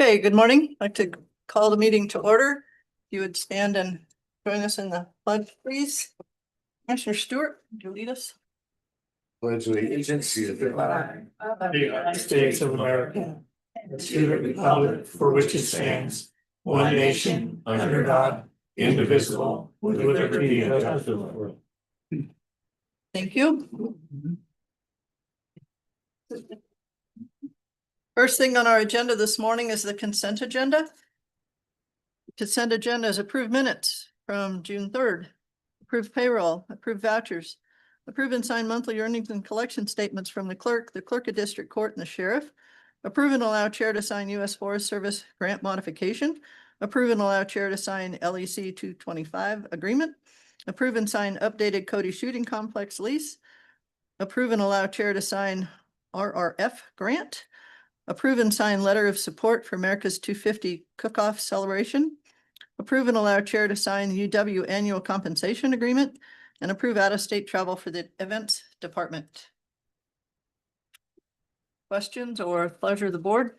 Okay, good morning. I'd like to call the meeting to order. If you would stand and join us in the pledge, please. Commissioner Stewart, would you lead us? Pledge allegiance to the flag of the United States of America and to the republic for which it stands, one nation, under God, indivisible, with liberty and justice for all. Thank you. First thing on our agenda this morning is the consent agenda. Consent agenda is approved minutes from June 3rd, approved payroll, approved vouchers, approve and sign monthly earnings and collection statements from the clerk of district court, and the sheriff. Approve and allow chair to sign U.S. Forest Service grant modification. Approve and allow chair to sign LEC 225 agreement. Approve and sign updated Cody Shooting Complex lease. Approve and allow chair to sign RRF grant. Approve and sign letter of support for America's 250 cook-off celebration. Approve and allow chair to sign UW annual compensation agreement, and approve out-of-state travel for the events department. Questions or pleasure of the board?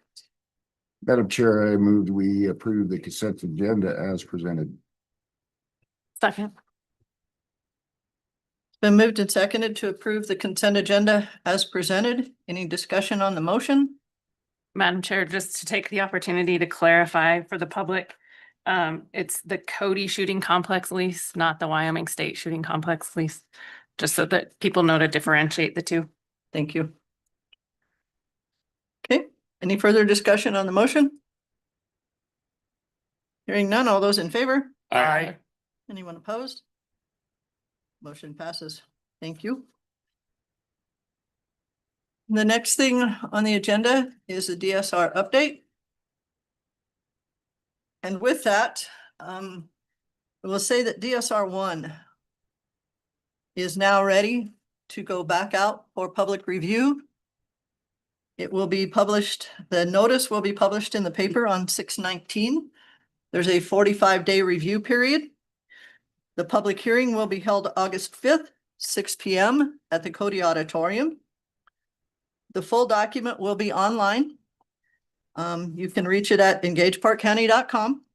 Madam Chair, I moved we approve the consent agenda as presented. Second. It's been moved and seconded to approve the consent agenda as presented. Any discussion on the motion? Madam Chair, just to take the opportunity to clarify for the public, it's the Cody Shooting Complex lease, not the Wyoming State Shooting Complex lease, just so that people know to differentiate the two. Thank you. Okay, any further discussion on the motion? Hearing none, all those in favor? Aye. Anyone opposed? Motion passes. Thank you. The next thing on the agenda is the DSR update. And with that, we'll say that DSR 1 is now ready to go back out for public review. It will be published, the notice will be published in the paper on 6/19. There's a 45-day review period. The public hearing will be held August 5th, 6 p.m. at the Cody Auditorium. The full document will be online. You can reach it at engageparkcounty.com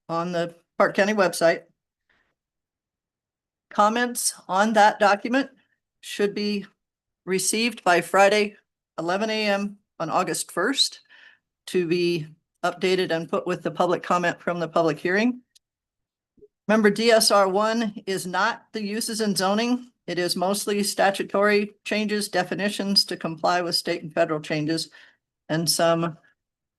on the Park County website. Comments on that document should be received by Friday, 11 a.m. on August 1st to be updated and put with the public comment from the public hearing. Remember, DSR 1 is not the uses and zoning. It is mostly statutory changes, definitions to comply with state and federal changes, and some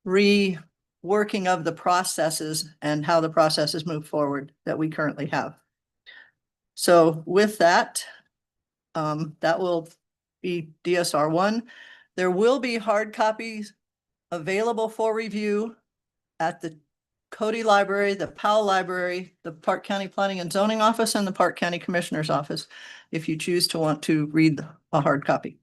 reworking of the processes and how the processes move forward that we currently have. So with that, that will be DSR 1. There will be hard copies available for review at the Cody Library, the Powell Library, the Park County Planning and Zoning Office, and the Park County Commissioner's Office, if you choose to want to read a hard copy.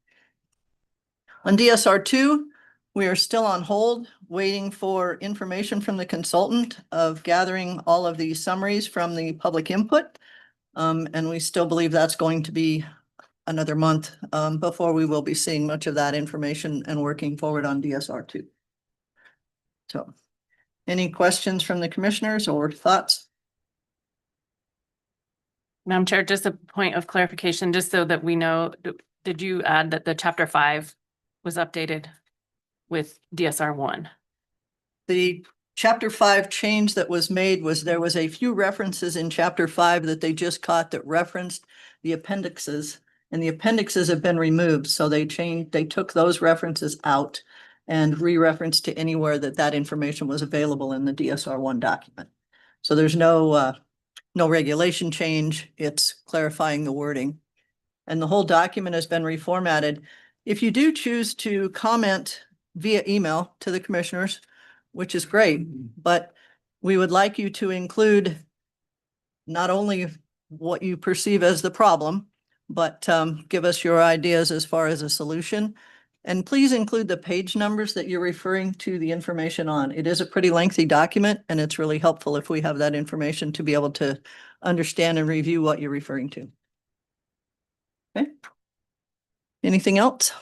On DSR 2, we are still on hold, waiting for information from the consultant of gathering all of these summaries from the public input. And we still believe that's going to be another month before we will be seeing much of that information and working forward on DSR 2. So, any questions from the commissioners or thoughts? Madam Chair, just a point of clarification, just so that we know, did you add that the chapter 5 was updated with DSR 1? The chapter 5 change that was made was there was a few references in chapter 5 that they just caught that referenced the appendixes, and the appendixes have been removed. So they took those references out and re-referenced to anywhere that information was available in the DSR 1 document. So there's no regulation change. It's clarifying the wording. And the whole document has been reformatted. If you do choose to comment via email to the commissioners, which is great, but we would like you to include not only what you perceive as the problem, but give us your ideas as far as a solution. And please include the page numbers that you're referring to the information on. It is a pretty lengthy document, and it's really helpful if we have that information to be able to understand and review what you're referring to. Okay. Anything else?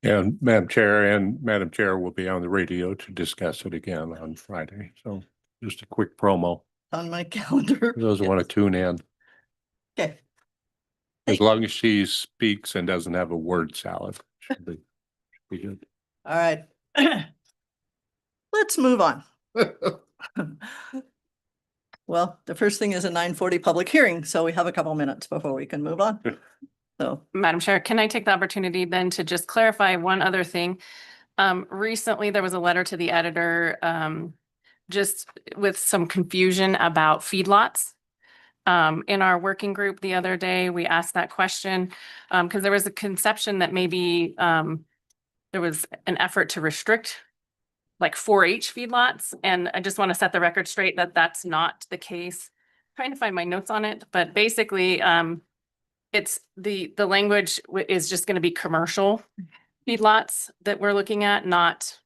And Madam Chair will be on the radio to discuss it again on Friday. So just a quick promo On my calendar. for those who want to tune in. Okay, As long as she speaks and doesn't have a word salad. Should be good. all right. Let's move on. Well, the first thing is a 9:40 public hearing, so we have a couple minutes before we can move on. So, Madam Chair, can I take the opportunity then to just clarify one other thing? Recently, there was a letter to the editor, just with some confusion about feedlots. In our working group the other day, we asked that question, because there was a conception that maybe, there was an effort to restrict like 4-H feedlots, and I just want to set the record straight that that's not the case. Trying to find my notes on it, but basically, it's the language is just going to be commercial feedlots that we're looking at, not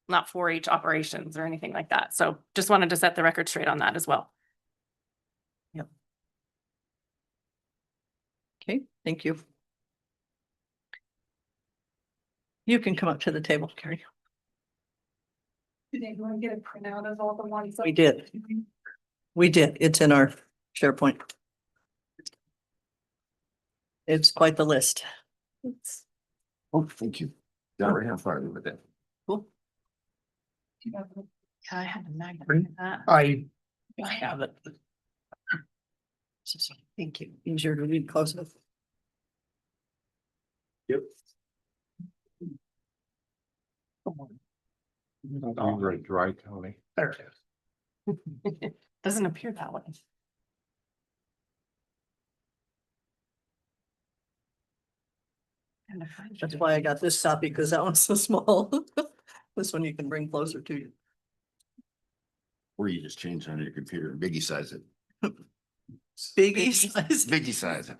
4-H operations or anything like that. So just wanted to set the record straight on that as well. yep. Okay, thank you. You can come up to the table, Carrie. Did anyone get a printout of all the ones? We did. We did. It's in our SharePoint. It's quite the list. It's Oh, thank you. Got right hand fire with it. cool. Yeah, I had a magnet for that. I have it. Thank you. Easier to read close enough. Yep. We're a dry county. There it is. Doesn't appear that way. That's why I got this copy, because that one's so small. This one you can bring closer to you. Or you just change it on your computer and biggie size it. Biggie size. Biggie size it.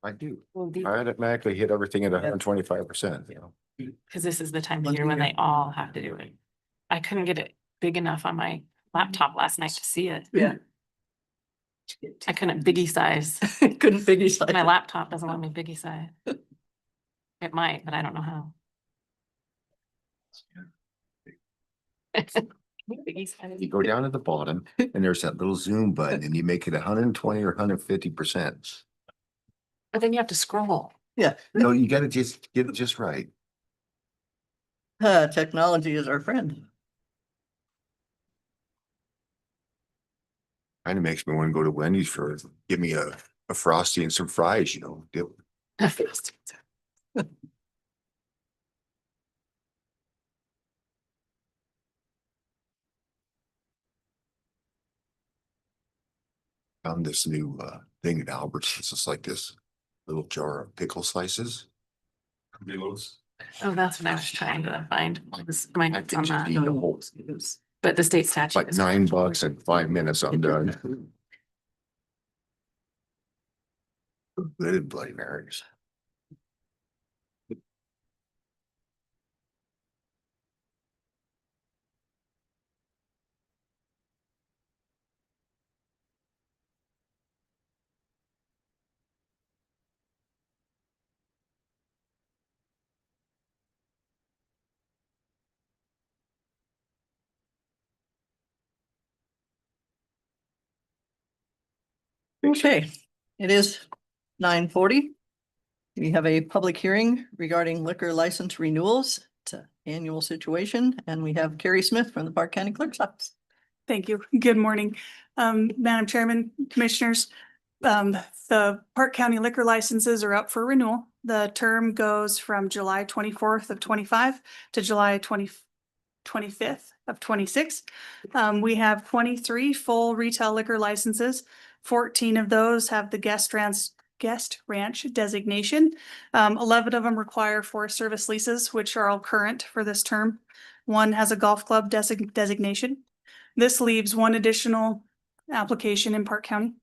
I do. I automatically hit everything at 125%, you know. Because this is the time of year when they all have to do it. I couldn't get it big enough on my laptop last night to see it. Yeah. I couldn't biggie size. Couldn't biggie size. My laptop doesn't let me biggie size. It might, but I don't know how. Biggie size. You go down to the bottom and there's that little zoom button and you make it 120 or 150%. But then you have to scroll. Yeah. No, you gotta just get it just right. Technology is our friend. Kind of makes me want to go to Wendy's for, give me a Frosty and some fries, you know. Found this new thing at Albert's. It's just like this little jar of pickle slices. Oh, that's what I was trying to find. Was my I notes can on just that. eat the whole, But the state statute like is $9 and 5 minutes, I'm done. Good Bloody Marys. Okay, it is 9:40. We have a public hearing regarding liquor license renewals. It's an annual situation, and we have Carrie Smith from the Park County Clerk's Office. Thank you. Good morning, Madam Chairman, Commissioners. The Park County liquor licenses are up for renewal. The term goes from July 24th of 25 to July 25th of 26. We have 23 full retail liquor licenses. 14 of those have the guest ranch designation. 11 of them require Forest Service leases, which are all current for this term. One has a golf club designation. This leaves one additional application in Park County.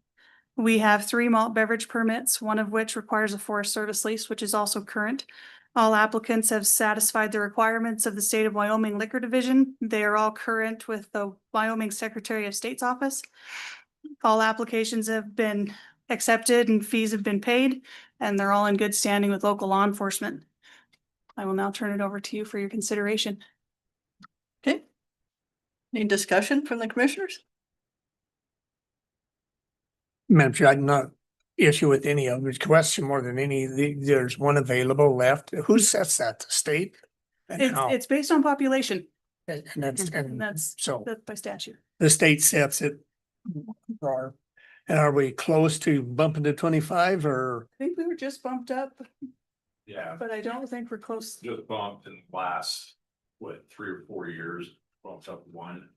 We have 3 malt beverage permits, one of which requires a Forest Service lease, which is also current. All applicants have satisfied the requirements of the State of Wyoming Liquor Division. They are all current with the Wyoming Secretary of State's office. All applications have been accepted and fees have been paid, and they're all in good standing with local law enforcement. I will now turn it over to you for your consideration. Okay. Any discussion from the commissioners? Madam Chair, I'm not issue with any of it. Question more than any, there's one available left. Who sets that? The state? And how? It's based on population. And that's, and That's so by statute. the state sets it. And are we close to bumping to 25 or? I think we were just bumped up, Yeah, but I don't think we're close. just bumped in the last, what, 3 or 4 years, bumped up one.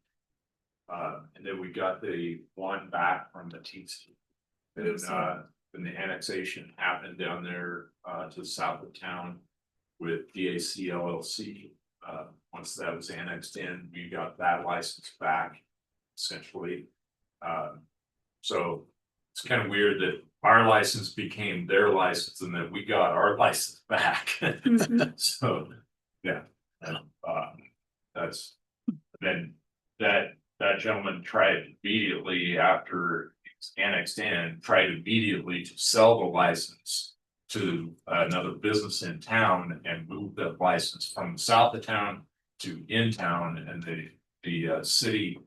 And then we got the one back from the TC. And then the annexation happened down there to the south of town with BAC LLC. Once that was annexed in, we got that license back essentially. So it's kind of weird that our license became their license and then we got our license back. Mhm. So, yeah, that's, then that gentleman tried immediately after it's annexed in, tried immediately to sell the license to another business in town and move the license from south of town to in town, and the city,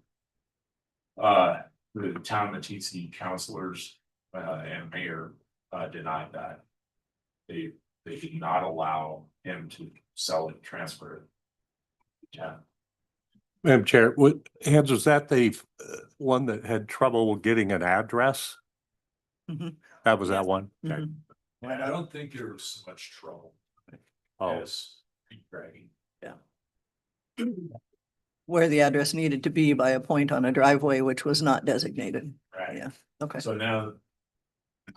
the town Matisse councilors and mayor denied that. They did not allow him to sell it, transfer it. Yeah. Madam Chair, Hans, was that the one that had trouble getting an address? Mhm. That was that one? Okay. Mhm. And I don't think there was so much trouble. Oh, As bragging. Where the address needed to be by a point on a driveway, which was not designated. Right. Yeah. Okay. So now.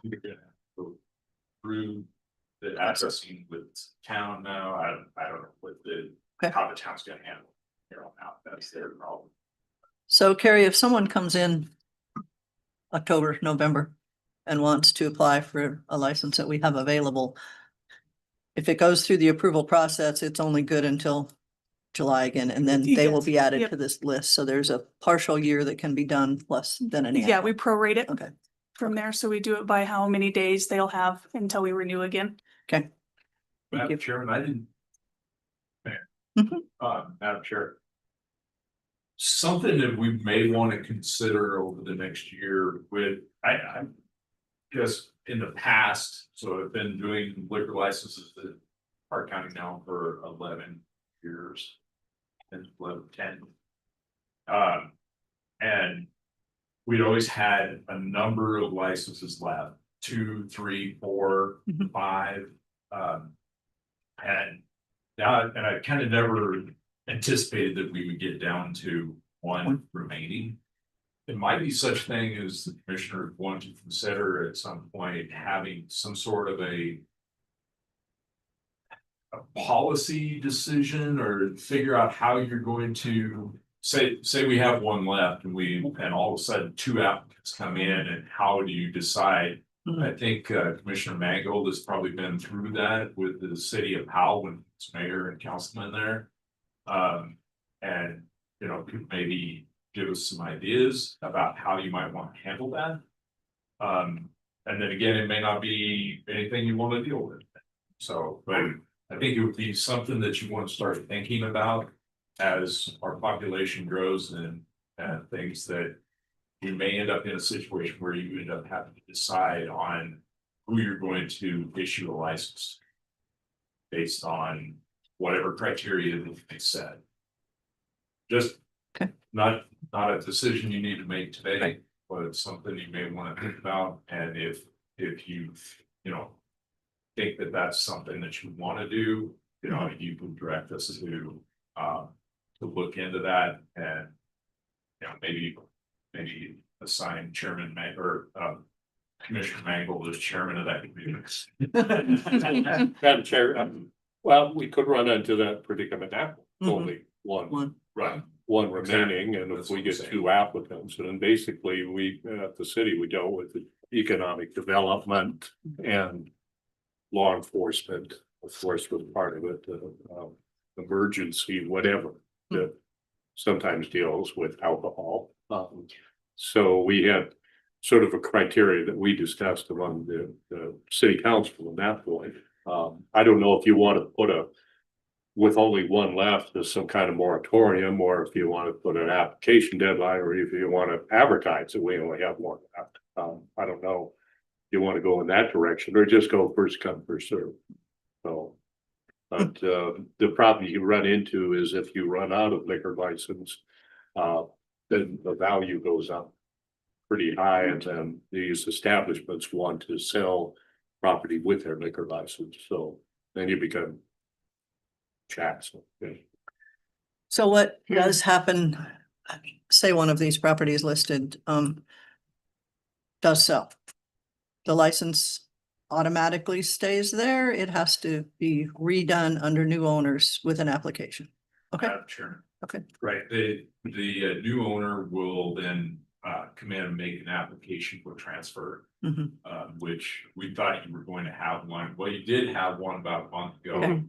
We're gonna go through the addressing with town now. I don't know what Okay. how the town's gonna handle it here on out. That's their problem. So Carrie, if someone comes in October, November and wants to apply for a license that we have available, if it goes through the approval process, it's only good until July again, and then they will Yes. be added Yep. to this list. So there's a partial year that can be done less than an Yeah, we prorate it Okay, from there. So we do it by how many days they'll have until we renew again. okay. Thank Madam you. Chairman, I didn't. Mhm. Madam Chair. Something that we may want to consider over the next year with, I guess in the past, so I've been doing liquor licenses in Park County now for 11 years. And 10. And we'd always had a number of licenses left, 2, 3, 4, Mhm. 5. And now, and I kind of never anticipated that we would get down to one remaining. It might be such thing as the commissioner want to consider at some point having some sort of a policy decision or figure out how you're going to say we have one left and all of a sudden 2 applicants come in, and how do you decide? Mhm. I think Commissioner Mangold has probably been through that with the city of Powell when it's mayor and councilman there. And could maybe give us some ideas about how you might want to handle that. And then again, it may not be anything you want to deal with. So, but I think it would be something that you want to start thinking about as our population grows and things that you may end up in a situation where you end up having to decide on who you're going to issue a license based on whatever criteria that they set. Just Okay. not a decision you need to make today, but it's something you may want to think about. And if you think that that's something that you want to do, you can direct us to look into that and maybe assign Chairman or Commissioner Mangold as chairman of that committee. Madam Chair, well, we could run into that predicament now, Mhm. only One. Right. one Exactly. remaining, and That's if we what I'm get saying. 2 applicants, and then basically we, at the city, we dealt with the economic development and law enforcement of course, was part of it, emergency, whatever, that sometimes deals with alcohol. So we had sort of a criteria that we discussed among the city council at that point. I don't know if you want to put with only one left, as some kind of moratorium, or if you want to put an application deadline, or if you want to advertise that we only have one left. I don't know if you want to go in that direction or just go first come, first serve. So, but the problem you run into is if you run out of liquor license, then the value goes up pretty high, and then these establishments want to sell property with their liquor license, so then you become chaps. So what does happen, say one of these properties listed, does sell? The license automatically stays there? It has to be redone under new owners with an application? Okay, Madam Chair. okay. Right, the new owner will then come in and make an application for transfer. Mhm. Which we thought you were going to have one. Well, you did have one about a month ago. Okay.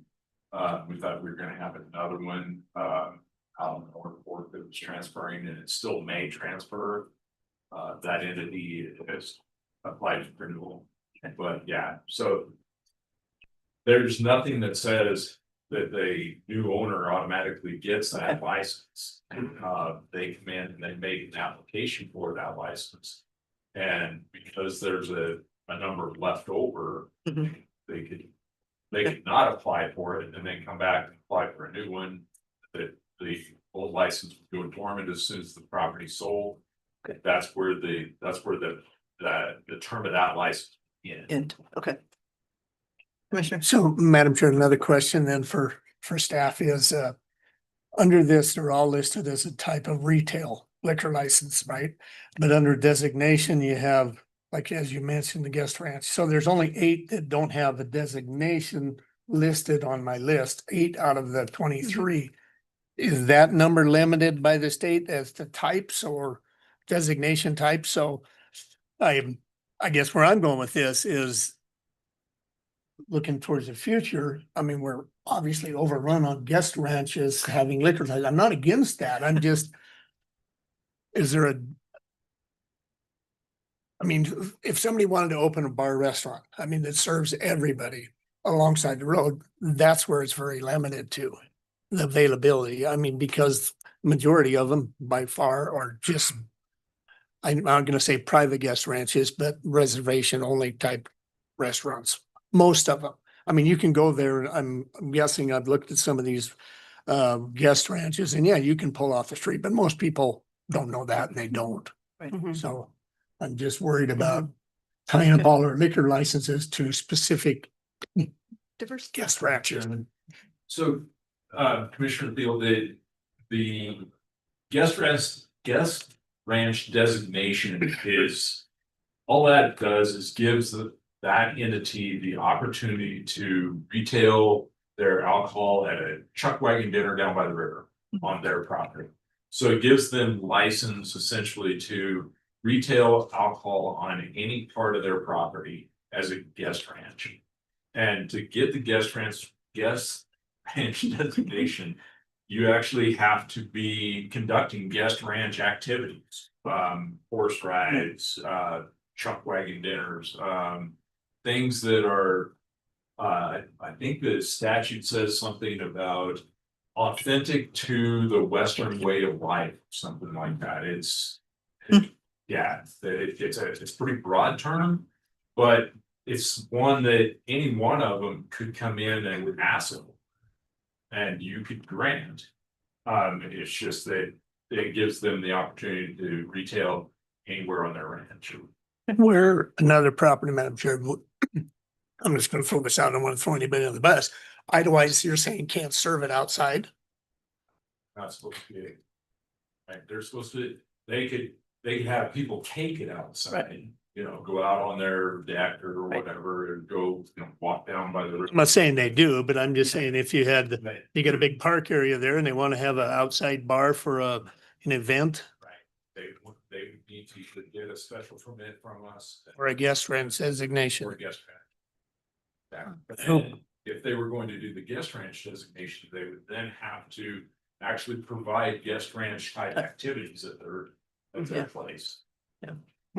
We thought we were gonna have another one out in North Fork that was transferring, and it still may transfer. That entity has applied for renewal, but yeah, so there's nothing that says that the new owner automatically gets that Okay. license. They come in and they make an application for that license. And because there's a number left over, Mhm. they could not apply for it and then come back and apply for a new one. That the old license would go dormant as soon as the property sold. Okay. That's where the term of that license ends. Okay. Commissioner? So, Madam Chair, another question then for staff is, under this, they're all listed as a type of retail liquor license, right? But under designation, you have, like, as you mentioned, the guest ranch. So there's only 8 that don't have a designation listed on my list, 8 out of the 23. Is that number limited by the state as to types or designation types? So I guess where I'm going with this is looking towards the future. I mean, we're obviously overrun on guest ranches having liquor license. I'm not against that. I'm just, is there I mean, if somebody wanted to open a bar restaurant, I mean, that serves everybody alongside the road, that's where it's very limited to the availability. I mean, because majority of them by far are just, I'm not gonna say private guest ranches, but reservation only type restaurants. Most of them. I mean, you can go there, and I'm guessing I've looked at some of these guest ranches, and yeah, you can pull off the street, but most people don't know that and they don't. Mhm. So I'm just worried about tying up all our liquor licenses to specific Diverse. guest ranches. So, Commissioner Field, the guest ranch designation is, all that does is gives that entity the opportunity to retail their alcohol at a chuck wagon dinner down by the river on their property. So it gives them license essentially to retail alcohol on any part of their property as a guest ranch. And to get the guest ranch designation, you actually have to be conducting guest ranch activities, horse rides, chuck wagon dinners, things that are, I think the statute says something about authentic to the Western way of life, something like that. Yeah, it's a pretty broad term, but it's one that any one of them could come in and ask them. And you could grant. It's just that it gives them the opportunity to retail anywhere on their ranch. Where another property, Madam Chair, I'm just gonna throw this out. I don't want to throw anybody on the bus. Otherwise, you're saying can't serve it outside? Not supposed to be. Right, they're supposed to, they could have people take it outside, go out on their deck or whatever, and go, walk down by the river. I'm not saying they do, but I'm just saying if you had, you got a big park area there and they want to have an outside bar for an event They need to get a special permit from us. or a guest rent designation. Or a guest ranch. Who, if they were going to do the guest ranch designation, they would then have to actually provide guest ranch type activities at their place. Yeah.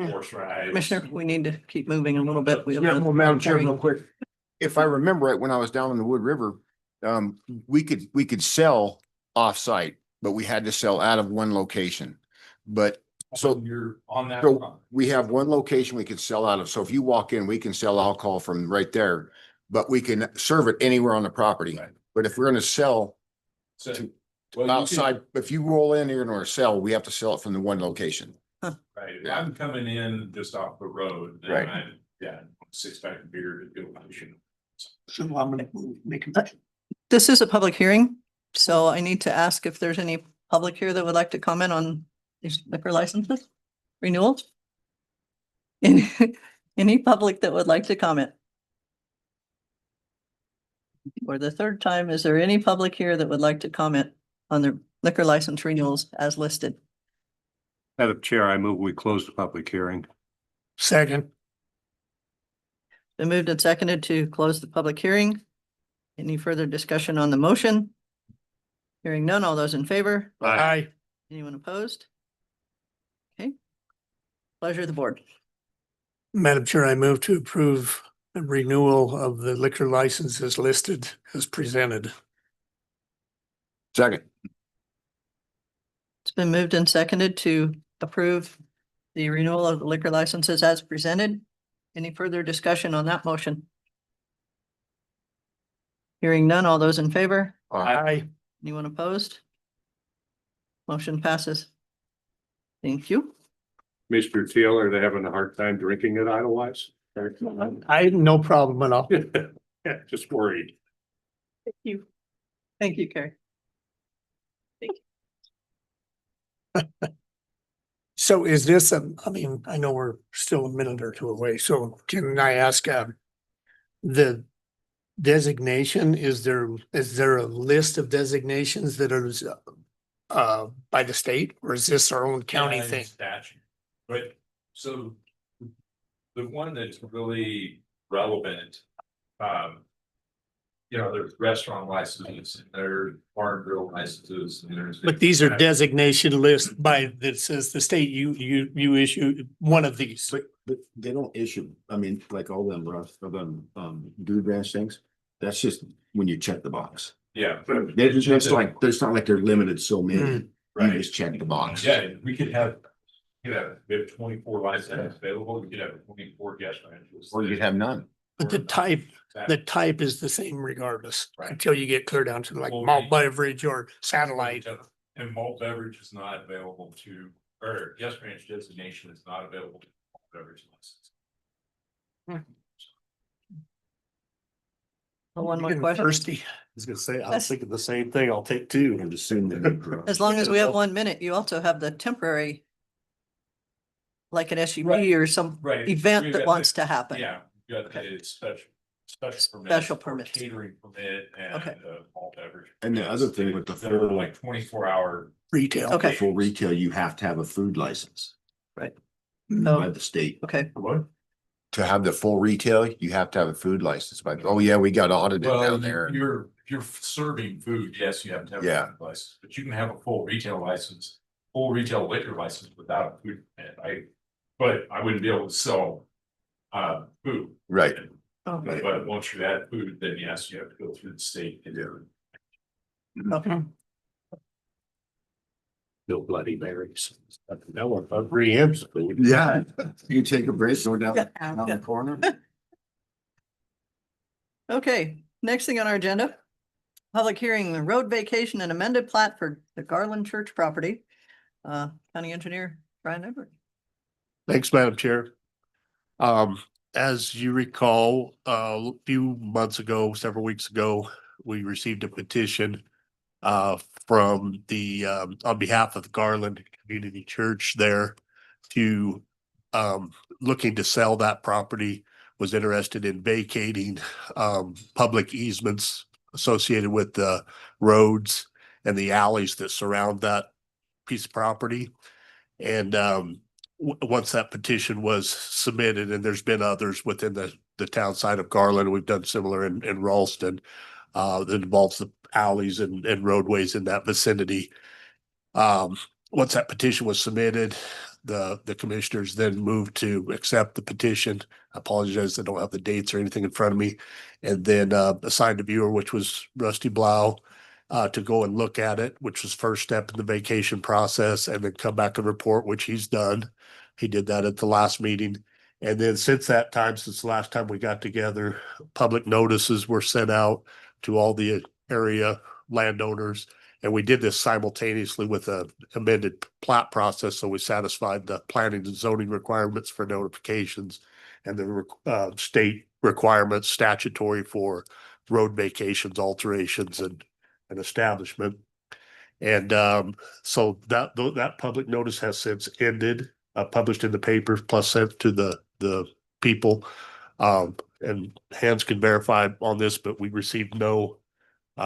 Horse rides. Commissioner, we need to keep moving a little bit. We have Yeah, a- well, Madam Chair, real quick. If I remember right, when I was down in the Wood River, we could sell off-site, but we had to sell out of one location. But so You're on that. So we have one location we can sell out of. So if you walk in, we can sell alcohol from right there, but we can serve it anywhere on the property. Right. But if we're gonna sell So, to well, you can- outside, if you roll in here and or sell, we have to sell it from the one location. Right, if I'm coming in just off the road, then Right. I, yeah, 6-pack of beer to go. So I'm gonna make a This is a public hearing, so I need to ask if there's any public here that would like to comment on these liquor licenses renewals. Any public that would like to comment? For the third time, is there any public here that would like to comment on the liquor license renewals as listed? Madam Chair, I move we close the public hearing. second. Been moved and seconded to close the public hearing. Any further discussion on the motion? Hearing none, all those in favor? Aye. Anyone opposed? Okay. Pleasure of the board. Madam Chair, I move to approve the renewal of the liquor licenses listed as presented. Second. It's been moved and seconded to approve the renewal of the liquor licenses as presented. Any further discussion on that motion? Hearing none, all those in favor? Aye. Anyone opposed? Motion passes. Thank you. Mr. Teal, are they having a hard time drinking it idlewise? I had no problem at all. Yeah, just worried. Thank you. Thank you, Carrie. So is this, I mean, I know we're still a minute or two away, so can I ask, the designation, is there a list of designations that are by the state, or is this our own county Yeah, in thing? statute. But so the one that's really relevant, there's restaurant licenses, and there's bar and grill licenses, and there's. But these are designation lists by, that says the state, you issue one of these. But they don't issue, I mean, like all them dude ranch things, that's just when you check the box. Yeah. It's not like they're limited so many. You Right. just check the box. Yeah, we have 24 licenses available, we could have 24 guest ranches. Or you'd have none. But the type is the same regardless, Right. until you get clear down to like Well, malt beverage or satellite. And malt beverage is not available to, or guest ranch designation is not available to malt beverage license. One more Getting question. thirsty. was gonna say, I was thinking the same thing. I'll take two. And assume that. As long as we have 1 minute, you also have the temporary, like an SUV or some Right. event We've that got wants the- to happen. Yeah, we got the special permit. Special or permits. Catering permit and Okay. malt beverage. And the other thing with the That are full, like 24-hour. Retail. Okay. full retail, you have to have a food license by Oh, the state. okay. What? To have the full retail, you have to have a food license, but, oh yeah, we got audited Well, down there. you're serving food, yes, you have to have. Yeah. a food license, but you can have a full retail license, full retail liquor license without a food permit. But I wouldn't be able to sell food. Right. Okay. But once you add food, then yes, you have to go through the state. and do it. Okay. No Bloody Marys. That one, preempts food. Yeah, you take a break, go down, Yeah. down the corner. Okay, next thing on our agenda. Public hearing, the road vacation and amended plat for the Garland Church property. County Engineer Brian Everett. Thanks, Madam Chair. As you recall, a few months ago, several weeks ago, we received a petition from the, on behalf of the Garland Community Church there to, looking to sell that property, was interested in vacating, public easements associated with the roads and the alleys that surround that piece of property. And, once that petition was submitted, and there's been others within the the town side of Garland. We've done similar in Ralston. That involves the alleys and roadways in that vicinity. Once that petition was submitted, the commissioners then moved to accept the petition. I apologize, I don't have the dates or anything in front of me. And then assigned a viewer, which was Rusty Blau, to go and look at it, which was first step in the vacation process, and then come back and report, which he's done. He did that at the last meeting. And then since that time, since the last time we got together, public notices were sent out to all the area landowners. And we did this simultaneously with a amended plat process, so we satisfied the planning and zoning requirements for notifications and the state requirements statutory for road vacations, alterations, and establishment. And so that public notice has since ended, published in the paper, plus sent to the people. And Hans can verify on this, but we received no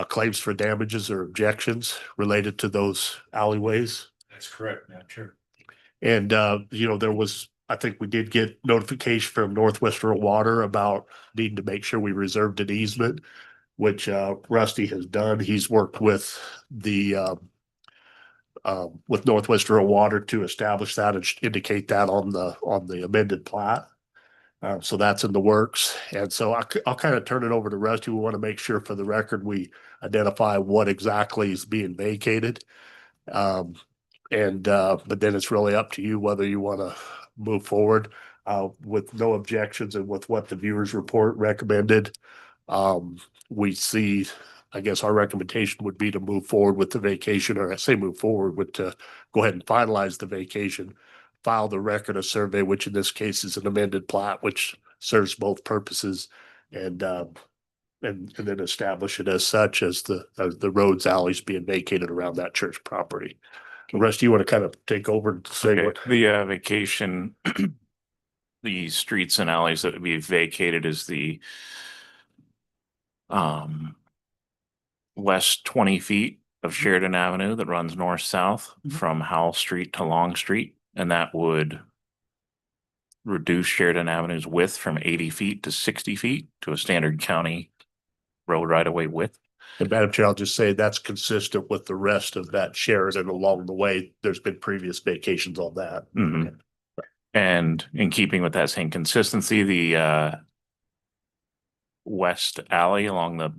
claims for damages or objections related to those alleyways. That's correct, Madam Chair. And, there was, I think we did get notification from Northwest Rural Water about needing to make sure we reserved an easement, which Rusty has done. He's worked with with Northwest Rural Water to establish that and indicate that on the amended plat. So that's in the works. And so I'll kind of turn it over to Rusty. We want to make sure for the record, we identify what exactly is being vacated. But then it's really up to you whether you want to move forward with no objections and with what the viewers report recommended. We see, I guess our recommendation would be to move forward with the vacation, or I say move forward with to go ahead and finalize the vacation, file the record of survey, which in this case is an amended plat, which serves both purposes, and then establish it as such as the roads, alleys being vacated around that church property. The rest, you want to kind of take over and say Okay, what? the vacation, the streets and alleys that would be vacated is the west 20 feet of Sheridan Avenue that runs north-south from Howell Street to Long Street, and that would reduce Sheridan Avenue's width from 80 feet to 60 feet to a standard county road right-of-way width. And Madam Chair, I'll just say that's consistent with the rest of that Sheridan along the way. There's been previous vacations on that. Mhm. Okay. And in keeping with that same consistency, the west alley along the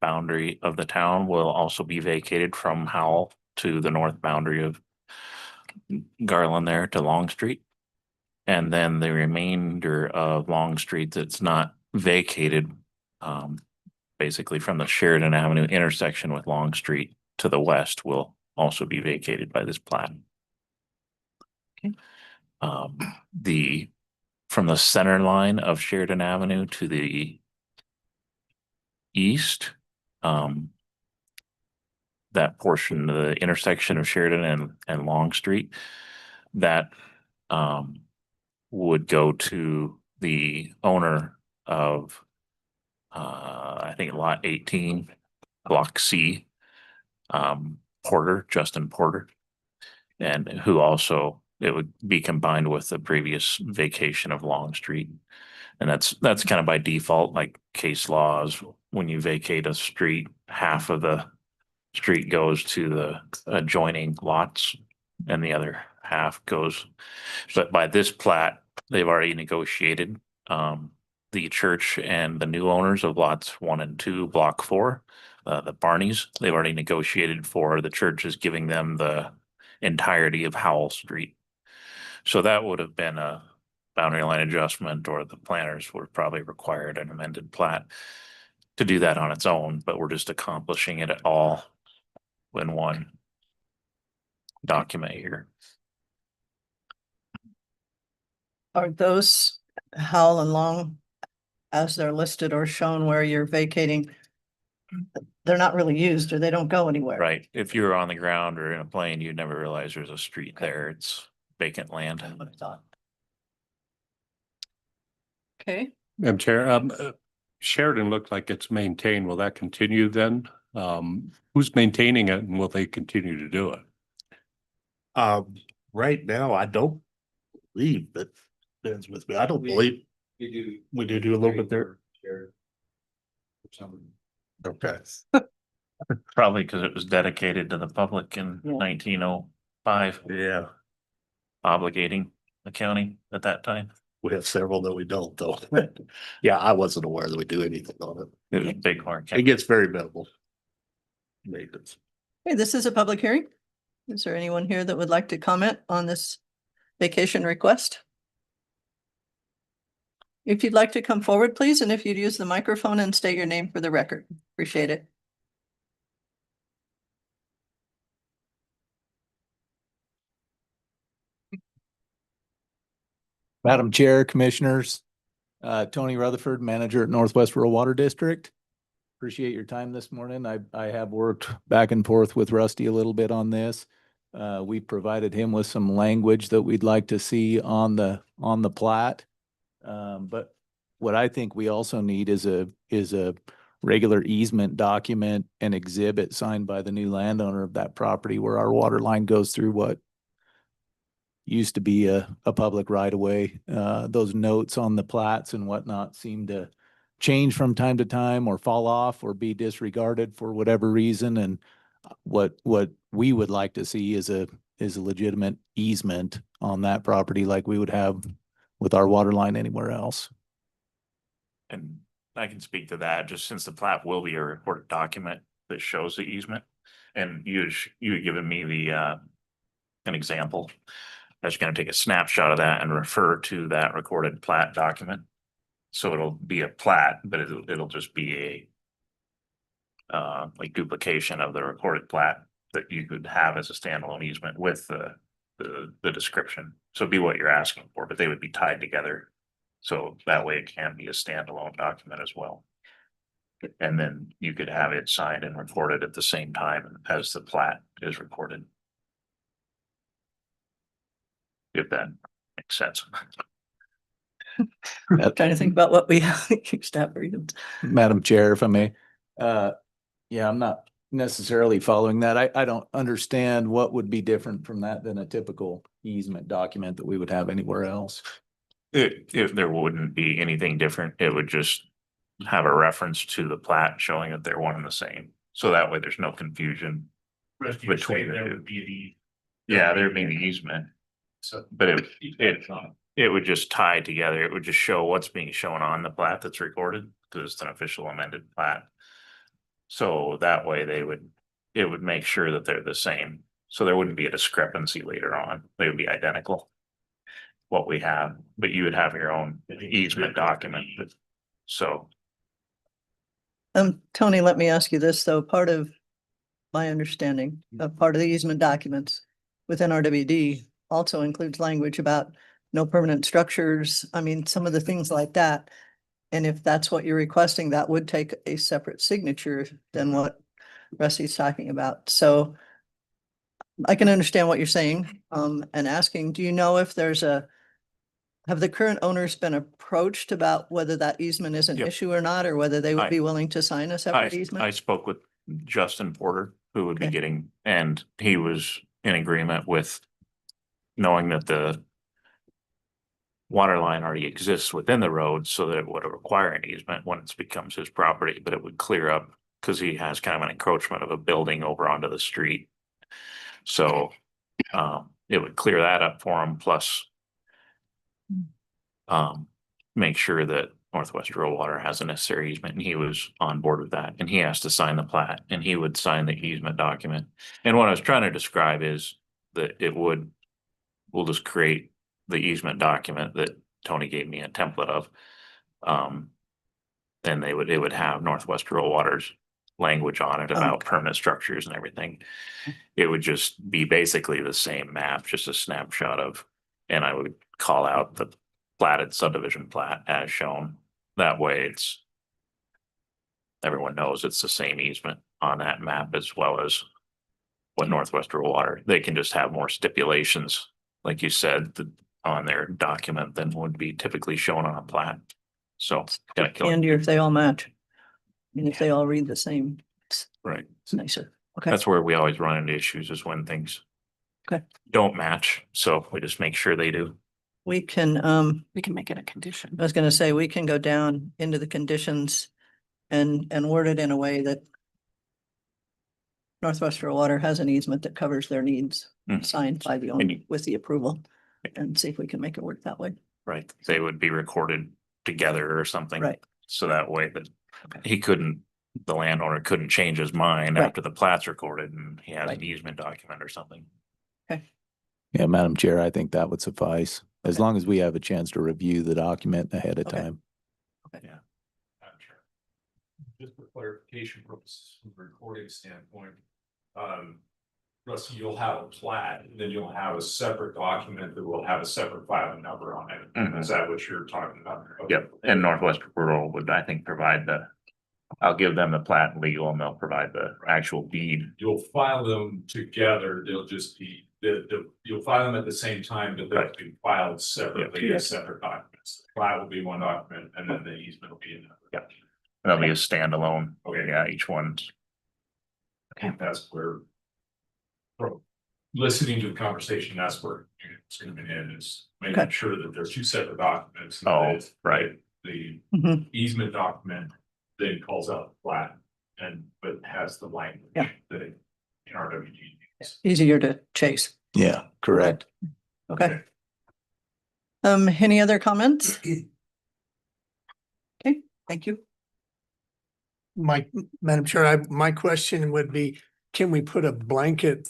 boundary of the town will also be vacated from Howell to the north boundary of Garland there to Long Street. And then the remainder of Long Street that's not vacated, basically from the Sheridan Avenue intersection with Long Street to the west will also be vacated by this plat. Okay. From the center line of Sheridan Avenue to the east, that portion of the intersection of Sheridan and Long Street, that would go to the owner of I think lot 18, block C, Justin Porter, and who also, it would be combined with the previous vacation of Long Street. And that's kind of by default, like case laws, when you vacate a street, half of the street goes to the adjoining lots and the other half goes. But by this plat, they've already negotiated, the church and the new owners of lots 1 and 2, block 4, the Barneys, they've already negotiated for the church is giving them the entirety of Howell Street. So that would have been a boundary line adjustment, or the planners would probably required an amended plat to do that on its own, but we're just accomplishing it all in one document here. Are those Howell and Long, as they're listed or shown where you're vacating, they're not really used or they don't go anywhere? Right. If you're on the ground or in a plane, you'd never realize there's a street Okay. there. It's vacant land. That's what I thought. Okay, Madam Chair, Sheridan looked like it's maintained. Will that continue then? Who's maintaining it and will they continue to do it? Right now, I don't believe that ends with me. I don't believe, We do a little bit there. Okay. Probably because it was dedicated to the public in Yeah. 1905, Yeah, obligating the county at that time. we have several that we don't though. Yeah, I wasn't aware that we do anything on it. It was a big market. It gets very minimal. Maintenance. Okay, this is a public hearing. Is there anyone here that would like to comment on this vacation request? If you'd like to come forward, please, and if you'd use the microphone and state your name for the record, appreciate it. Madam Chair, Commissioners, Tony Rutherford, Manager at Northwest Rural Water District. Appreciate your time this morning. I have worked back and forth with Rusty a little bit on this. We provided him with some language that we'd like to see on the plat. But what I think we also need is a regular easement document and exhibit signed by the new landowner of that property where our water line goes through what used to be a public right of way. Those notes on the plats and whatnot seem to change from time to time or fall off or be disregarded for whatever reason. And what we would like to see is a legitimate easement on that property like we would have with our water line anywhere else. And I can speak to that, just since the plat will be a recorded document that shows the easement. And you had given me the an example. I was gonna take a snapshot of that and refer to that recorded plat document. So it'll be a plat, but it'll just be a like duplication of the recorded plat that you could have as a standalone easement with the description. So it'd be what you're asking for, but they would be tied together. So that way it can be a standalone document as well. And then you could have it signed and recorded at the same time as the plat is recorded. If that makes sense. I'm trying to think about what we used to have reasons. Madam Chair, if I may, yeah, I'm not necessarily following that. I don't understand what would be different from that than a typical easement document that we would have anywhere else. If there wouldn't be anything different, it would just have a reference to the plat showing that they're one and the same. So that way there's no confusion between the two. Yeah, there'd be the easement. So, But it would just tie together. It would just show what's being shown on the plat that's recorded, because it's an official amended plat. So that way it would make sure that they're the same. So there wouldn't be a discrepancy later on. They would be identical. What we have, but you would have your own easement document. So Tony, let me ask you this, though. Part of my understanding of part of the easement documents within RWD also includes language about no permanent structures. I mean, some of the things like that. And if that's what you're requesting, that would take a separate signature than what Rusty's talking about. So I can understand what you're saying, and asking, do you know if have the current owners been approached about whether that easement is an Yep. issue or not, or whether they would I- be willing to sign a separate I easement? spoke with Justin Porter, who would be Okay. getting, and he was in agreement with knowing that the water line already exists within the road, so that it would require an easement when it becomes his property, but it would clear up because he has kind of an encroachment of a building over onto the street. So it would clear that up for him, plus make sure that Northwest Rural Water has a necessary easement, and he was on board with that, and he has to sign the plat, and he would sign the easement document. And what I was trying to describe is that we'll just create the easement document that Tony gave me a template of. Then it would have Northwest Rural Water's language on it about permanent structures and everything. It would just be basically the same map, just a snapshot of, and I would call out the platted subdivision plat as shown. That way everyone knows it's the same easement on that map as well as what Northwest Rural Water. They can just have more stipulations, like you said, on their document than would be typically shown on a plat. So. And if they all match. And if they all read the same, Right. it's nicer. Okay. That's where we always run into issues, is when things Okay. don't match. So we just make sure they do. we can, We can make it a condition. I was gonna say, we can go down into the conditions and word it in a way that Northwest Rural Water has an easement that covers their needs, Mhm. signed by the And owner you- with the approval, and see if we can make it work that way. Right, they would be recorded together or something. Right. So that way that Okay. he couldn't, the landowner couldn't change his mind Right. after the plat's recorded and he has Right. an easement document or something. Yeah, Madam Chair, I think that would suffice, as Okay. long as we have a chance to review the document ahead of Okay. time. Madam Chair. Just for clarification purposes, from a recording standpoint, Rusty, you'll have a plat, and then you'll have a separate document that will have a separate filing number on it. Mhm. Is that what you're talking about? Yep, and Northwest Rural would, I think, provide I'll give them the plat and legal and they'll provide the actual deed. You'll file them together, they'll just be, you'll file them at the same time, but they'll be filed separately as separate documents. The plat will be one document, and then the easement will be another. Yep. That'll be a standalone. Okay. Yeah, each one's. I think that's where. From listening to the conversation, that's where it's gonna be in, is making Okay. sure that there's two separate documents. and Oh, that it's- right. The Mhm. easement document then calls out the plat but has the language Yeah. that NRWG needs. Easier to chase. Yeah, correct. Okay. Any other comments? Okay, thank you. Madam Chair, my question would be, can we put a blanket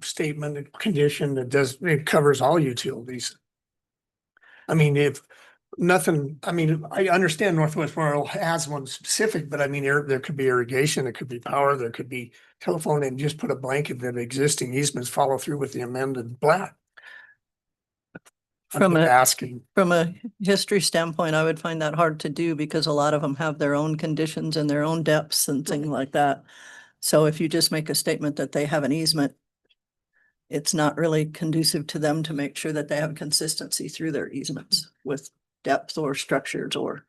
statement, a condition that it covers all utilities? I mean, if nothing, I mean, I understand Northwest Rural has one specific, but I mean, there could be irrigation, there could be power, there could be telephone, and just put a blanket that existing easements follow through with the amended plat. I'm From just a- asking. From a history standpoint, I would find that hard to do because a lot of them have their own conditions and their own depths and things like that. So if you just make a statement that they have an easement, it's not really conducive to them to make sure that they have consistency through their easements with depth or structures or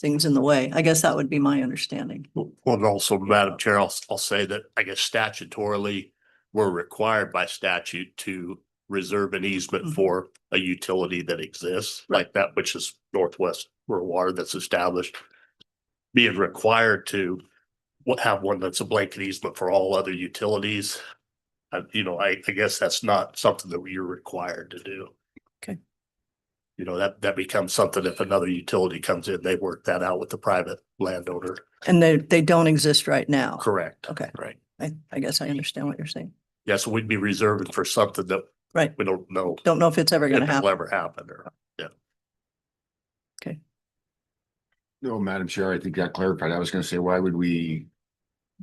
things in the way. I guess that would be my understanding. Well, and also, Madam Chair, I'll say that I guess statutorily, we're required by statute to reserve an easement Mhm. for a utility that exists like that, which is Northwest Rural Water that's established. Being required to have one that's a blanket easement for all other utilities. I guess that's not something that you're required to do. Okay. That becomes something if another utility comes in, they work that out with the private landowner. And they don't exist right now. Correct. Okay, Right. I guess I understand what you're saying. Yeah, so we'd be reserving for something that Right. we don't know Don't know if it's ever if gonna it'll happen. ever happen or. No, Madam Chair, I think that clarified. I was gonna say, why would we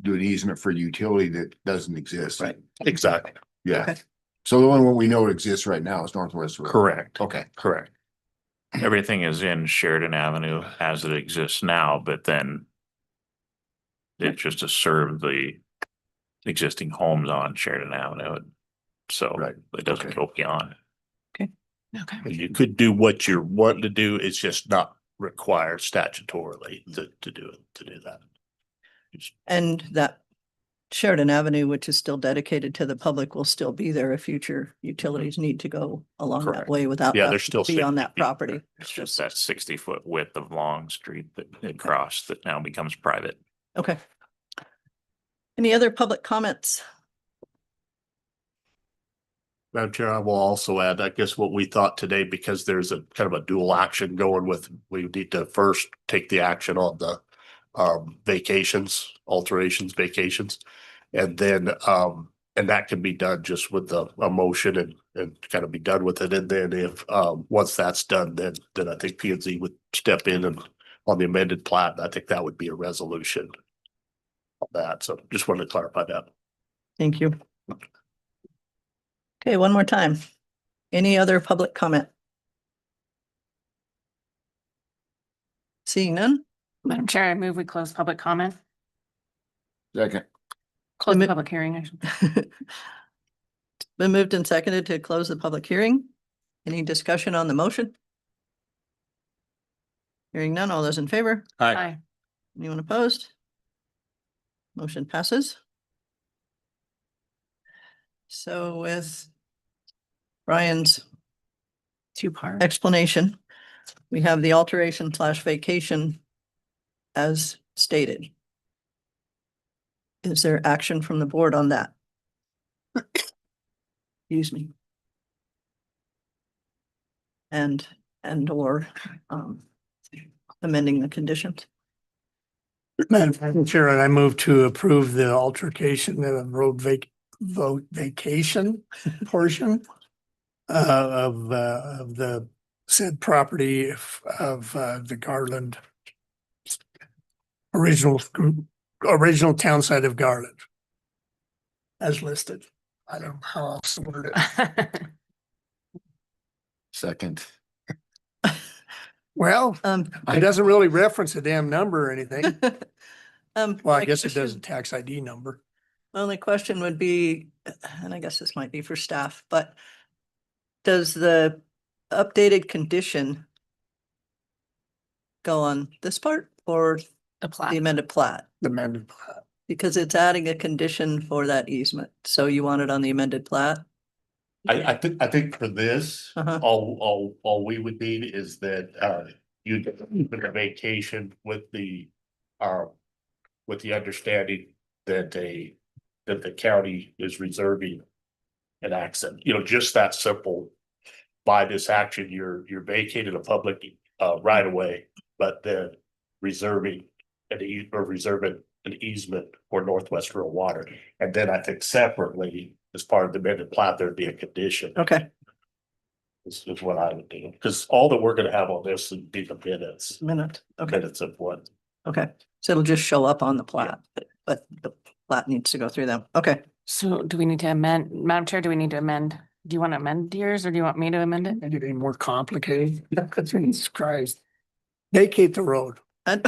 do an easement for a utility that doesn't exist? Right. Exactly. Yeah. Okay. So the only one we know exists right now is Northwest Rural. Correct. Okay. Correct. Everything is in Sheridan Avenue as it exists now, but then it's just to serve the existing homes on Sheridan Avenue. So Right. it doesn't Okay. go beyond. Okay. You could do what you're wanting to do. It's just not required statutorily to do that. And that Sheridan Avenue, which is still dedicated to the public, will still be there if future utilities need to go along that Correct. way without. Yeah, having there's still to Be on 60 that feet property. there. It's just that 60-foot width of long street that it crossed that now becomes private. Okay. Any other public comments? Madam Chair, I will also add, I guess what we thought today, because there's a kind of a dual action going with, we need to first take the action on the vacations, alterations, vacations. And then and that can be done just with a motion and kind of be done with it. And then if once that's done, then I think P and Z would step in and on the amended plat, I think that would be a resolution of that. So just wanted to clarify that. Thank you. Okay, one more time. Any other public comment? Seeing none? Madam Chair, I move we close public comment. Second. Close the Limit- public hearing. I should- Been moved and seconded to close the public hearing. Any discussion on the motion? Hearing none, all those in favor? Aye. Anyone opposed? Motion passes. So with Brian's Two-part. explanation. We have the alteration / vacation as stated. Is there action from the board on that? Excuse me. And or amending the conditions. Madam Chair, I move to approve the altercation of road vacation portion of the said property of the Garland original town site of Garland as listed. I don't know how else to word it. Second. Well, it doesn't really reference a damn number or anything. Well, my I guess it does a question- tax ID number. My only question would be, and I guess this might be for staff, but does the updated condition go on this part or The the plat. amended plat? The amended plat. Because it's adding a condition for that easement. So you want it on the amended plat? I think for this, Uh-huh. all we would need is that, you get a vacation with the understanding that the county is reserving an access, just that simple. By this action, you're vacating a public, right of way, but then reserving an easement for Northwest Rural Water. And then I think separately, as part of the amended plat, there'd be a condition. Okay, This is what I would do, because all that we're gonna have on this would be the minute. Okay, minutes of what. okay. So it'll just show up on the plat, but the plat needs to go through them. Okay. So do we need to amend, Madam Chair, do we need to amend? Do you want to amend yours or do you want me to amend it? Make it any more complicated. Jesus Christ. Vacate the road. I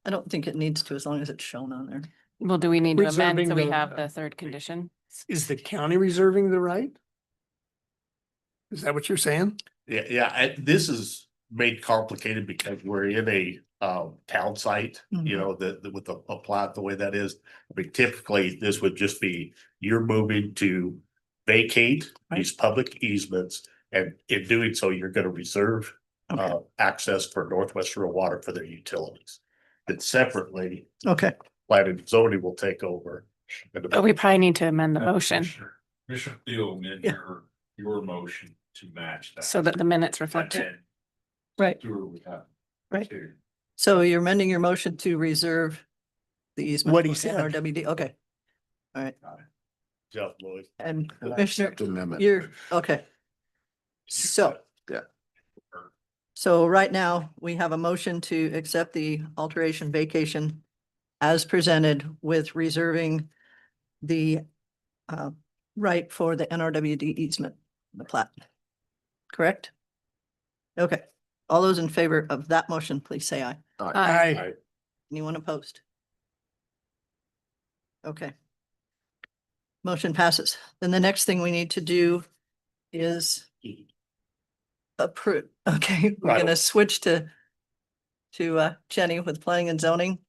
don't think it needs to, as long as it's shown on there. Well, do we need to amend Reserving so we the- have the third condition? Is the county reserving the right? Is that what you're saying? Yeah, this is made complicated because we're in a town site, with a plat the way that is. I mean, typically, this would just be, you're moving to vacate these public easements, and in doing so, you're gonna reserve Okay, access for Northwest Rural Water for their utilities. And separately, okay. planning and zoning will take over. But we probably need to amend the motion Commissioner Thiel, amend Yeah. your motion to match that. so that the minutes reflect it. And Right. do what we have Right. to. So you're amending your motion to reserve the easement. What he for said. NRWD. Okay. All right. Jeff Lloyd. And And I Commissioner, accept the amendment. you're, okay. So. Yeah. So right now, we have a motion to accept the alteration vacation as presented with reserving the right for the NRWD easement, the plat. Correct? Okay. All those in favor of that motion, please say aye. Aye. Anyone opposed? Okay. Motion passes. Then the next thing we need to do is approve. Okay, we're Right. gonna switch to Jenny with planning and zoning.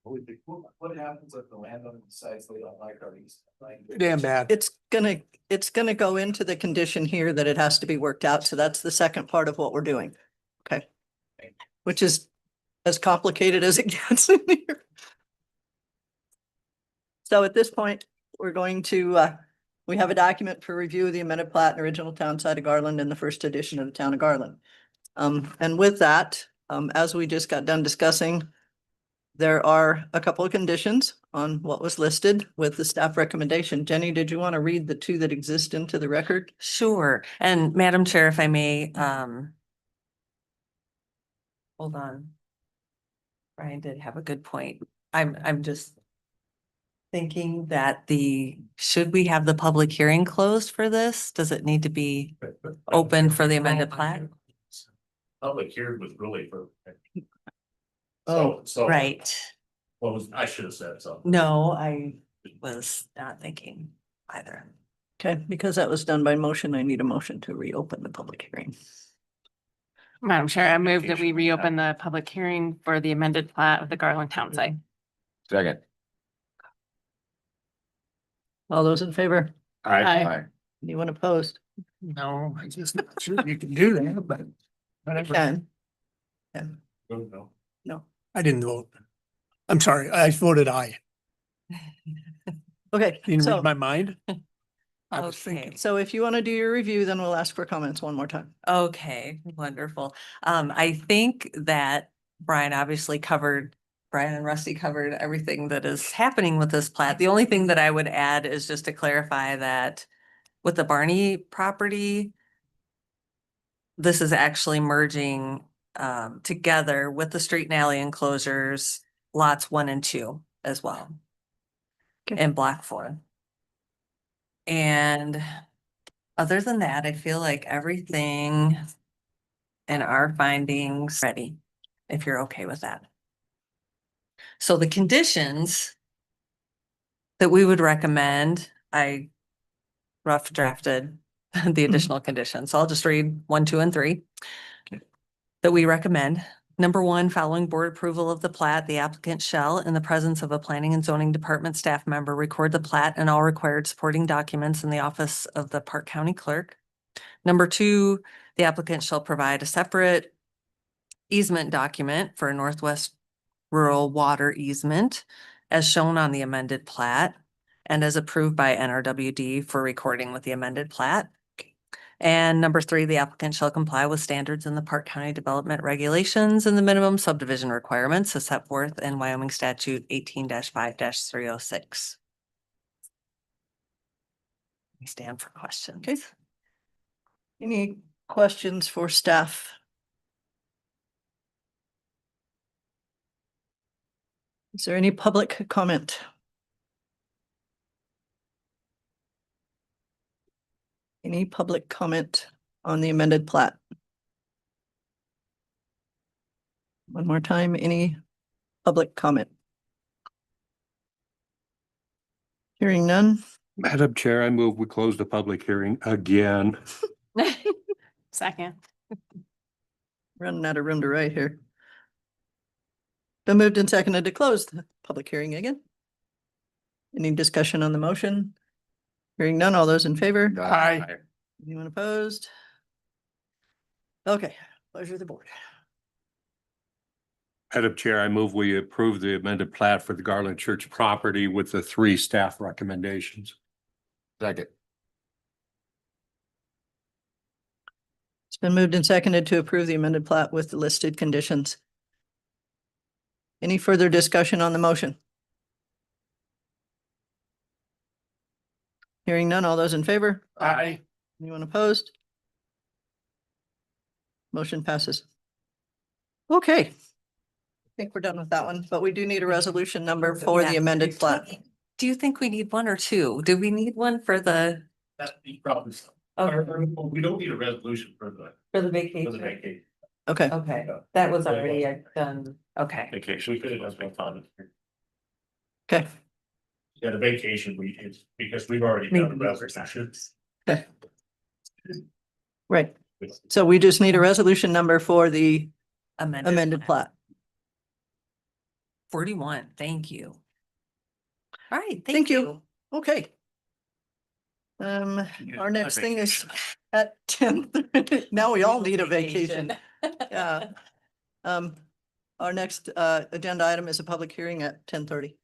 What happens if the landowner decides they don't like our easement? Damn bad. It's gonna go into the condition here that it has to be worked out. So that's the second part of what we're doing. Okay. Which is as complicated as it gets in here. So at this point, we're going to, we have a document for review of the amended plat and original town site of Garland and the first edition of the town of Garland. And with that, as we just got done discussing, there are a couple of conditions on what was listed with the staff recommendation. Jenny, did you want to read the two that exist into the record? Sure. And Madam Chair, if I may, hold on. Brian did have a good point. I'm just thinking that should we have the public hearing closed for this? Does it need to be open for the amended plat? Public hearing was really for. Oh, So. Right. I should have said something. No, I was not thinking either. okay, because that was done by motion, I need a motion to reopen the public hearing. Madam Chair, I move that we reopen the public hearing for the amended plat of the Garland Town Site. Second. All those in favor? Aye. Anyone opposed? No, I just not sure you can do that, but whatever. Can. No. I didn't vote. I'm sorry, I voted aye. Okay, You didn't so, read my mind? I was Okay. thinking. so if you want to do your review, then we'll ask for comments one more time. Okay, wonderful. I think that Brian obviously covered, Brian and Rusty covered everything that is happening with this plat. The only thing that I would add is just to clarify that with the Barney property, this is actually merging together with the street and alley enclosures, lots 1 and 2 as well. Okay. In block 4. And other than that, I feel like everything in our findings ready, if you're okay with that. So the conditions that we would recommend, I rough drafted the additional conditions. So I'll just read 1, 2, and 3. That we recommend. Number 1, following board approval of the plat, the applicant shall, in the presence of a planning and zoning department staff member, record the plat and all required supporting documents in the office of the Park County Clerk. Number 2, the applicant shall provide a separate easement document for a Northwest Rural Water easement as shown on the amended plat and as approved by NRWD for recording with the amended plat. And number 3, the applicant shall comply with standards in the Park County Development Regulations and the minimum subdivision requirements as set forth in Wyoming Statute 18-5-306. We stand for questions. Okay. Any questions for staff? Is there any public comment? Any public comment on the amended plat? One more time, any public comment? Hearing none. Madam Chair, I move we close the public hearing again. Second. Running out of room to write here. Been moved and seconded to close the public hearing again. Any discussion on the motion? Hearing none, all those in favor? Aye. Anyone opposed? Okay, pleasure of the board. Madam Chair, I move we approve the amended plat for the Garland Church property with the 3 staff recommendations. Second. It's been moved and seconded to approve the amended plat with the listed conditions. Any further discussion on the motion? Hearing none, all those in favor? Aye. Anyone opposed? Motion passes. Okay. I think we're done with that one, but we do need a resolution number for the Yeah. amended plat. Do you think we need 1 or 2? Do we need one for the, That's the problem. Okay. We don't need a resolution for the vacation? vacation. Okay, Okay, that was already done. Okay. Vacation, we could have just been fun. okay, Yeah, the vacation, it's because we've already done the resolution. okay. Right. So we just need a resolution number for the amended plat. 41, thank you. All right, Thank you. Okay. Our next thing is at 10. Now we all need a vacation. Yeah. Our next agenda item is a public hearing at 10:30.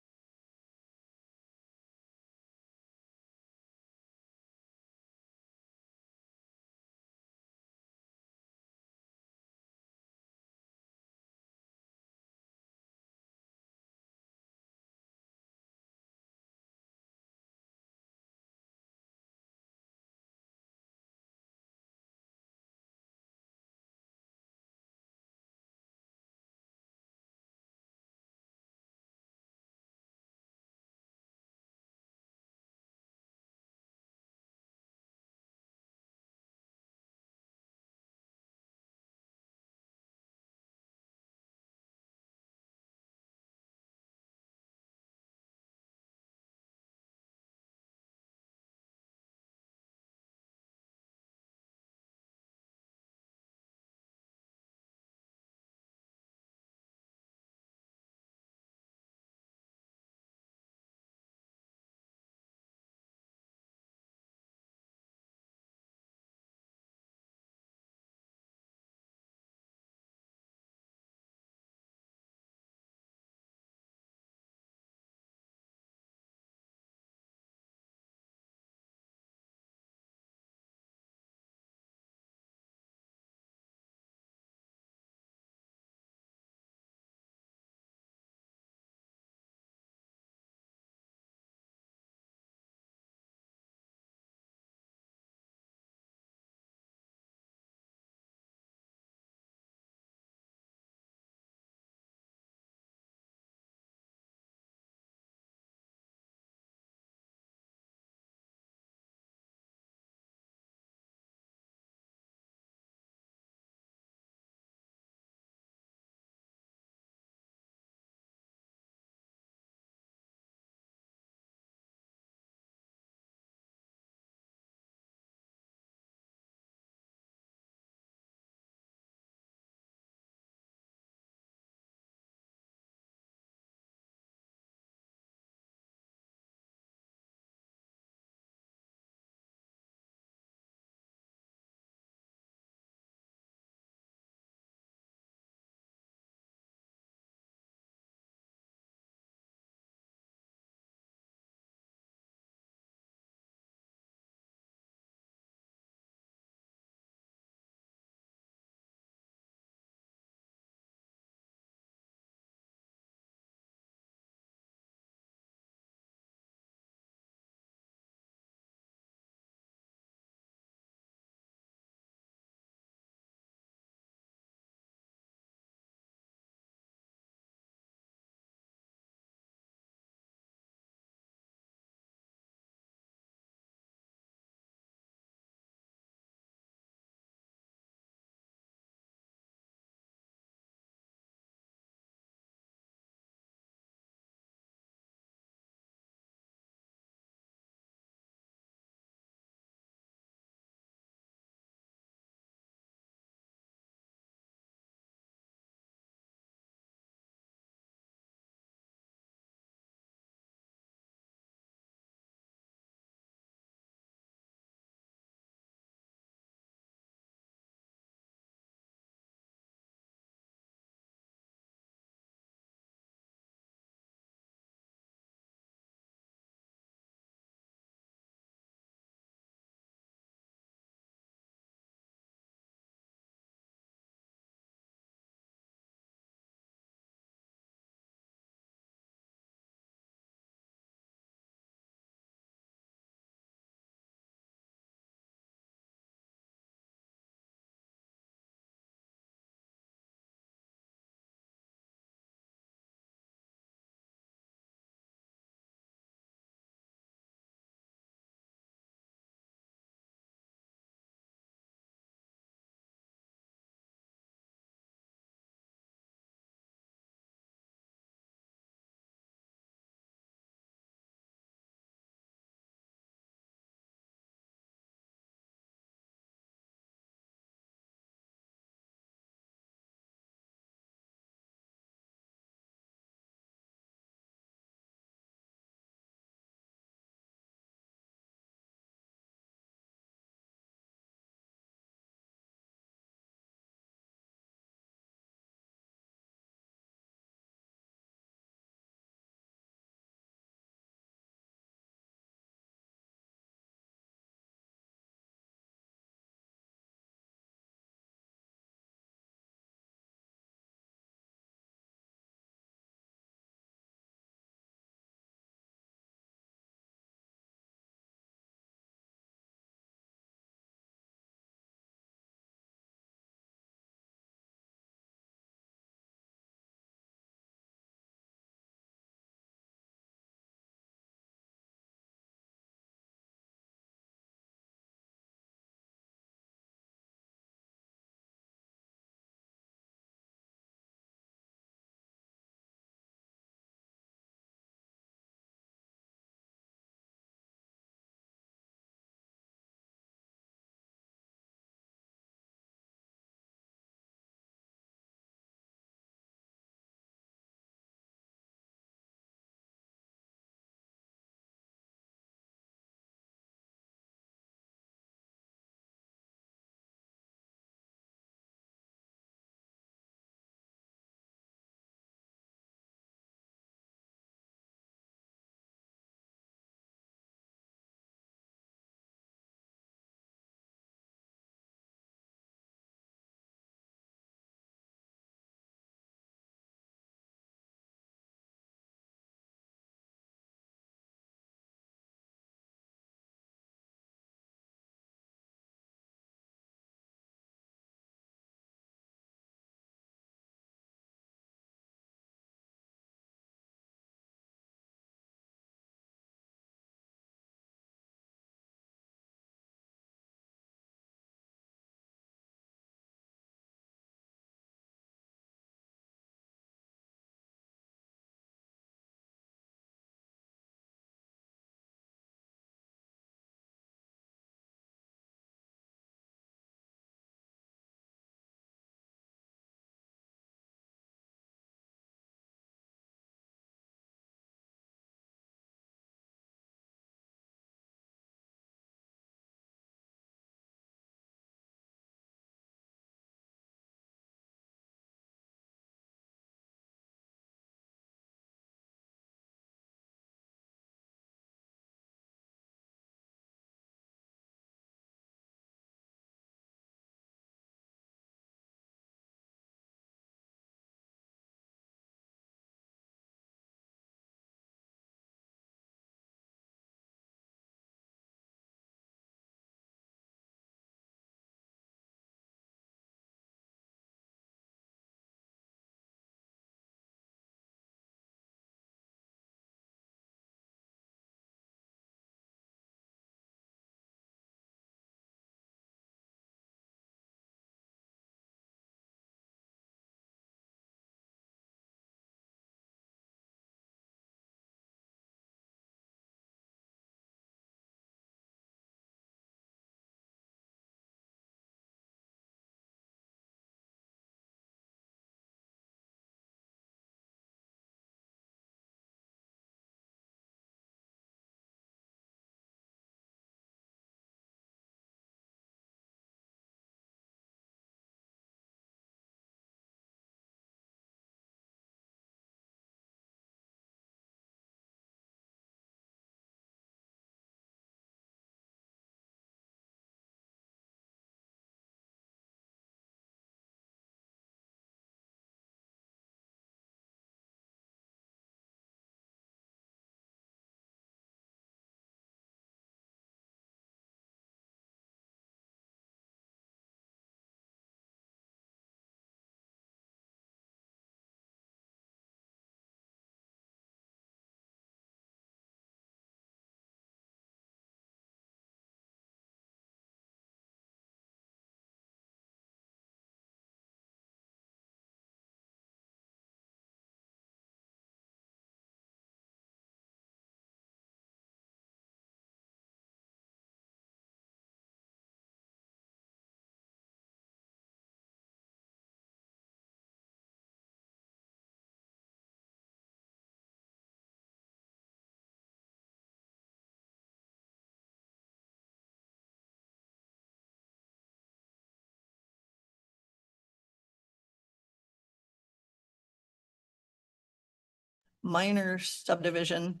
minor subdivision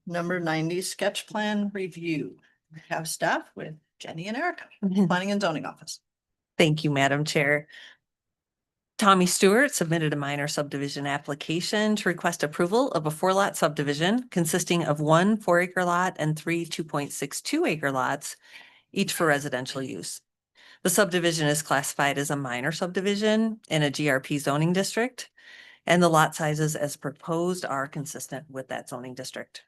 number 90 sketch plan review. We have staff with Jenny and Erica, Planning and Zoning Office. Thank you, Madam Chair. Tommy Stewart submitted a minor subdivision application to request approval of a 4-lot subdivision consisting of 1 4-acre lot and 3 2.62-acre lots, each for residential use. The subdivision is classified as a minor subdivision in a GRP zoning district, and the lot sizes as proposed are consistent with that zoning district.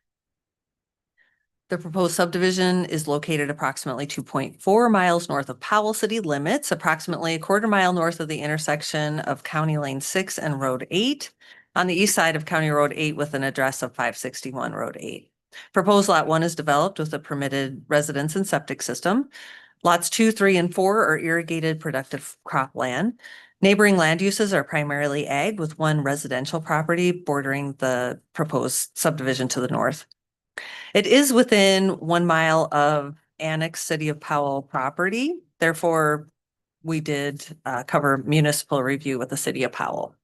The proposed subdivision is located approximately 2.4 miles north of Powell city limits, approximately a 1/4 mile north of the intersection of County Lane 6 and Road 8, on the east side of County Road 8 with an address of 561 Road 8. Proposed Lot 1 is developed with a permitted residence and septic system. Lots 2, 3, and 4 are irrigated productive cropland. Neighboring land uses are primarily ag, with 1 residential property bordering the proposed subdivision to the north. It is within 1 mile of annexed City of Powell property. Therefore, we did cover municipal review with the City of Powell.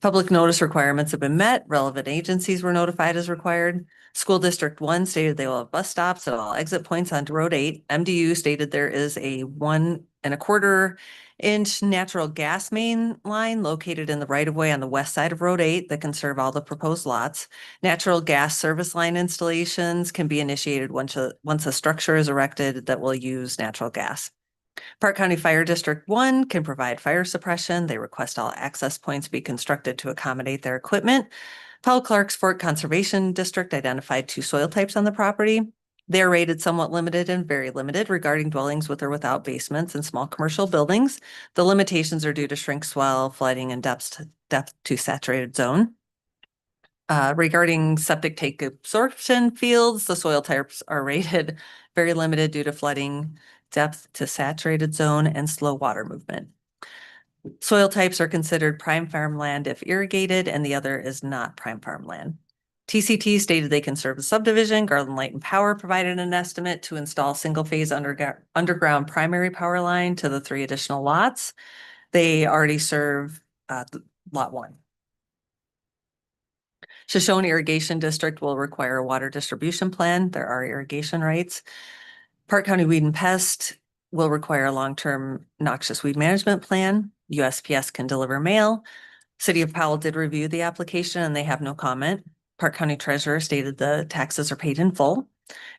Public notice requirements have been met. Relevant agencies were notified as required. School District 1 stated they will have bus stops at all exit points onto Road 8. MDU stated there is a 1 1/4-inch natural gas main line located in the right-of-way on the west side of Road 8 that can serve all the proposed lots. Natural gas service line installations can be initiated once a structure is erected that will use natural gas. Park County Fire District 1 can provide fire suppression. They request all access points be constructed to accommodate their equipment. Paul Clark's Fort Conservation District identified 2 soil types on the property. They're rated somewhat limited and very limited regarding dwellings with or without basements and small commercial buildings. The limitations are due to shrink swell, flooding, and depth to saturated zone. Regarding septic tank absorption fields, the soil types are rated very limited due to flooding, depth to saturated zone, and slow water movement. Soil types are considered prime farmland if irrigated, and the other is not prime farmland. TCT stated they can serve the subdivision. Garland Light and Power provided an estimate to install single-phase underground primary power line to the 3 additional lots. They already serve Lot 1. Shoshone Irrigation District will require a water distribution plan. There are irrigation rights. Park County Weed and Pest will require a long-term noxious weed management plan. USPS can deliver mail. City of Powell did review the application and they have no comment. Park County Treasurer stated the taxes are paid in full.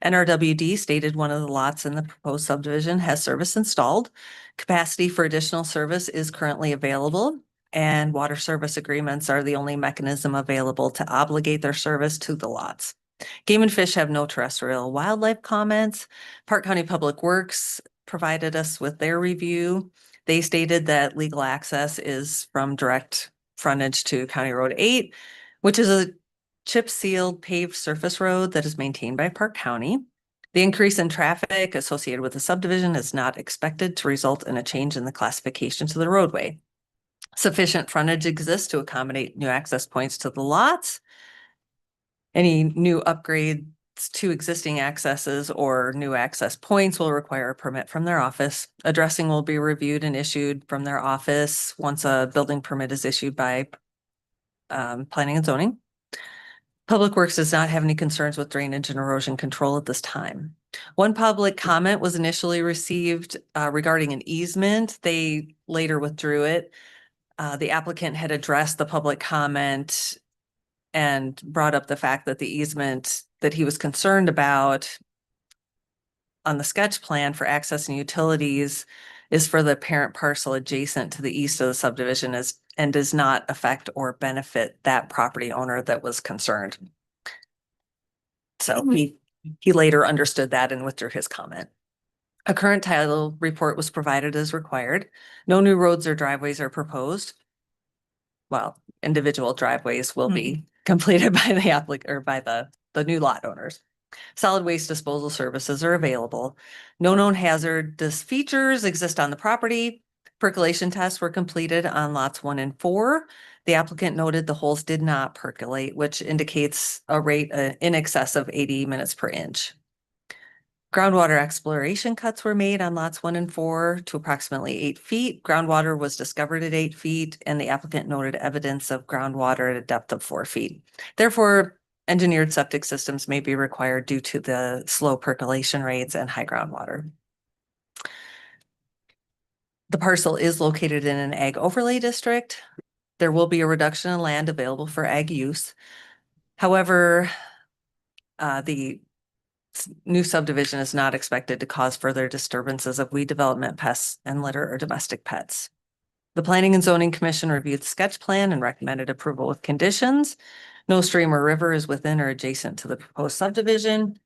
NRWD stated one of the lots in the proposed subdivision has service installed. Capacity for additional service is currently available, and water service agreements are the only mechanism available to obligate their service to the lots. Game and Fish have no terrestrial wildlife comments. Park County Public Works provided us with their review. They stated that legal access is from direct frontage to County Road 8, which is a chip sealed paved surface road that is maintained by Park County. The increase in traffic associated with the subdivision is not expected to result in a change in the classification to the roadway. Sufficient frontage exists to accommodate new access points to the lots. Any new upgrades to existing accesses or new access points will require a permit from their office. Addressing will be reviewed and issued from their office once a building permit is issued by Planning and Zoning. Public Works does not have any concerns with drainage and erosion control at this time. One public comment was initially received regarding an easement. They later withdrew it. The applicant had addressed the public comment and brought up the fact that the easement that he was concerned about on the sketch plan for accessing utilities is for the parent parcel adjacent to the east of the subdivision and does not affect or benefit that property owner that was concerned. So he later understood that and withdrew his comment. A current title report was provided as required. No new roads or driveways are proposed. Well, individual driveways will be completed by the applicant or by the new lot owners. Solid waste disposal services are available. No known hazardous features exist on the property. Percolation tests were completed on lots 1 and 4. The applicant noted the holes did not percolate, which indicates a rate in excess of 80 minutes per inch. Groundwater exploration cuts were made on lots 1 and 4 to approximately 8 feet. Groundwater was discovered at 8 feet, and the applicant noted evidence of groundwater at a depth of 4 feet. Therefore, engineered septic systems may be required due to the slow percolation rates and high groundwater. The parcel is located in an ag overlay district. There will be a reduction in land available for ag use. However, the new subdivision is not expected to cause further disturbances of weed development, pests, and litter or domestic pets. The Planning and Zoning Commission reviewed the sketch plan and recommended approval with conditions. No stream or river is within or adjacent to the proposed subdivision.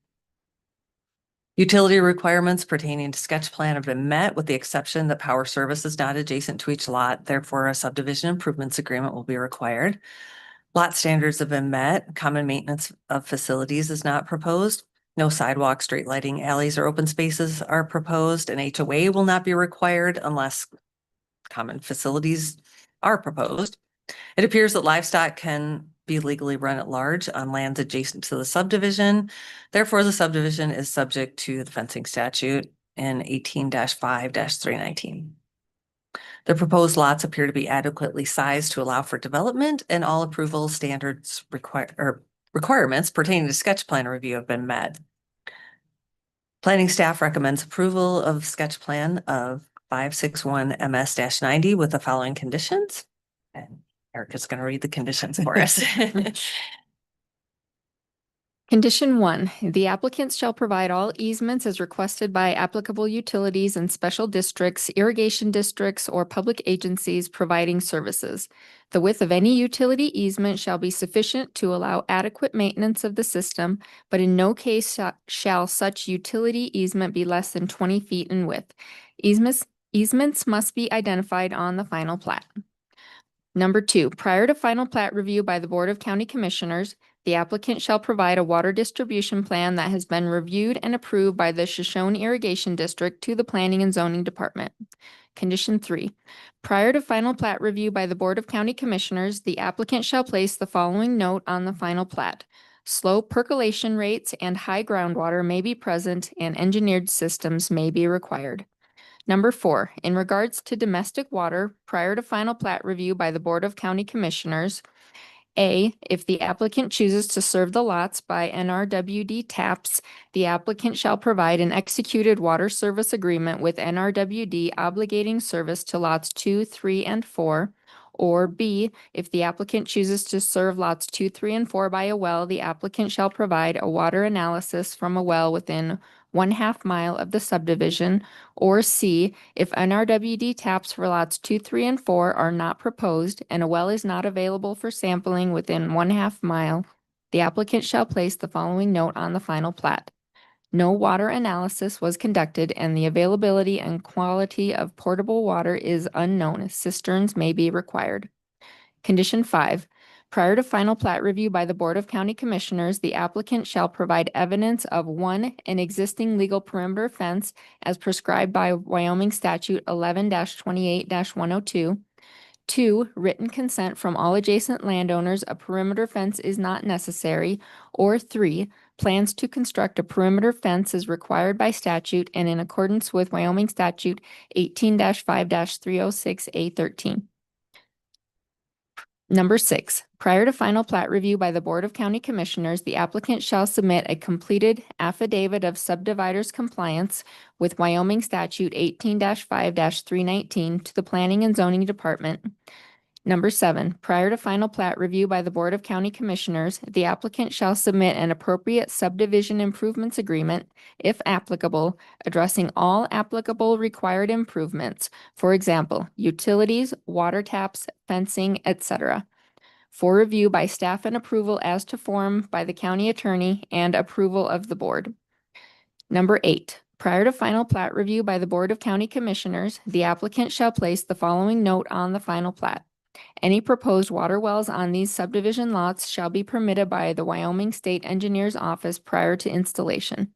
Utility requirements pertaining to sketch plan have been met with the exception that power service is not adjacent to each lot. Therefore, a subdivision improvements agreement will be required. Lot standards have been met. Common maintenance of facilities is not proposed. No sidewalks, street lighting, alleys, or open spaces are proposed. An HOA will not be required unless common facilities are proposed. It appears that livestock can be legally run at large on lands adjacent to the subdivision. Therefore, the subdivision is subject to the fencing statute in 18-5-319. The proposed lots appear to be adequately sized to allow for development, and all approval standards requirements pertaining to sketch plan review have been met. Planning staff recommends approval of sketch plan of 561 MS-90 with the following conditions. And Erica's going to read the conditions for us. Condition 1, the applicants shall provide all easements as requested by applicable utilities and special districts, irrigation districts, or public agencies providing services. The width of any utility easement shall be sufficient to allow adequate maintenance of the system, but in no case shall such utility easement be less than 20 feet in width. Easements must be identified on the final plat. Number 2, prior to final plat review by the Board of County Commissioners, the applicant shall provide a water distribution plan that has been reviewed and approved by the Shoshone Irrigation District to the Planning and Zoning Department. Condition 3, prior to final plat review by the Board of County Commissioners, the applicant shall place the following note on the final plat. Slow percolation rates and high groundwater may be present and engineered systems may be required. Number 4, in regards to domestic water, prior to final plat review by the Board of County Commissioners, A, if the applicant chooses to serve the lots by NRWD taps, the applicant shall provide an executed water service agreement with NRWD obligating service to lots 2, 3, and 4. Or B, if the applicant chooses to serve lots 2, 3, and 4 by a well, the applicant shall provide a water analysis from a well within 1/2 mile of the subdivision. Or C, if NRWD taps for lots 2, 3, and 4 are not proposed and a well is not available for sampling within 1/2 mile, the applicant shall place the following note on the final plat. No water analysis was conducted and the availability and quality of portable water is unknown. Cisterns may be required. Condition 5, prior to final plat review by the Board of County Commissioners, the applicant shall provide evidence of 1, an existing legal perimeter fence as prescribed by Wyoming Statute 11-28-102. 2, written consent from all adjacent landowners a perimeter fence is not necessary. Or 3, plans to construct a perimeter fence is required by statute and in accordance with Wyoming Statute 18-5-306A13. Number 6, prior to final plat review by the Board of County Commissioners, the applicant shall submit a completed affidavit of subdivider's compliance with Wyoming Statute 18-5-319 to the Planning and Zoning Department. Number 7, prior to final plat review by the Board of County Commissioners, the applicant shall submit an appropriate subdivision improvements agreement, if applicable, addressing all applicable required improvements, for example, utilities, water taps, fencing, etc., for review by staff and approval as to form by the county attorney and approval of the board. Number 8, prior to final plat review by the Board of County Commissioners, the applicant shall place the following note on the final plat. Any proposed water wells on these subdivision lots shall be permitted by the Wyoming State Engineer's Office prior to installation.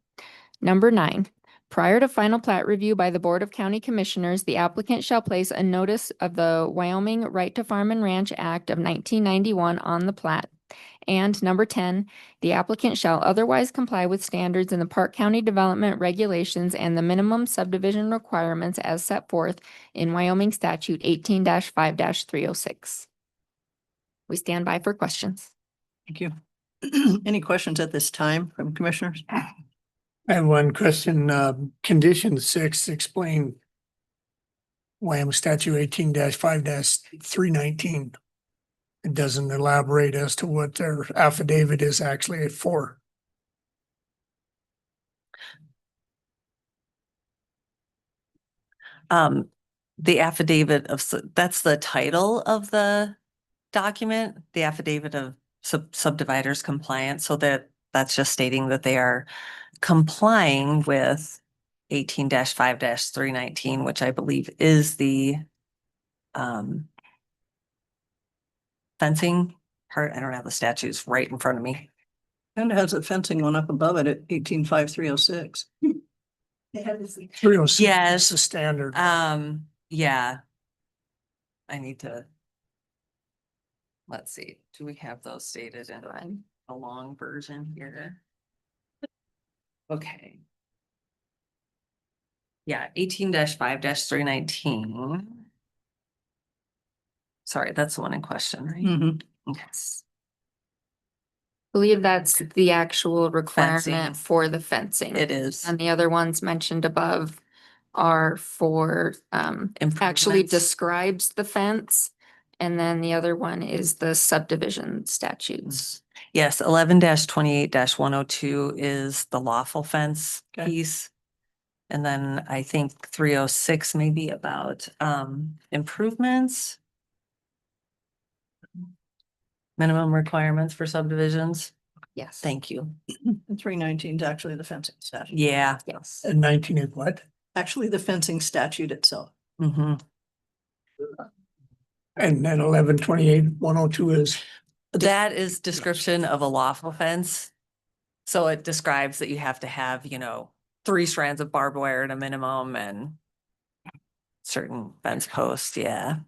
Number 9, prior to final plat review by the Board of County Commissioners, the applicant shall place a notice of the Wyoming Right to Farm and Ranch Act of 1991 on the plat. And number 10, the applicant shall otherwise comply with standards in the Park County Development Regulations and the minimum subdivision requirements as set forth in Wyoming Statute 18-5-306. We stand by for questions. Thank you. Any questions at this time from commissioners? I have one question, condition 6, explain Wyoming statute 18-5-319. It doesn't elaborate as to what their affidavit is actually for. The affidavit of, that's the title of the document, the affidavit of subdividers compliance, so that's just stating that they are complying with 18-5-319, which I believe is the fencing part. I don't have the statutes right in front of me. And it has a fencing one up above it at 18-5-306. 306 Yes. is the standard. Yeah. I need to. Let's see, do we have those stated in a long version here? Okay. Yeah, 18-5-319. Sorry, that's the one in question, right? Mhm. Yes. Believe that's the actual Fencing. requirement for the fencing. It is. And the other ones mentioned above are for, actually Improvements. describes the fence. And then the other one is the subdivision statutes. Yes, 11-28-102 is the lawful fence Okay. piece. And then I think 306 may be about improvements. Minimum requirements for subdivisions. Yes. Thank you. And 319 is actually the fencing statute. Yeah. Yes. And 19 is what? Actually, the fencing statute itself. Mm-hmm. And then 11-28-102 is. That is description of a lawful fence. So it describes that you have to have, 3 strands of barbed wire at a minimum and certain fence posts, yeah.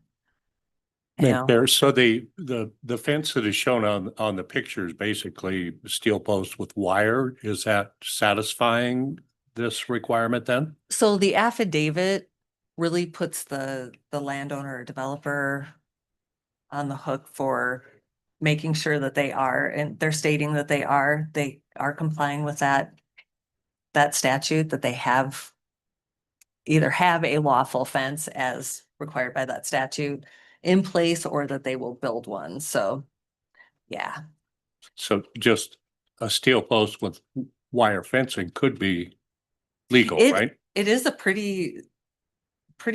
There, so the fence that is shown on the picture is basically steel posts with wire. Is that satisfying this requirement then? So the affidavit really puts the landowner or developer on the hook for making sure that they are, and they're stating that they are complying with that statute, that they either have a lawful fence as required by that statute in place, or that they will build one. So, yeah. So just a steel post with wire fencing could be legal, It- right? It is a pretty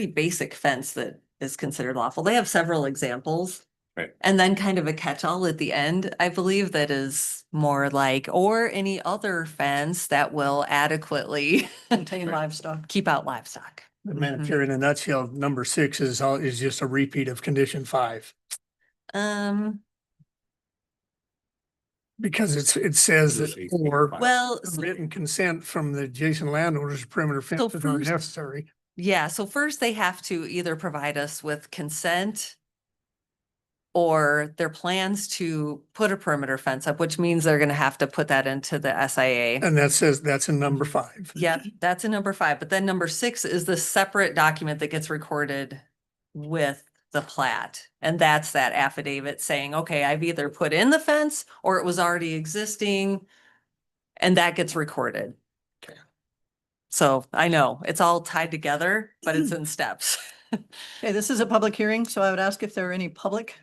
basic fence that is considered lawful. They have several examples. Right. And then kind of a catch-all at the end, I believe, that is more like, or any other fence that will adequately Contain livestock. keep out livestock. The Madam Chair, in a nutshell, number 6 is just a repeat of condition 5. Because it says that Just or 18-5. Well, written consent from the adjacent landowners, perimeter fences are first- necessary. yeah, so first they have to either provide us with consent or their plans to put a perimeter fence up, which means they're gonna have to put that into the SIA. And that says that's in number 5. Yep, that's a number 5, but then number 6 is the separate document that gets recorded with the plat. And that's that affidavit saying, okay, I've either put in the fence or it was already existing. And that gets recorded. Okay. So I know it's all tied together, but it's in steps. Okay, this is a public hearing, so I would ask if there are any public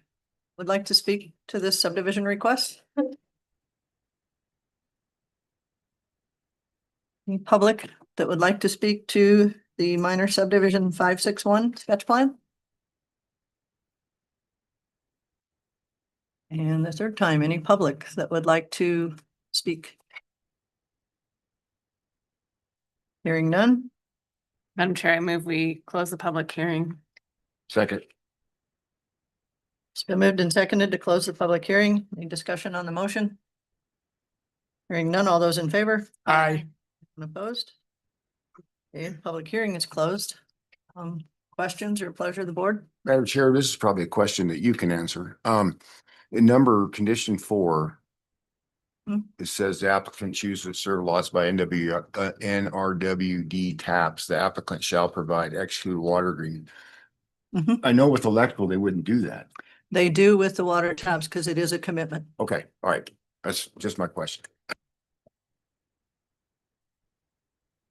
would like to speak to this subdivision request. Any public that would like to speak to the minor subdivision 561 sketch plan? And the third time, any public that would like to speak? Hearing none? Madam Chair, I move we close the public hearing. Second. It's been moved and seconded to close the public hearing. Any discussion on the motion? Hearing none, all those in favor? Aye. Opposed? Okay, public hearing is closed. Questions or pleasure of the board? Madam Chair, this is probably a question that you can answer. In condition 4, It says the applicant chooses to serve lots by NRWD taps. The applicant shall provide executed water agreement. Mhm. I know with electrical, they wouldn't do that. They do with the water taps because it is a commitment. Okay, all right. That's just my question.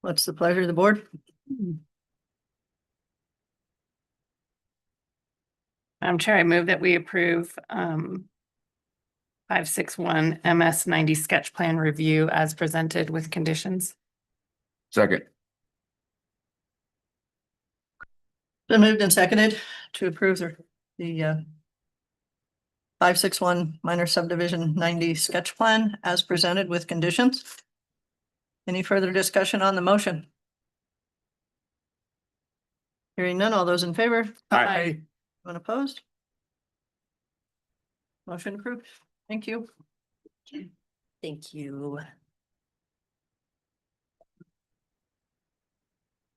What's the pleasure of the board? Madam Chair, I move that we approve 561 MS 90 sketch plan review as presented with conditions. Second, Been moved and seconded to approve the 561 minor subdivision 90 sketch plan as presented with conditions. Any further discussion on the motion? Hearing none, all those in favor? Aye. Anyone opposed? Motion approved. Thank you. Thank you.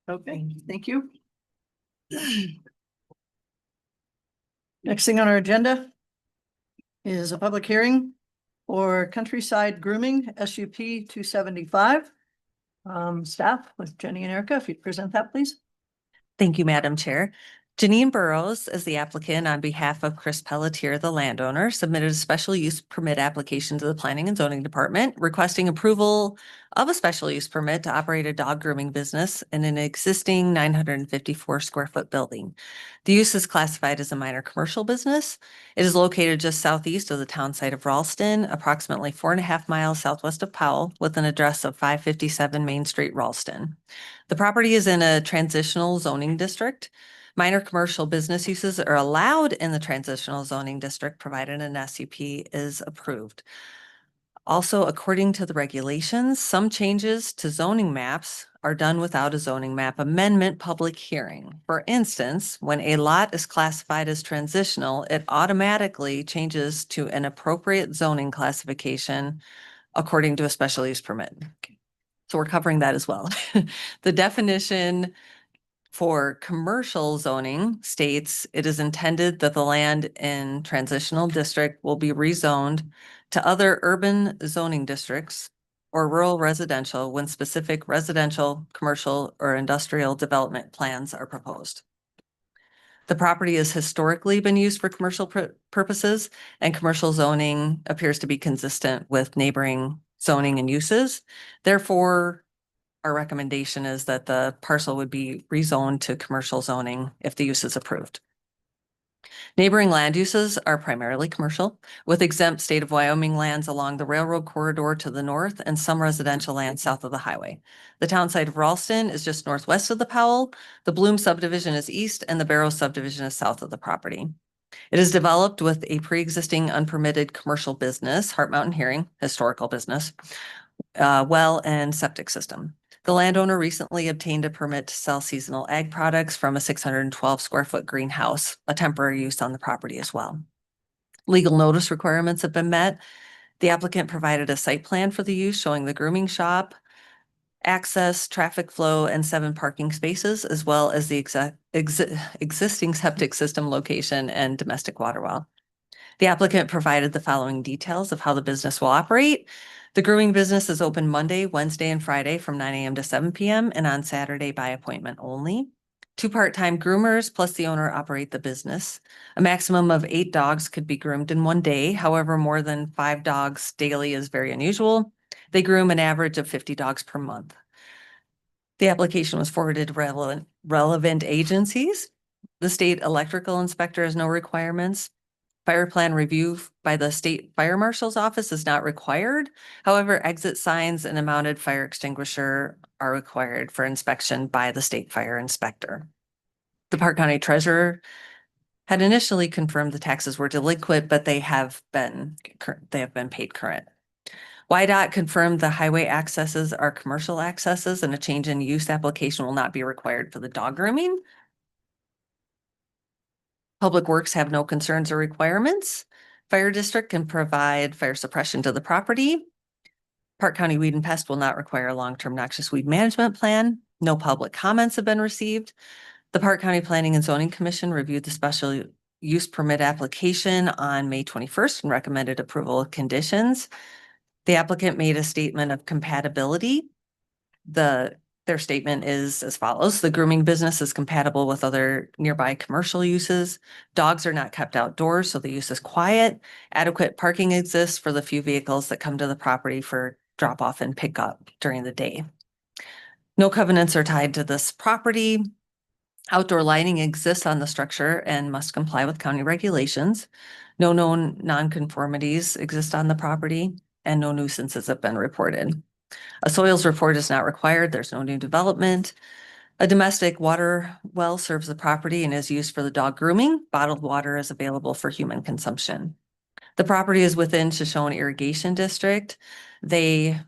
Okay, thank you. Next thing on our agenda is a public hearing for Countryside Grooming, SUP 275. Staff with Jenny and Erica, if you'd present that, please. Thank you, Madam Chair. Janine Burrows, as the applicant on behalf of Chris Pelletier, the landowner, submitted a special use permit application to the Planning and Zoning Department requesting approval of a special use permit to operate a dog grooming business in an existing 954 square foot building. The use is classified as a minor commercial business. It is located just southeast of the town site of Ralston, approximately 4.5 miles southwest of Powell, with an address of 557 Main Street, Ralston. The property is in a transitional zoning district. Minor commercial business uses are allowed in the transitional zoning district provided an SUP is approved. Also, according to the regulations, some changes to zoning maps are done without a zoning map amendment public hearing. For instance, when a lot is classified as transitional, it automatically changes to an appropriate zoning classification according to a special use permit. So we're covering that as well. The definition for commercial zoning states it is intended that the land in transitional district will be rezoned to other urban zoning districts or rural residential when specific residential, commercial, or industrial development plans are proposed. The property has historically been used for commercial purposes, and commercial zoning appears to be consistent with neighboring zoning and uses. Therefore, our recommendation is that the parcel would be rezoned to commercial zoning if the use is approved. Neighboring land uses are primarily commercial, with exempt state of Wyoming lands along the railroad corridor to the north and some residential land south of the highway. The town site of Ralston is just northwest of the Powell. The Bloom subdivision is east and the Barrows subdivision is south of the property. It is developed with a pre-existing unpermitted commercial business, Heart Mountain Hearing, historical business, well and septic system. The landowner recently obtained a permit to sell seasonal ag products from a 612 square foot greenhouse, a temporary use on the property as well. Legal notice requirements have been met. The applicant provided a site plan for the use showing the grooming shop, access, traffic flow, and 7 parking spaces, as well as the existing septic system location and domestic water well. The applicant provided the following details of how the business will operate. The grooming business is open Monday, Wednesday, and Friday from 9 a.m. to 7 p.m. and on Saturday by appointment only. 2 part-time groomers plus the owner operate the business. A maximum of 8 dogs could be groomed in one day. However, more than 5 dogs daily is very unusual. They groom an average of 50 dogs per month. The application was forwarded to relevant agencies. The state electrical inspector has no requirements. Fire plan review by the state fire marshal's office is not required. However, exit signs and a mounted fire extinguisher are required for inspection by the state fire inspector. The Park County treasurer had initially confirmed the taxes were delinquent, but they have been paid current. YDOT confirmed the highway accesses are commercial accesses and a change in use application will not be required for the dog grooming. Public Works have no concerns or requirements. Fire district can provide fire suppression to the property. Park County Weed and Pest will not require a long-term noxious weed management plan. No public comments have been received. The Park County Planning and Zoning Commission reviewed the special use permit application on May 21st and recommended approval of conditions. The applicant made a statement of compatibility. Their statement is as follows: the grooming business is compatible with other nearby commercial uses. Dogs are not kept outdoors, so the use is quiet. Adequate parking exists for the few vehicles that come to the property for drop off and pickup during the day. No covenants are tied to this property. Outdoor lighting exists on the structure and must comply with county regulations. No known nonconformities exist on the property, and no nuisances have been reported. A soils report is not required. There's no new development. A domestic water well serves the property and is used for the dog grooming. Bottled water is available for human consumption. The property is within Shoshone Irrigation District. They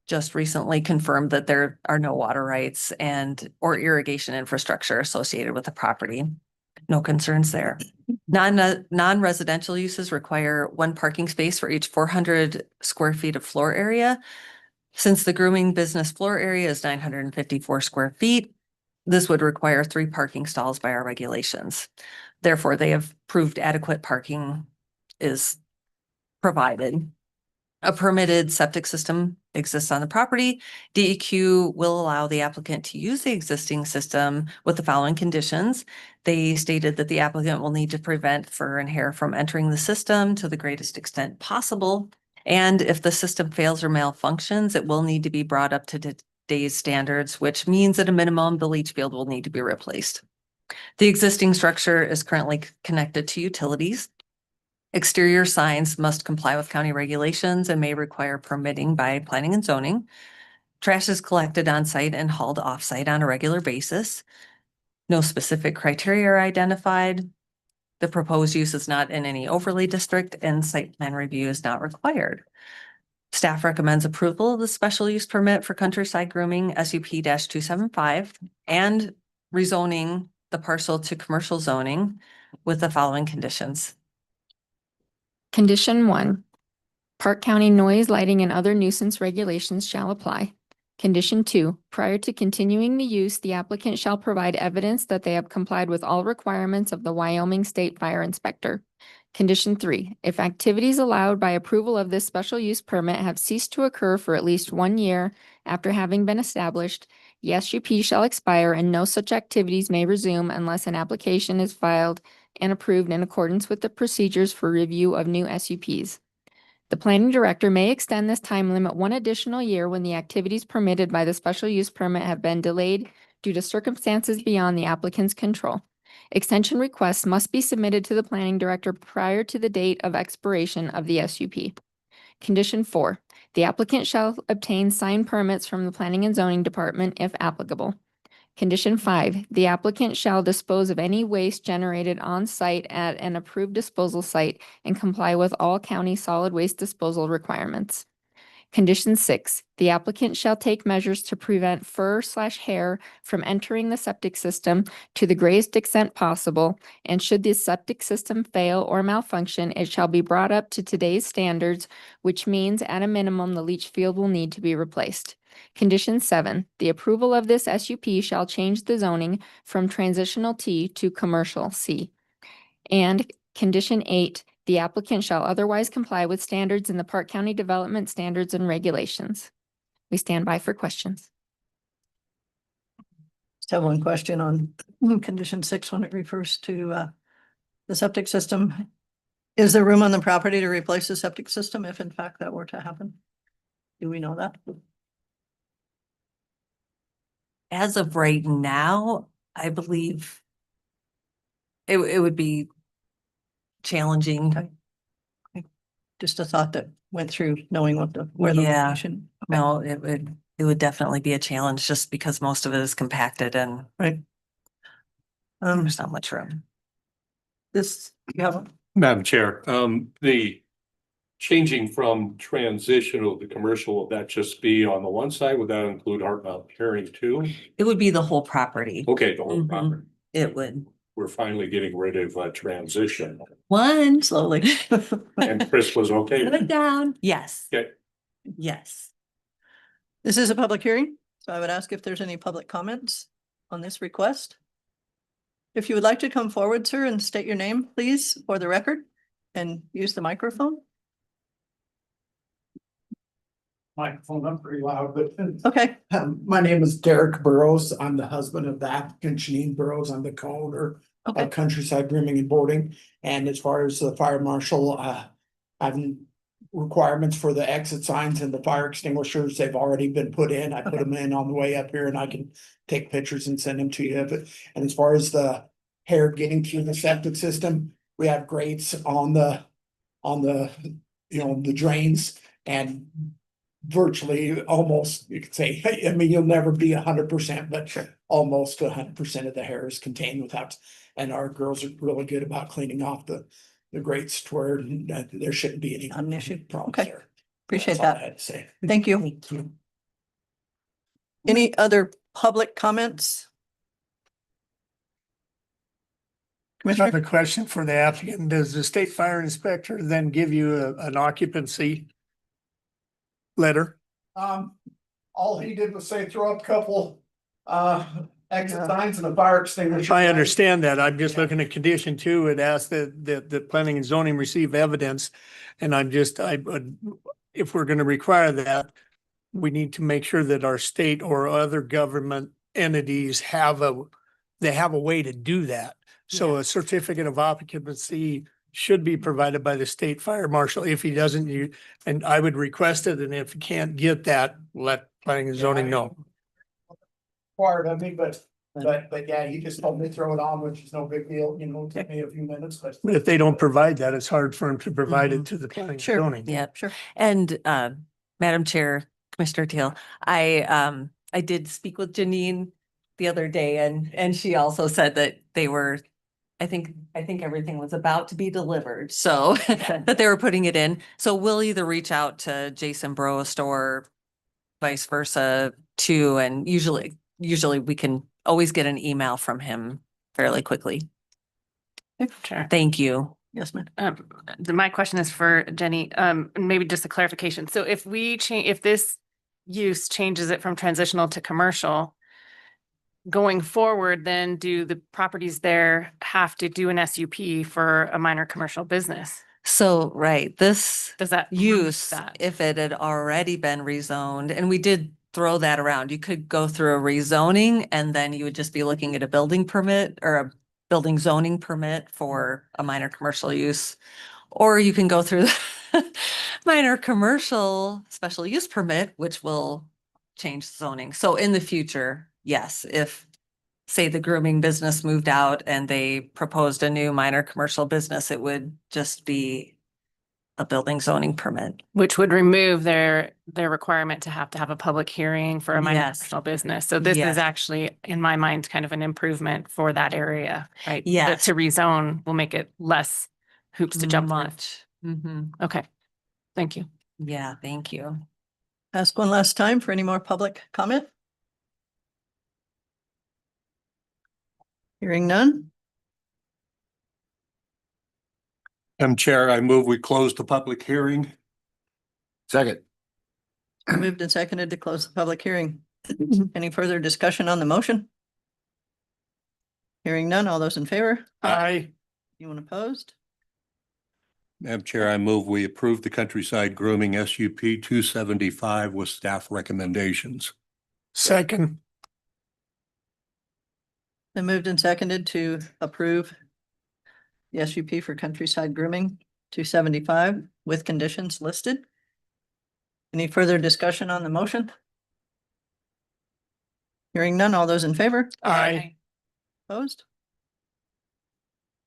just recently confirmed that there are no water rights or irrigation infrastructure associated with the property. No concerns there. Non-residential uses require one parking space for each 400 square feet of floor area. Since the grooming business floor area is 954 square feet, this would require 3 parking stalls by our regulations. Therefore, they have proved adequate parking is provided. A permitted septic system exists on the property. DEQ will allow the applicant to use the existing system with the following conditions. They stated that the applicant will need to prevent fur and hair from entering the system to the greatest extent possible. And if the system fails or malfunctions, it will need to be brought up to today's standards, which means at a minimum, the leach field will need to be replaced. The existing structure is currently connected to utilities. Exterior signs must comply with county regulations and may require permitting by planning and zoning. Trash is collected on site and hauled off site on a regular basis. No specific criteria are identified. The proposed use is not in any overlay district and site plan review is not required. Staff recommends approval of the special use permit for Countryside Grooming SUP 275 and rezoning the parcel to commercial zoning with the following conditions. Condition 1, Park County noise, lighting, and other nuisance regulations shall apply. Condition 2, prior to continuing the use, the applicant shall provide evidence that they have complied with all requirements of the Wyoming State Fire Inspector. Condition 3, if activities allowed by approval of this special use permit have ceased to occur for at least 1 year after having been established, the SUP shall expire and no such activities may resume unless an application is filed and approved in accordance with the procedures for review of new SUPs. The planning director may extend this time limit 1 additional year when the activities permitted by the special use permit have been delayed due to circumstances beyond the applicant's control. Extension requests must be submitted to the planning director prior to the date of expiration of the SUP. Condition 4, the applicant shall obtain signed permits from the planning and zoning department if applicable. Condition 5, the applicant shall dispose of any waste generated on site at an approved disposal site and comply with all county solid waste disposal requirements. Condition 6, the applicant shall take measures to prevent fur/hair from entering the septic system to the greatest extent possible, and should the septic system fail or malfunction, it shall be brought up to today's standards, which means at a minimum, the leach field will need to be replaced. Condition 7, the approval of this SUP shall change the zoning from transitional T to commercial C. And condition 8, the applicant shall otherwise comply with standards in the Park County Development Standards and Regulations. We stand by for questions. Just have one question on condition 6 when it refers to the septic system. Is there room on the property to replace the septic system if in fact that were to happen? Do we know that? As of right now, I believe it would be challenging. Okay. Just a thought that went through knowing where the Yeah. location. Okay. No, it would definitely be a challenge just because most of it is compacted and Right. there's not much room. This, you have, Madam Chair, the changing from transitional to commercial, will that just be on the one side? Would that include Heart Mount Herring too? It would be the whole property. Okay, the whole Mhm. property. It would. We're finally getting rid of transition. One. slowly. And Chris was okay with Put it it. down. Yes. Okay. Yes. This is a public hearing, so I would ask if there's any public comments on this request. If you would like to come forward, sir, and state your name, please, for the record, and use the microphone. microphone up pretty loud, but Okay, my name is Derek Burrows. I'm the husband of the applicant Janine Burrows. I'm the co-owner okay, of Countryside Grooming and Boarding. And as far as the fire marshal, having requirements for the exit signs and the fire extinguishers, they've already been put in. I put them in on the way up here and I can take pictures and send them to you. And as far as the hair getting through the septic system, we have grates on the, the drains, and virtually almost, you could say, I mean, you'll never be 100%, but almost 100% of the hair is contained without, and our girls are really good about cleaning off the grates to where there shouldn't be any Not an issue. problems Okay. there. Appreciate That's all I that. had to say. Thank you. Thank you. Any other public comments? I have Commissioner? a question for the applicant. Does the state fire inspector then give you an occupancy letter? All he did was say throw up a couple, exit signs and a fire extinguisher. I understand that. I'm just looking at condition 2. It asks that planning and zoning receive evidence. And if we're gonna require that, we need to make sure that our state or other government entities have a way to do that. So a certificate of occupancy should be provided by the state fire marshal. If he doesn't, and I would request it, and if you can't get that, let planning and zoning know. Required of me, but yeah, you just told me to throw it on, which is no big deal, it took me a few minutes, but. But if they don't provide that, it's hard for them to provide it to the planning and Sure. zoning. Yeah. Sure. And Madam Chair, Commissioner Teal, I did speak with Janine the other day and she also said that they were, I think everything was about to be delivered, so that they were putting it in. So we'll either reach out to Jason Brost or vice versa too, and usually we can always get an email from him fairly quickly. Sure. Thank you. Yes, ma'am. My question is for Jenny, maybe just a clarification. So if if this use changes it from transitional to commercial, going forward, then do the properties there have to do an SUP for a minor commercial business? So, right, this Does that use, that? if it had already been rezoned, and we did throw that around, you could go through a rezoning and then you would just be looking at a building permit or a building zoning permit for a minor commercial use. Or you can go through the minor commercial special use permit, which will change zoning. So in the future, yes, if say the grooming business moved out and they proposed a new minor commercial business, it would just be a building zoning permit. Which would remove their requirement to have a public hearing for a minor Yes. commercial business. So this Yes. is actually, in my mind, kind of an improvement for that area, right? Yes. To rezone will make it less hoops to jump through. Much. Mm-hmm. Okay, thank you. Yeah, thank you. Ask one last time for any more public comment. Hearing none. Madam Chair, I move we close the public hearing. Second. Moved and seconded to close the public hearing. Any further discussion on the motion? Hearing none. All those in favor? Aye. Anyone opposed? Madam Chair, I move we approve the Countryside Grooming SUP 275 with staff recommendations. Second. Been moved and seconded to approve the SUP for Countryside Grooming 275 with conditions listed. Any further discussion on the motion? Hearing none. All those in favor? Aye. Opposed?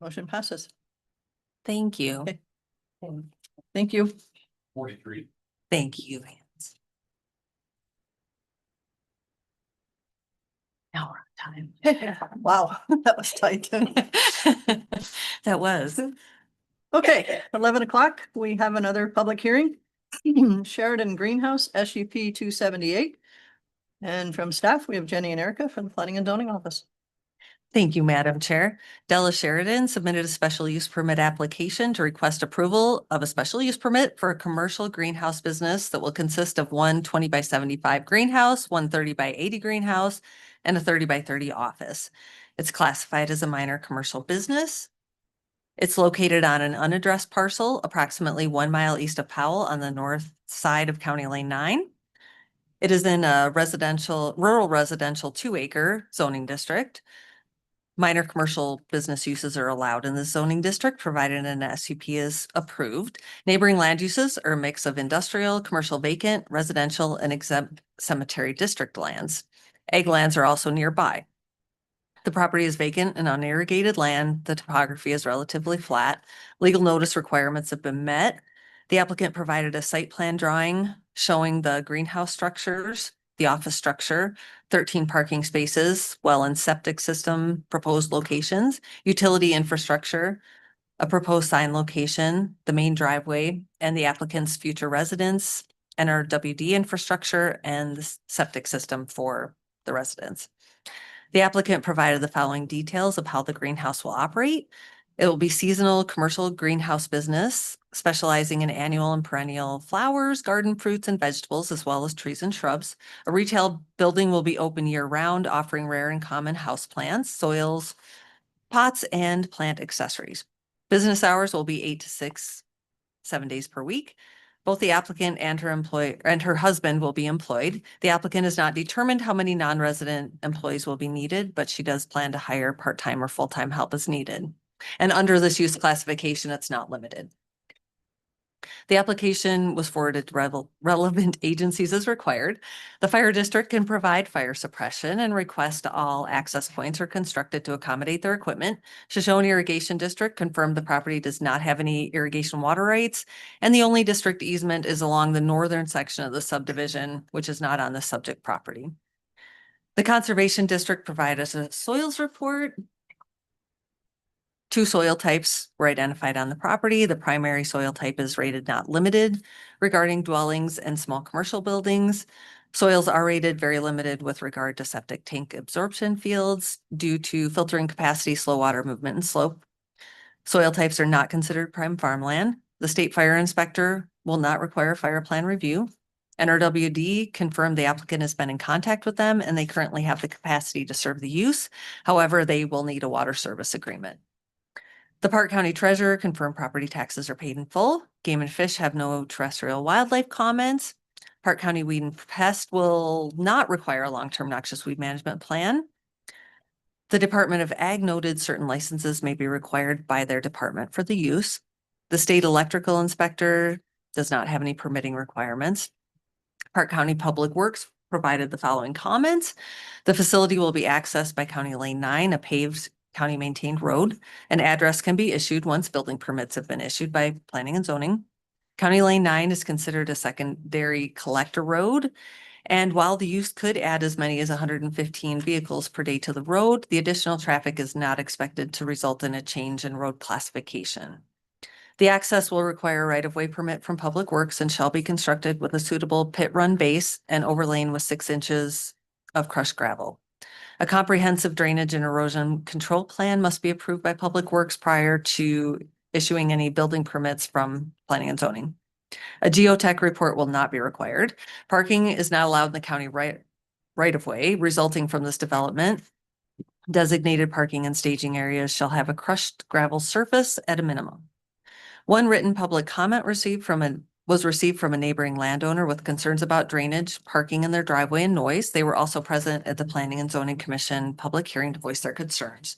Motion passes. Thank you. Okay. Thank you. 43. Thank you, Vance. Now we're on time. Wow, that was tight. That was. Okay, 11 o'clock, we have another public hearing. Sheridan Greenhouse, SUP 278. And from staff, we have Jenny and Erica from the Planning and Zoning Office. Thank you, Madam Chair. Della Sheridan submitted a special use permit application to request approval of a special use permit for a commercial greenhouse business that will consist of one 20 by 75 greenhouse, one 30 by 80 greenhouse, and a 30 by 30 office. It's classified as a minor commercial business. It's located on an unaddressed parcel approximately 1 mile east of Powell on the north side of County Lane 9. It is in a rural residential 2-acre zoning district. Minor commercial business uses are allowed in the zoning district, provided an SUP is approved. Neighboring land uses are a mix of industrial, commercial vacant, residential, and exempt cemetery district lands. Ag lands are also nearby. The property is vacant and unirrigated land. The topography is relatively flat. Legal notice requirements have been met. The applicant provided a site plan drawing showing the greenhouse structures, the office structure, 13 parking spaces, well and septic system, proposed locations, utility infrastructure, a proposed sign location, the main driveway, and the applicant's future residence, NRWD infrastructure, and the septic system for the residents. The applicant provided the following details of how the greenhouse will operate. It will be seasonal commercial greenhouse business specializing in annual and perennial flowers, garden fruits, and vegetables, as well as trees and shrubs. A retail building will be open year-round, offering rare and common house plants, soils, pots, and plant accessories. Business hours will be 8 to 6, 7 days per week. Both the applicant and her husband will be employed. The applicant has not determined how many non-resident employees will be needed, but she does plan to hire part-time or full-time help as needed. And under this use classification, it's not limited. The application was forwarded to relevant agencies as required. The fire district can provide fire suppression and request all access points are constructed to accommodate their equipment. Shoshone Irrigation District confirmed the property does not have any irrigation water rights, and the only district easement is along the northern section of the subdivision, which is not on the subject property. The Conservation District provided us a soils report. 2 soil types were identified on the property. The primary soil type is rated not limited regarding dwellings and small commercial buildings. Soils are rated very limited with regard to septic tank absorption fields due to filtering capacity, slow water movement, and slope. Soil types are not considered prime farmland. The state fire inspector will not require fire plan review. NRWD confirmed the applicant has been in contact with them and they currently have the capacity to serve the use. However, they will need a water service agreement. The Park County Treasurer confirmed property taxes are paid in full. Game and Fish have no terrestrial wildlife comments. Park County Weed and Pest will not require a long-term noxious weed management plan. The Department of Ag noted certain licenses may be required by their department for the use. The state electrical inspector does not have any permitting requirements. Park County Public Works provided the following comments. The facility will be accessed by County Lane 9, a paved county maintained road. An address can be issued once building permits have been issued by planning and zoning. County Lane 9 is considered a secondary collector road. And while the use could add as many as 115 vehicles per day to the road, the additional traffic is not expected to result in a change in road classification. The access will require a right-of-way permit from Public Works and shall be constructed with a suitable pit run base and overlain with 6 inches of crushed gravel. A comprehensive drainage and erosion control plan must be approved by Public Works prior to issuing any building permits from planning and zoning. A geotech report will not be required. Parking is not allowed in the county right of way resulting from this development. Designated parking and staging areas shall have a crushed gravel surface at a minimum. One written public comment was received from a neighboring landowner with concerns about drainage, parking in their driveway, and noise. They were also present at the Planning and Zoning Commission public hearing to voice their concerns.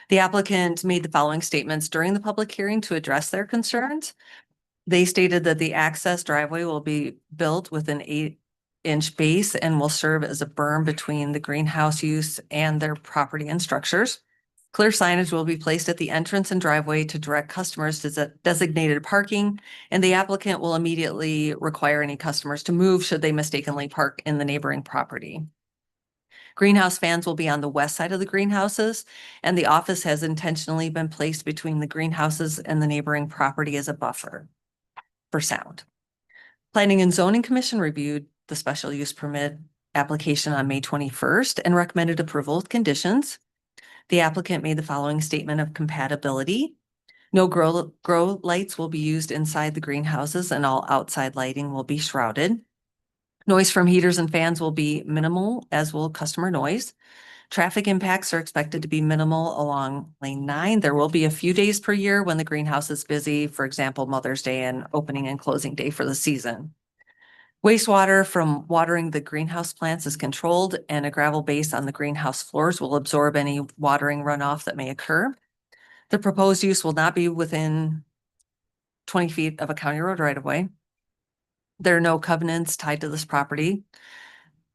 The applicant made the following statements during the public hearing to address their concerns. They stated that the access driveway will be built with an 8-inch base and will serve as a berm between the greenhouse use and their property and structures. Clear signage will be placed at the entrance and driveway to direct customers to designated parking, and the applicant will immediately require any customers to move should they mistakenly park in the neighboring property. Greenhouse fans will be on the west side of the greenhouses, and the office has intentionally been placed between the greenhouses and the neighboring property as a buffer for sound. Planning and Zoning Commission reviewed the special use permit application on May 21st and recommended approval with conditions. The applicant made the following statement of compatibility. No grow lights will be used inside the greenhouses and all outside lighting will be shrouded. Noise from heaters and fans will be minimal, as will customer noise. Traffic impacts are expected to be minimal along Lane 9. There will be a few days per year when the greenhouse is busy, for example, Mother's Day and opening and closing day for the season. Wastewater from watering the greenhouse plants is controlled, and a gravel base on the greenhouse floors will absorb any watering runoff that may occur. The proposed use will not be within 20 feet of a county road right of way. There are no covenants tied to this property.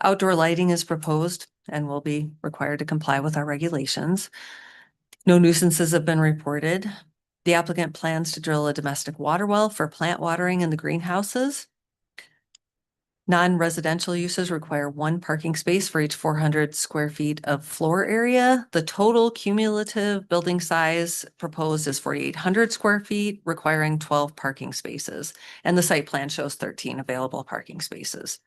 Outdoor lighting is proposed and will be required to comply with our regulations. No nuisances have been reported. The applicant plans to drill a domestic water well for plant watering in the greenhouses. Non-residential uses require one parking space for each 400 square feet of floor area. The total cumulative building size proposed is 4,800 square feet, requiring 12 parking spaces. And the site plan shows 13 available parking spaces.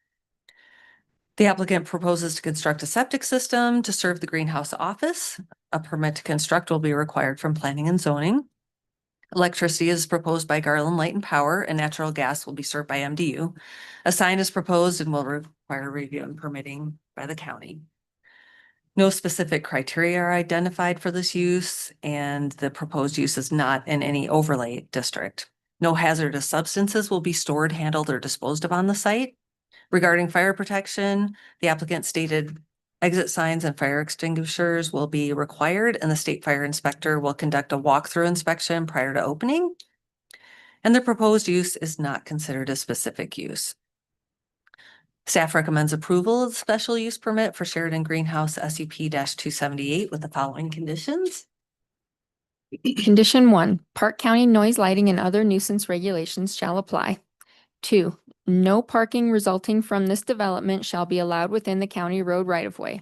The applicant proposes to construct a septic system to serve the greenhouse office. A permit to construct will be required from planning and zoning. Electricity is proposed by Garland Light and Power, and natural gas will be served by MDU. A sign is proposed and will require review and permitting by the county. No specific criteria are identified for this use, and the proposed use is not in any overlay district. No hazardous substances will be stored, handled, or disposed of on the site. Regarding fire protection, the applicant stated exit signs and fire extinguishers will be required, and the state fire inspector will conduct a walkthrough inspection prior to opening. And the proposed use is not considered a specific use. Staff recommends approval of the special use permit for Sheridan Greenhouse SUP 278 with the following conditions. Condition 1, Park County noise, lighting, and other nuisance regulations shall apply. 2, no parking resulting from this development shall be allowed within the county road right-of-way.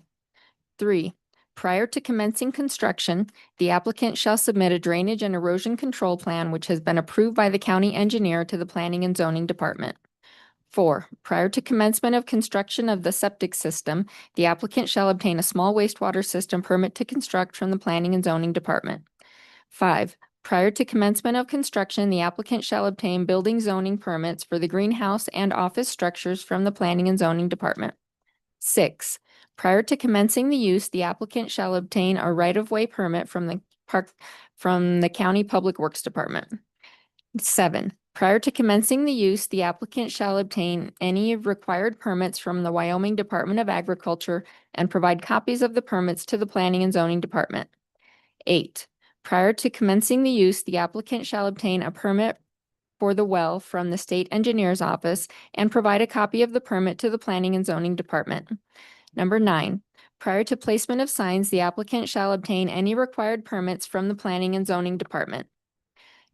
3, prior to commencing construction, the applicant shall submit a drainage and erosion control plan which has been approved by the county engineer to the Planning and Zoning Department. 4, prior to commencement of construction of the septic system, the applicant shall obtain a small wastewater system permit to construct from the Planning and Zoning Department. 5, prior to commencement of construction, the applicant shall obtain building zoning permits for the greenhouse and office structures from the Planning and Zoning Department. 6, prior to commencing the use, the applicant shall obtain a right-of-way permit from the County Public Works Department. 7, prior to commencing the use, the applicant shall obtain any required permits from the Wyoming Department of Agriculture and provide copies of the permits to the Planning and Zoning Department. 8, prior to commencing the use, the applicant shall obtain a permit for the well from the State Engineer's Office and provide a copy of the permit to the Planning and Zoning Department. Number 9, prior to placement of signs, the applicant shall obtain any required permits from the Planning and Zoning Department.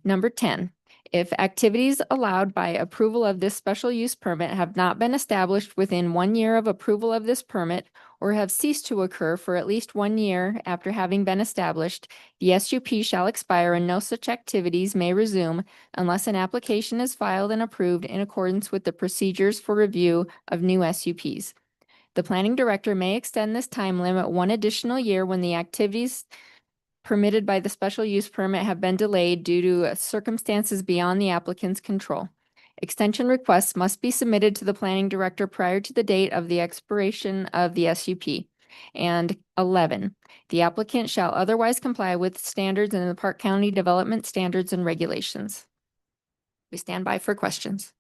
Number 10, if activities allowed by approval of this special use permit have not been established within 1 year of approval of this permit or have ceased to occur for at least 1 year after having been established, the SUP shall expire and no such activities may resume unless an application is filed and approved in accordance with the procedures for review of new SUPs. The planning director may extend this time limit 1 additional year when the activities permitted by the special use permit have been delayed due to circumstances beyond the applicant's control. Extension requests must be submitted to the planning director prior to the date of the expiration of the SUP. And 11, the applicant shall otherwise comply with standards in the Park County Development Standards and Regulations. We stand by for questions.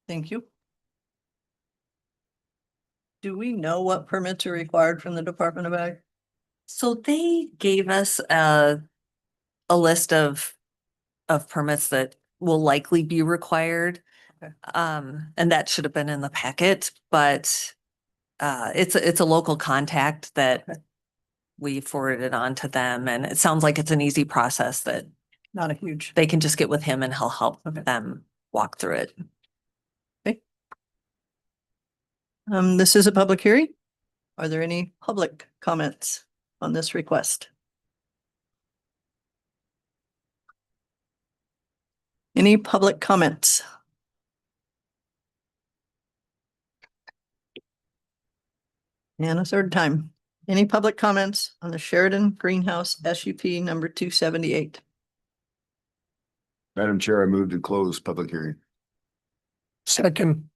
Thank you. Do we know what permits are required from the Department of Ag? So they gave us a list of permits that will likely be required. Okay. And that should have been in the packet, but it's a local contact that we forwarded on to them, and it sounds like it's an easy process that Not a huge. they can just get with him and he'll help them walk through it. This is a public hearing. Are there any public comments on this request? Any public comments? And a third time. Any public comments on the Sheridan Greenhouse SUP number 278? Madam Chair, I move to close public hearing. Second.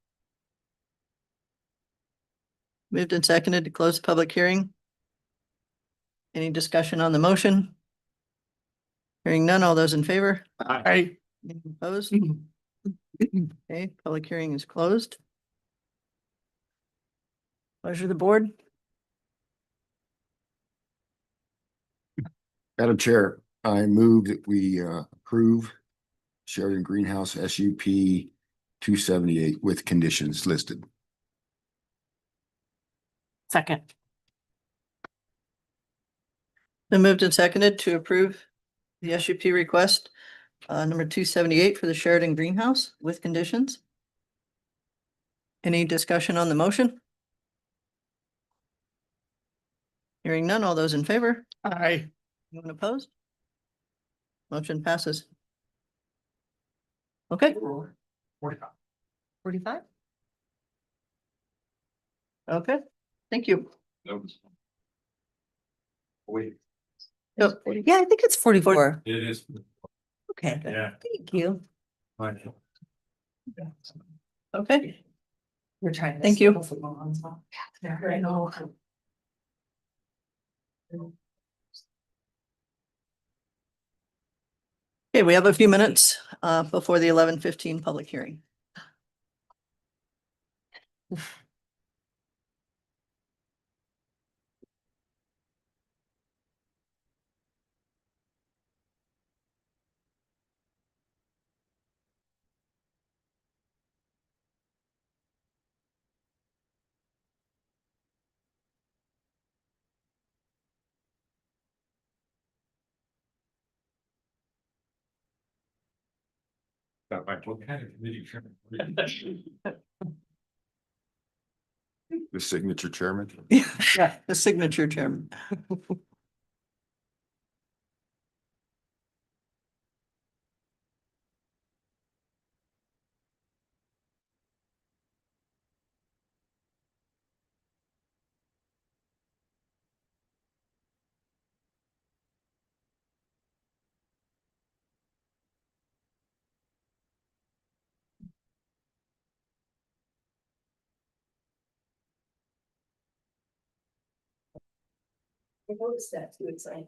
Moved and seconded to close the public hearing. Any discussion on the motion? Hearing none, all those in favor? Aye. Any opposed? Okay, public hearing is closed. Pleasure of the board. Madam Chair, I move that we approve Sheridan Greenhouse SUP 278 with conditions listed. Second. Been moved and seconded to approve the SUP request, number 278 for the Sheridan Greenhouse with conditions. Any discussion on the motion? Hearing none, all those in favor? Aye. Anyone opposed? Motion passes. Okay, 45? okay, thank you. Wait, Yep. Yeah, I think it's 44. it is. Okay, Yeah. thank you. Okay, We're trying. Thank you. I know. okay, we have a few minutes before the 11:15 public hearing. What kind of committee chairman? The signature chairman. Yeah, the signature chairman. I noticed that too, it's like.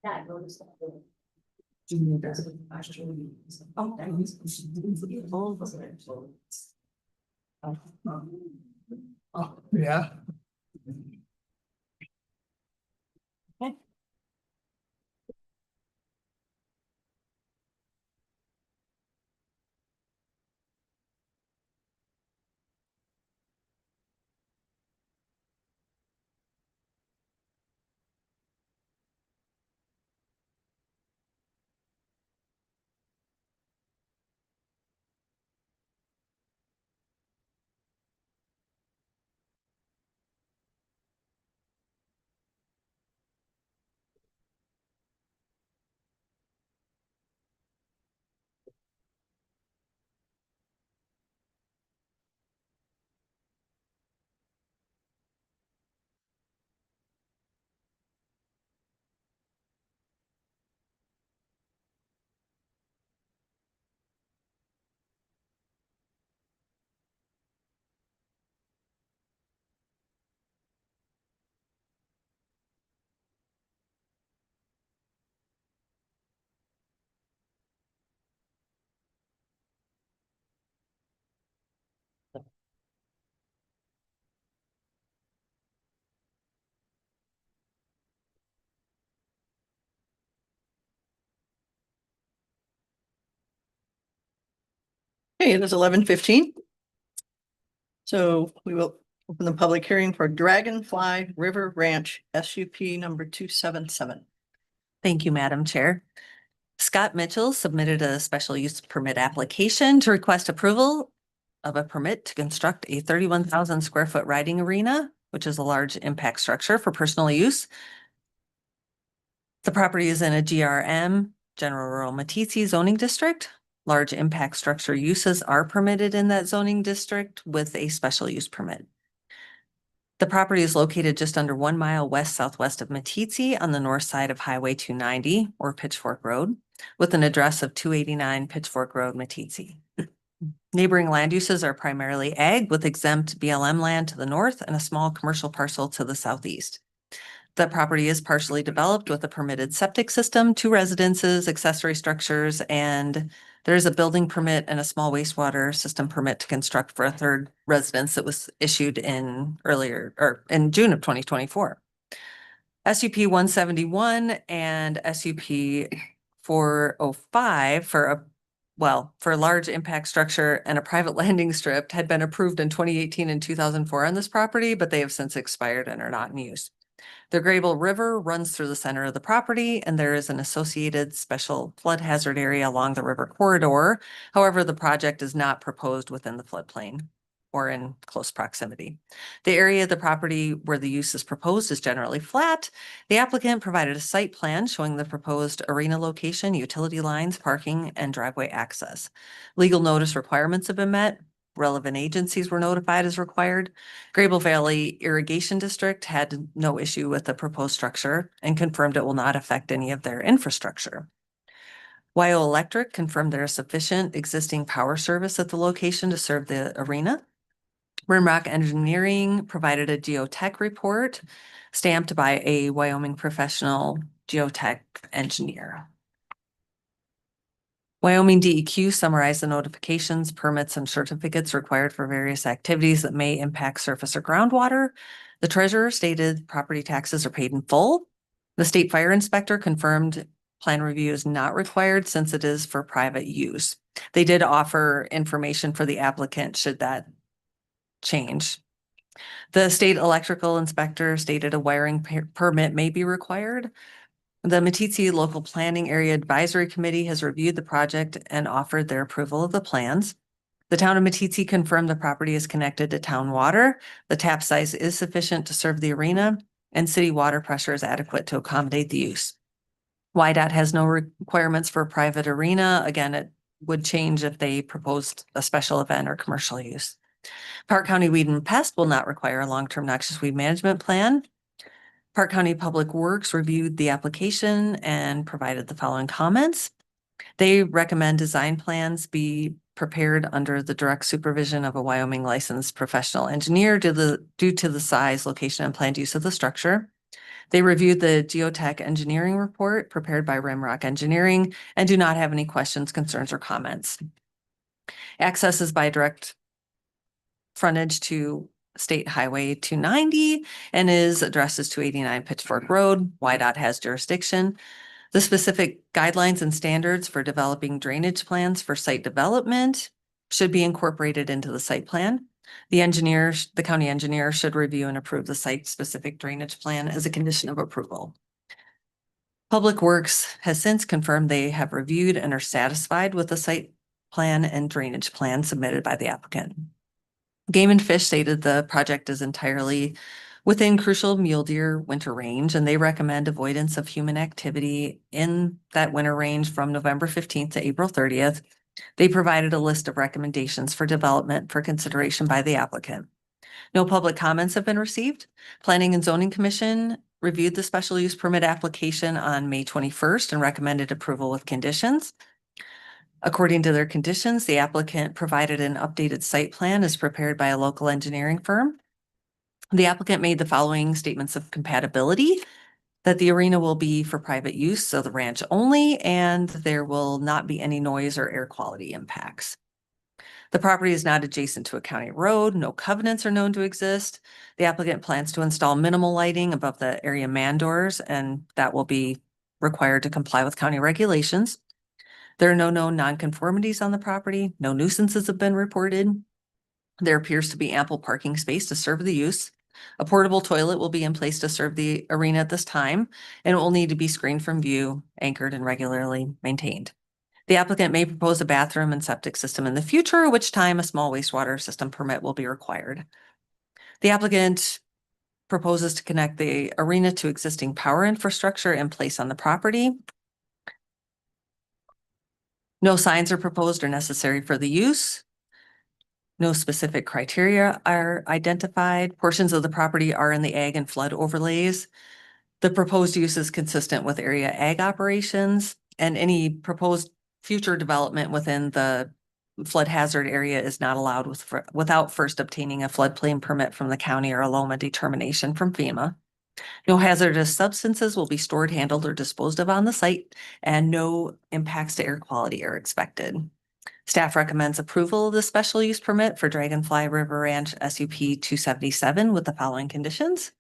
Yeah, I noticed that. Oh, yeah. Okay, it is 11:15. So we will open the public hearing for Dragonfly River Ranch SUP number 277. Thank you, Madam Chair. Scott Mitchell submitted a special use permit application to request approval of a permit to construct a 31,000 square foot riding arena, which is a large impact structure for personal use. The property is in a GRM, General Rural Matisse zoning district. Large impact structure uses are permitted in that zoning district with a special use permit. The property is located just under 1 mile west-southwest of Matisse on the north side of Highway 290 or Pitchfork Road with an address of 289 Pitchfork Road, Matisse. Neighboring land uses are primarily ag with exempt BLM land to the north and a small commercial parcel to the southeast. The property is partially developed with a permitted septic system, 2 residences, accessory structures, and there is a building permit and a small wastewater system permit to construct for a 3rd residence that was issued in June of 2024. SUP 171 and SUP 405 for a large impact structure and a private landing strip had been approved in 2018 and 2004 on this property, but they have since expired and are not in use. The Grable River runs through the center of the property, and there is an associated special flood hazard area along the river corridor. However, the project is not proposed within the floodplain or in close proximity. The area of the property where the use is proposed is generally flat. The applicant provided a site plan showing the proposed arena location, utility lines, parking, and driveway access. Legal notice requirements have been met. Relevant agencies were notified as required. Grable Valley Irrigation District had no issue with the proposed structure and confirmed it will not affect any of their infrastructure. YO Electric confirmed there is sufficient existing power service at the location to serve the arena. Rimrock Engineering provided a geotech report stamped by a Wyoming professional geotech engineer. Wyoming DEQ summarized the notifications, permits, and certificates required for various activities that may impact surface or groundwater. The treasurer stated property taxes are paid in full. The state fire inspector confirmed plan review is not required since it is for private use. They did offer information for the applicant should that change. The state electrical inspector stated a wiring permit may be required. The Meeteetse Local Planning Area Advisory Committee has reviewed the project and offered their approval of the plans. The town of Meeteetse confirmed the property is connected to town water. The tap size is sufficient to serve the arena, and city water pressure is adequate to accommodate the use. YDOT has no requirements for a private arena. Again, it would change if they proposed a special event or commercial use. Park County Weed and Pest will not require a long-term noxious weed management plan. Park County Public Works reviewed the application and provided the following comments. They recommend design plans be prepared under the direct supervision of a Wyoming licensed professional engineer due to the size, location, and planned use of the structure. They reviewed the geotech engineering report prepared by Rimrock Engineering and do not have any questions, concerns, or comments. Access is by direct frontage to State Highway 290 and is addressed as 289 Pitchfork Road. YDOT has jurisdiction. The specific guidelines and standards for developing drainage plans for site development should be incorporated into the site plan. The county engineer should review and approve the site-specific drainage plan as a condition of approval. Public Works has since confirmed they have reviewed and are satisfied with the site plan and drainage plan submitted by the applicant. Game and Fish stated the project is entirely within crucial mule deer winter range, and they recommend avoidance of human activity in that winter range from November 15th to April 30th. They provided a list of recommendations for development for consideration by the applicant. No public comments have been received. Planning and Zoning Commission reviewed the special use permit application on May 21st and recommended approval with conditions. According to their conditions, the applicant provided an updated site plan as prepared by a local engineering firm. The applicant made the following statements of compatibility: that the arena will be for private use, so the ranch only, and there will not be any noise or air quality impacts. The property is not adjacent to a county road. No covenants are known to exist. The applicant plans to install minimal lighting above the area man doors, and that will be required to comply with county regulations. There are no known nonconformities on the property. No nuisances have been reported. There appears to be ample parking space to serve the use. A portable toilet will be in place to serve the arena at this time, and it will need to be screened from view, anchored, and regularly maintained. The applicant may propose a bathroom and septic system in the future, at which time a small wastewater system permit will be required. The applicant proposes to connect the arena to existing power infrastructure in place on the property. No signs are proposed or necessary for the use. No specific criteria are identified. Portions of the property are in the ag and flood overlays. The proposed use is consistent with area ag operations, and any proposed future development within the flood hazard area is not allowed without first obtaining a floodplain permit from the county or a LOMA determination from FEMA. No hazardous substances will be stored, handled, or disposed of on the site, and no impacts to air quality are expected. Staff recommends approval of the special use permit for Dragonfly River Ranch SUP 277 with the following conditions.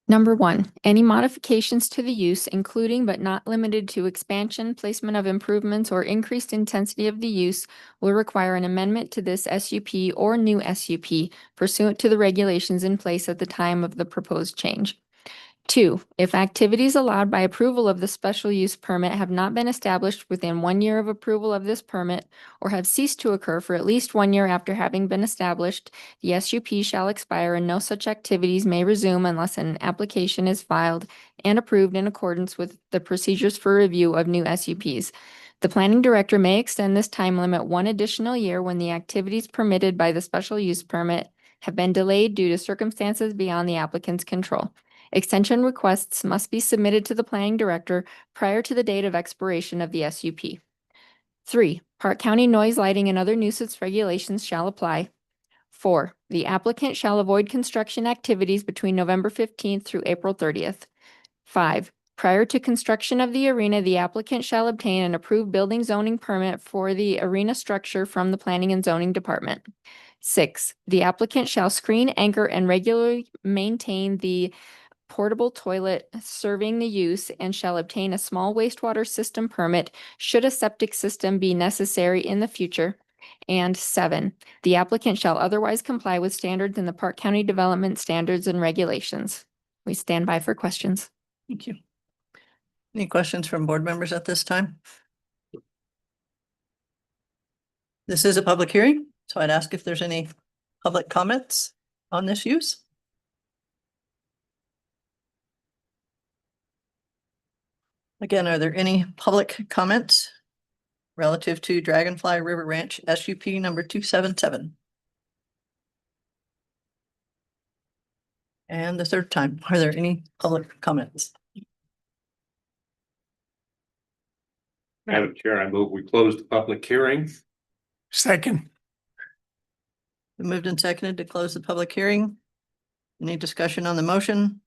Number 1, any modifications to the use, including but not limited to expansion, placement of improvements, or increased intensity of the use, will require an amendment to this SUP or new SUP pursuant to the regulations in place at the time of the proposed change. 2, if activities allowed by approval of the special use permit have not been established within 1 year of approval of this permit or have ceased to occur for at least 1 year after having been established, the SUP shall expire and no such activities may resume unless an application is filed and approved in accordance with the procedures for review of new SUPs. The planning director may extend this time limit 1 additional year when the activities permitted by the special use permit have been delayed due to circumstances beyond the applicant's control. Extension requests must be submitted to the planning director prior to the date of expiration of the SUP. 3, Park County noise, lighting, and other nuisance regulations shall apply. 4, the applicant shall avoid construction activities between November 15th through April 30th. 5, prior to construction of the arena, the applicant shall obtain an approved building zoning permit for the arena structure from the Planning and Zoning Department. 6, the applicant shall screen, anchor, and regularly maintain the portable toilet serving the use and shall obtain a small wastewater system permit should a septic system be necessary in the future. And 7, the applicant shall otherwise comply with standards in the Park County Development Standards and Regulations. We stand by for questions. Thank you. Any questions from board members at this time? This is a public hearing, so I'd ask if there's any public comments on this use. Again, are there any public comments relative to Dragonfly River Ranch SUP number 277? And the third time, are there any public comments? Madam Chair, I move we close the public hearing. Second. Been moved and seconded to close the public hearing. Any discussion on the motion?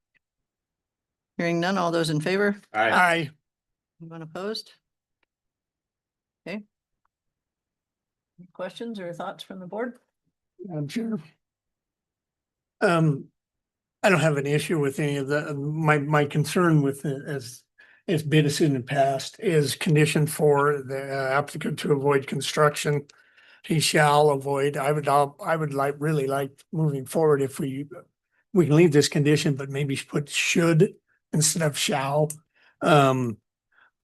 Hearing none, all those in favor? Aye. Anyone opposed? Okay. Any questions or thoughts from the board? Madam Chair. I don't have an issue with any of the, my concern with it as been in the past is condition for the applicant to avoid construction. He shall avoid, I would really like moving forward if we can leave this condition, but maybe put should instead of shall.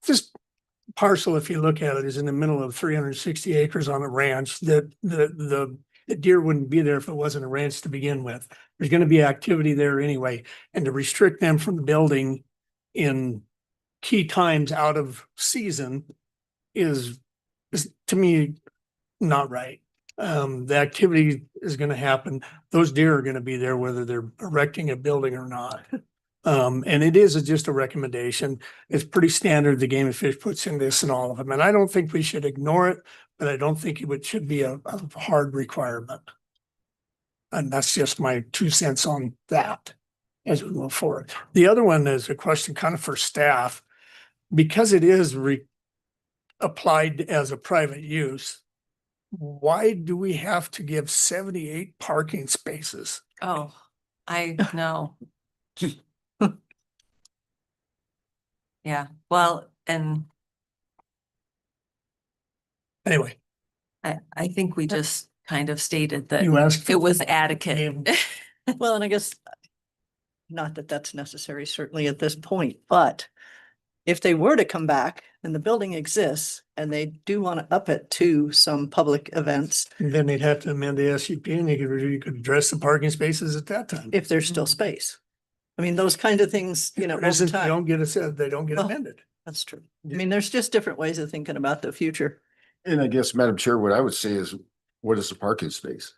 This parcel, if you look at it, is in the middle of 360 acres on a ranch that the deer wouldn't be there if it wasn't a ranch to begin with. There's going to be activity there anyway, and to restrict them from building in key times out of season is to me not right. The activity is going to happen. Those deer are going to be there whether they're erecting a building or not. And it is just a recommendation. It's pretty standard. The Game and Fish puts in this and all of them. And I don't think we should ignore it, but I don't think it should be a hard requirement. And that's just my 2 cents on that as we move forward. The other one is a question kind of for staff. Because it is applied as a private use, why do we have to give 78 parking spaces? Oh, I know. Yeah, well, and Anyway, I think we just kind of stated that you asked. it was adequate. Well, and I guess not that that's necessary certainly at this point, but if they were to come back and the building exists and they do want to up it to some public events, Then they'd have to amend the SUP and you could address the parking spaces at that time. if there's still space. I mean, those kinds of things, you know, There over isn't, they time. don't they don't get Well, amended. That's true. I mean, there's just different ways of thinking about the future. And I guess, Madam Chair, what I would say is, what is the parking space?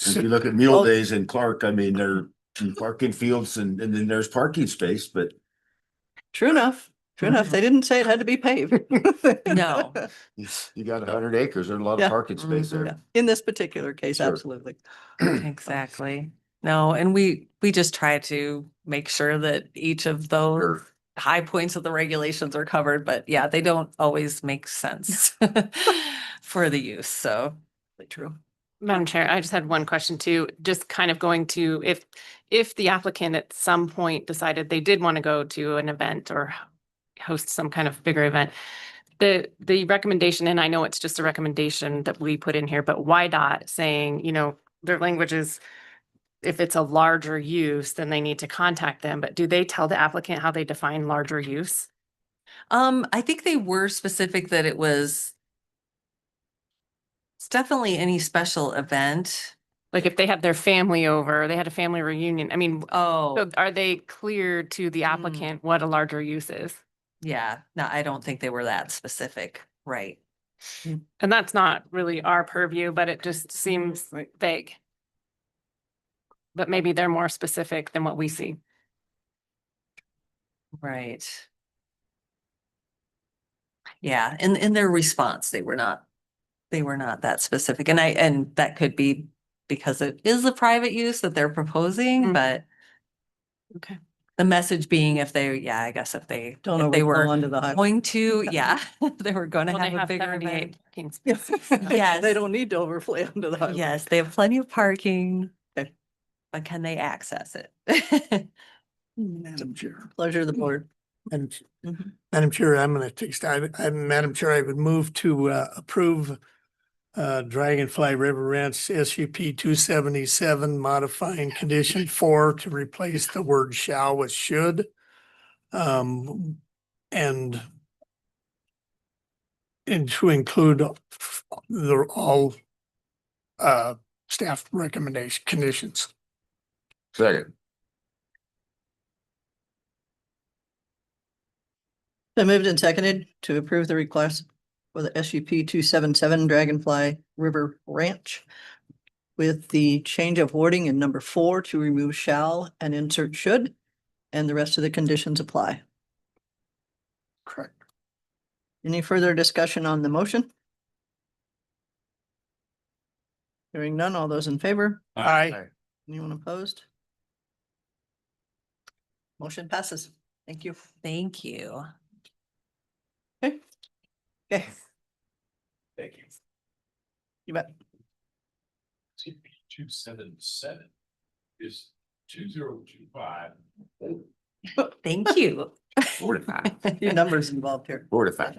If So- you look at Mule Oh. Days in Clark, I mean, there are parking fields and then there's parking space, but True enough. True enough, they didn't say it had to be paved. No. You got 100 acres, there's a lot Yeah. of parking space Yeah. there. In this particular case, Sure. absolutely. Exactly. No, and we just try to make sure that each of those Sure. high points of the regulations are covered, but yeah, they don't always make sense for the use, so. True. Madam Chair, I just had one question too, just kind of going to, if the applicant at some point decided they did want to go to an event or host some kind of bigger event, the recommendation, and I know it's just a recommendation that we put in here, but YDOT saying, you know, their language is, if it's a larger use, then they need to contact them, but do they tell the applicant how they define larger use? I think they were specific that it's definitely any special event. Like if they had their family over, they had a family reunion, I mean, Oh, so are they clear to the applicant what a larger use is? yeah, no, I don't think they were that specific, right? And that's not really our purview, but it just seems vague. But maybe they're more specific than what we see. Right. Yeah, in their response, they were not that specific, and that could be because it is a private use that they're proposing, Mhm. but Okay. the message being I guess if they Don't they overflow were onto the highway. going to, they were going to Well, they have a have bigger 78 event. parking Yes. spaces. Yes. They don't need to overflow onto the highway. Yes, they have plenty of parking. Okay. But can they access it? Madam Chair. Pleasure of the board. And Mhm. Madam Chair, I'm going to take, Madam Chair, I would move to approve Dragonfly River Ranch SUP 277 modifying condition 4 to replace the word shall with should. And to include all staff recommendation conditions. Second. Been moved and seconded to approve the request for the SUP 277 Dragonfly River Ranch with the change of wording in number 4 to remove shall and insert should, and the rest of the conditions apply. Correct. Any further discussion on the motion? Hearing none, all those in favor? Aye. Anyone opposed? Motion passes. Thank you. Thank you. Okay. Thank you. You bet. CP 277 is 2025. Thank you. 4 to 5. A few numbers involved here. 4 to 5.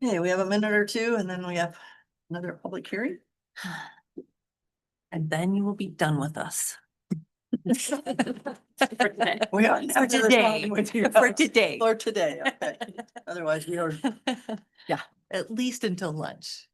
Okay, we have a minute or two and then we have another public hearing. And then you will be done with us. For today. We are For today, for today. For today, okay. Otherwise, we are, yeah. At least until lunch.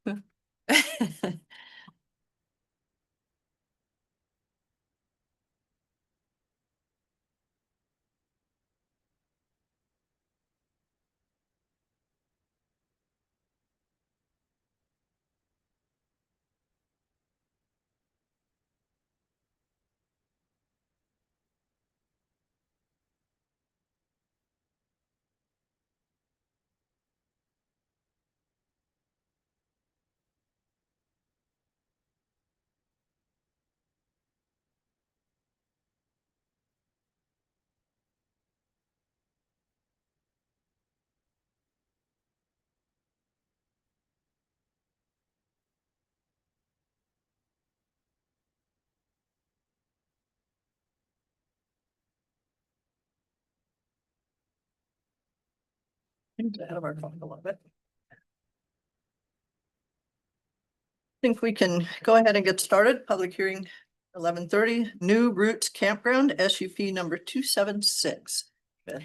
Ahead of our clock a little bit. Think we can go ahead and get started. Public hearing 11:30, New Roots Campground, SUP number 276.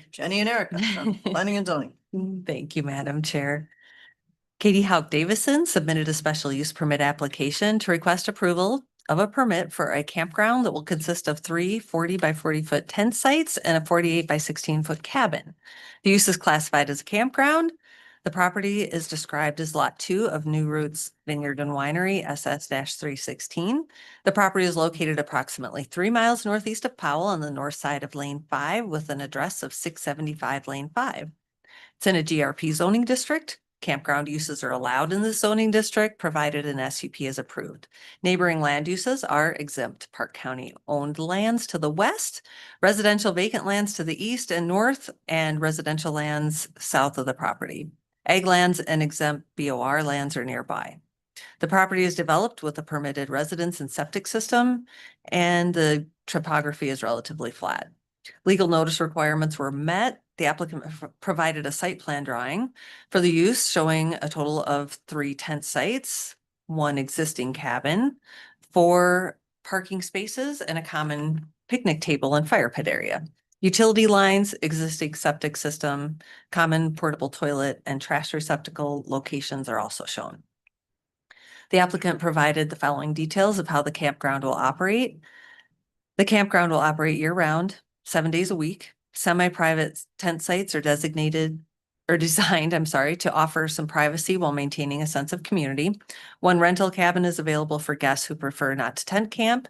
Jenny and Erica, from Planning and Zoning. Thank you, Madam Chair. Katie Hauk Davison submitted a special use permit application to request approval of a permit for a campground that will consist of 3 40 by 40-foot tent sites and a 48 by 16-foot cabin. The use is classified as a campground. The property is described as Lot 2 of New Roots Vineyard and Winery, SS-316. The property is located approximately 3 miles northeast of Powell on the north side of Lane 5 with an address of 675 Lane 5. It's in a GRP zoning district. Campground uses are allowed in the zoning district, provided an SUP is approved. Neighboring land uses are exempt: Park County owned lands to the west, residential vacant lands to the east and north, and residential lands south of the property. Ag lands and exempt BOR lands are nearby. The property is developed with a permitted residence and septic system, and the topography is relatively flat. Legal notice requirements were met. The applicant provided a site plan drawing for the use showing a total of 3 tent sites, 1 existing cabin, 4 parking spaces, and a common picnic table and fire pit area. Utility lines, existing septic system, common portable toilet, and trash receptacle locations are also shown. The applicant provided the following details of how the campground will operate. The campground will operate year-round, 7 days a week. Semi-private tent sites are designed, to offer some privacy while maintaining a sense of community. 1 rental cabin is available for guests who prefer not to tent camp.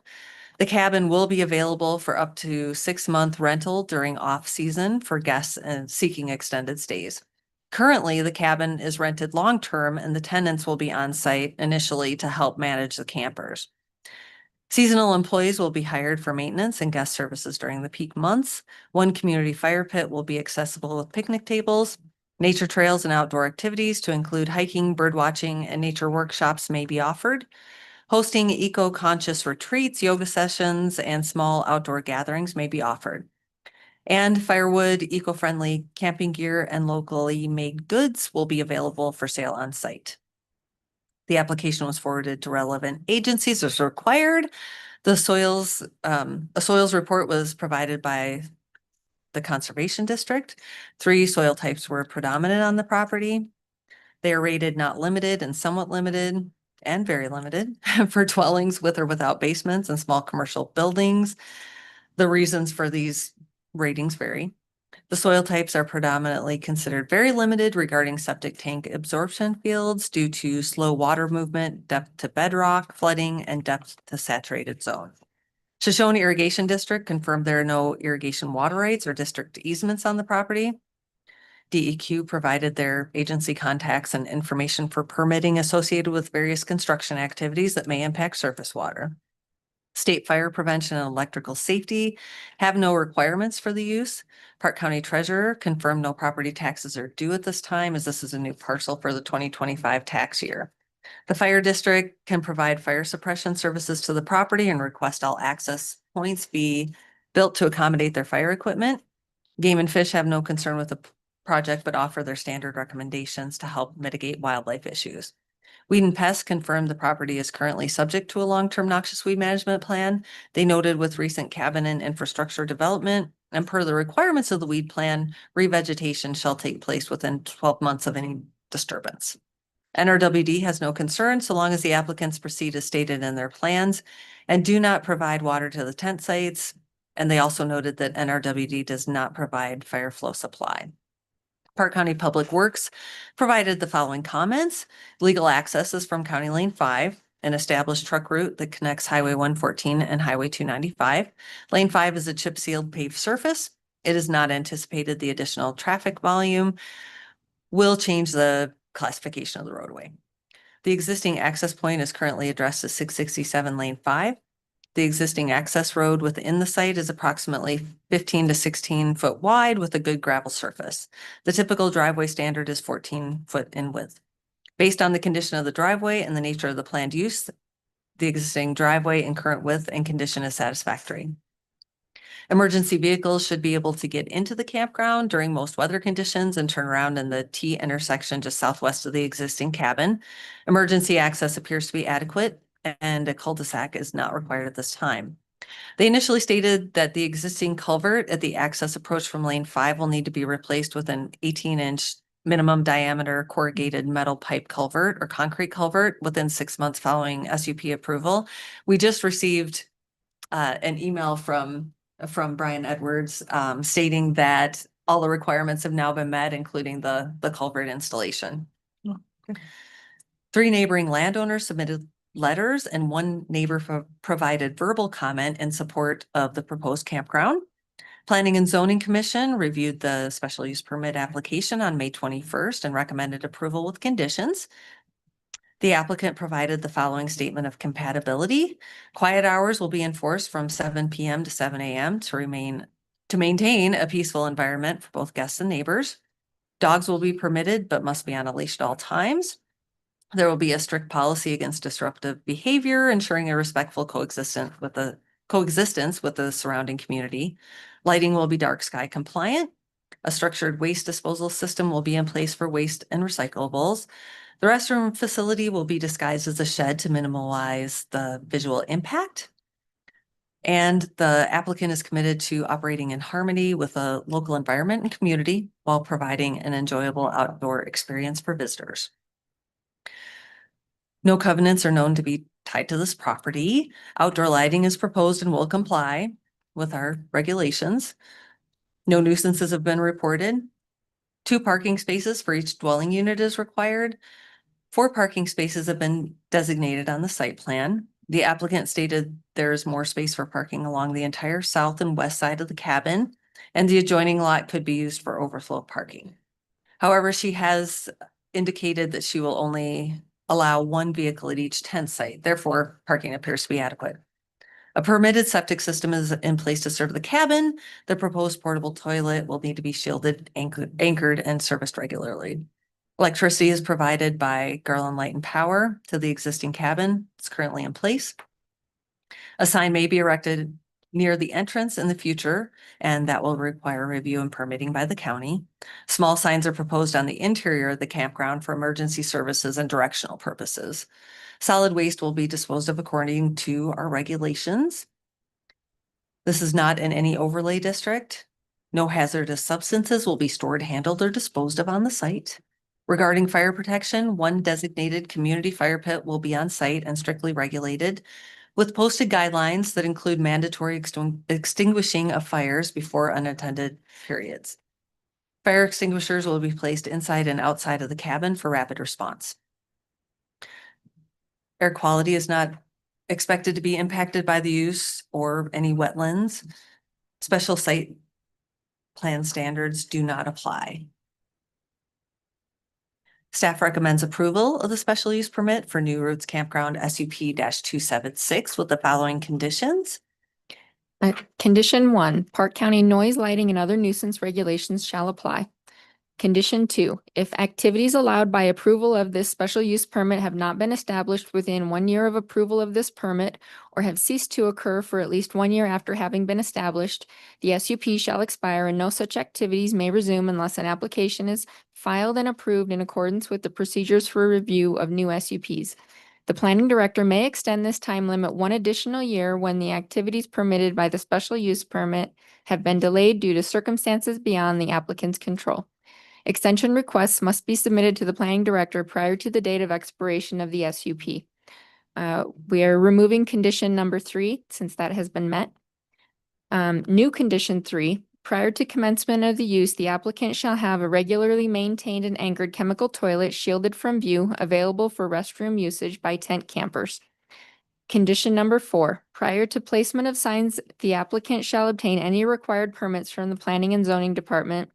The cabin will be available for up to 6-month rental during off-season for guests seeking extended stays. Currently, the cabin is rented long-term and the tenants will be on site initially to help manage the campers. Seasonal employees will be hired for maintenance and guest services during the peak months. 1 community fire pit will be accessible with picnic tables. Nature trails and outdoor activities to include hiking, bird watching, and nature workshops may be offered. Hosting eco-conscious retreats, yoga sessions, and small outdoor gatherings may be offered. And firewood, eco-friendly camping gear, and locally made goods will be available for sale on site. The application was forwarded to relevant agencies as required. A soils report was provided by the Conservation District. 3 soil types were predominant on the property. They are rated not limited and somewhat limited and very limited for dwellings with or without basements and small commercial buildings. The reasons for these ratings vary. The soil types are predominantly considered very limited regarding septic tank absorption fields due to slow water movement, depth to bedrock, flooding, and depth to saturated zone. Shoshone Irrigation District confirmed there are no irrigation water rights or district easements on the property. DEQ provided their agency contacts and information for permitting associated with various construction activities that may impact surface water. State Fire Prevention and Electrical Safety have no requirements for the use. Park County Treasurer confirmed no property taxes are due at this time, as this is a new parcel for the 2025 tax year. The fire district can provide fire suppression services to the property and request all access points be built to accommodate their fire equipment. Game and Fish have no concern with the project, but offer their standard recommendations to help mitigate wildlife issues. Weed and Pest confirmed the property is currently subject to a long-term noxious weed management plan. They noted with recent cabin and infrastructure development and per the requirements of the weed plan, revegetation shall take place within 12 months of any disturbance. NRWD has no concern so long as the applicants proceed as stated in their plans and do not provide water to the tent sites. And they also noted that NRWD does not provide fire flow supply. Park County Public Works provided the following comments. Legal access is from County Lane 5, an established truck route that connects Highway 114 and Highway 295. Lane 5 is a chip sealed paved surface. It is not anticipated the additional traffic volume will change the classification of the roadway. The existing access point is currently addressed as 667 Lane 5. The existing access road within the site is approximately 15 to 16 foot wide with a good gravel surface. The typical driveway standard is 14 foot in width. Based on the condition of the driveway and the nature of the planned use, the existing driveway and current width and condition is satisfactory. Emergency vehicles should be able to get into the campground during most weather conditions and turn around in the T intersection just southwest of the existing cabin. Emergency access appears to be adequate, and a cul-de-sac is not required at this time. They initially stated that the existing culvert at the access approach from Lane 5 will need to be replaced with an 18-inch minimum diameter corrugated metal pipe culvert or concrete culvert within 6 months following SUP approval. We just received an email from Brian Edwards stating that all the requirements have now been met, including the culvert installation. Okay. 3 neighboring landowners submitted letters and 1 neighbor provided verbal comment in support of the proposed campground. Planning and Zoning Commission reviewed the special use permit application on May 21st and recommended approval with conditions. The applicant provided the following statement of compatibility. Quiet hours will be enforced from 7 PM to 7 AM to maintain a peaceful environment for both guests and neighbors. Dogs will be permitted but must be on a leash at all times. There will be a strict policy against disruptive behavior, ensuring a respectful coexistence with the surrounding community. Lighting will be dark sky compliant. A structured waste disposal system will be in place for waste and recyclables. The restroom facility will be disguised as a shed to minimize the visual impact. And the applicant is committed to operating in harmony with the local environment and community while providing an enjoyable outdoor experience for visitors. No covenants are known to be tied to this property. Outdoor lighting is proposed and will comply with our regulations. No nuisances have been reported. 2 parking spaces for each dwelling unit is required. 4 parking spaces have been designated on the site plan. The applicant stated there is more space for parking along the entire south and west side of the cabin, and the adjoining lot could be used for overflow parking. However, she has indicated that she will only allow 1 vehicle at each tent site. Therefore, parking appears to be adequate. A permitted septic system is in place to serve the cabin. The proposed portable toilet will need to be shielded, anchored, and serviced regularly. Electricity is provided by Garland Light and Power to the existing cabin. It's currently in place. A sign may be erected near the entrance in the future, and that will require review and permitting by the county. Small signs are proposed on the interior of the campground for emergency services and directional purposes. Solid waste will be disposed of according to our regulations. This is not in any overlay district. No hazardous substances will be stored, handled, or disposed of on the site. Regarding fire protection, 1 designated community fire pit will be on site and strictly regulated, with posted guidelines that include mandatory extinguishing of fires before unattended periods. Fire extinguishers will be placed inside and outside of the cabin for rapid response. Air quality is not expected to be impacted by the use or any wetlands. Special site plan standards do not apply. Staff recommends approval of the special use permit for New Roots Campground SUP-276 with the following conditions. Condition 1, Park County noise, lighting, and other nuisance regulations shall apply. Condition 2, if activities allowed by approval of this special use permit have not been established within 1 year of approval of this permit or have ceased to occur for at least 1 year after having been established, the SUP shall expire and no such activities may resume unless an application is filed and approved in accordance with the procedures for review of new SUPs. The planning director may extend this time limit 1 additional year when the activities permitted by the special use permit have been delayed due to circumstances beyond the applicant's control. Extension requests must be submitted to the planning director prior to the date of expiration of the SUP. We are removing condition number 3 since that has been met. New condition 3, prior to commencement of the use, the applicant shall have a regularly maintained and anchored chemical toilet shielded from view available for restroom usage by tent campers. Condition number 4, prior to placement of signs, the applicant shall obtain any required permits from the Planning and Zoning Department.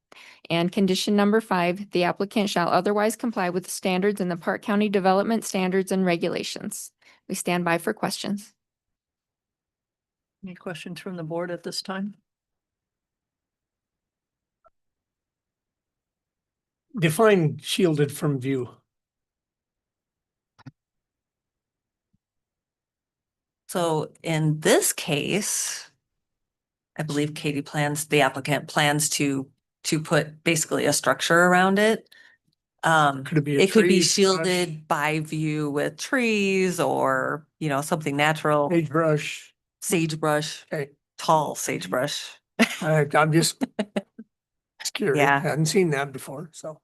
And condition number 5, the applicant shall otherwise comply with the standards in the Park County Development Standards and Regulations. We stand by for questions. Any questions from the board at this time? Define shielded from view. So in this case, I believe the applicant plans to put basically a structure around it. Could it be a It could be tree, shielded by view with trees or, something natural, sagebrush? sagebrush, Okay, tall sagebrush. I'm just curious. Yeah. Hadn't seen that before, so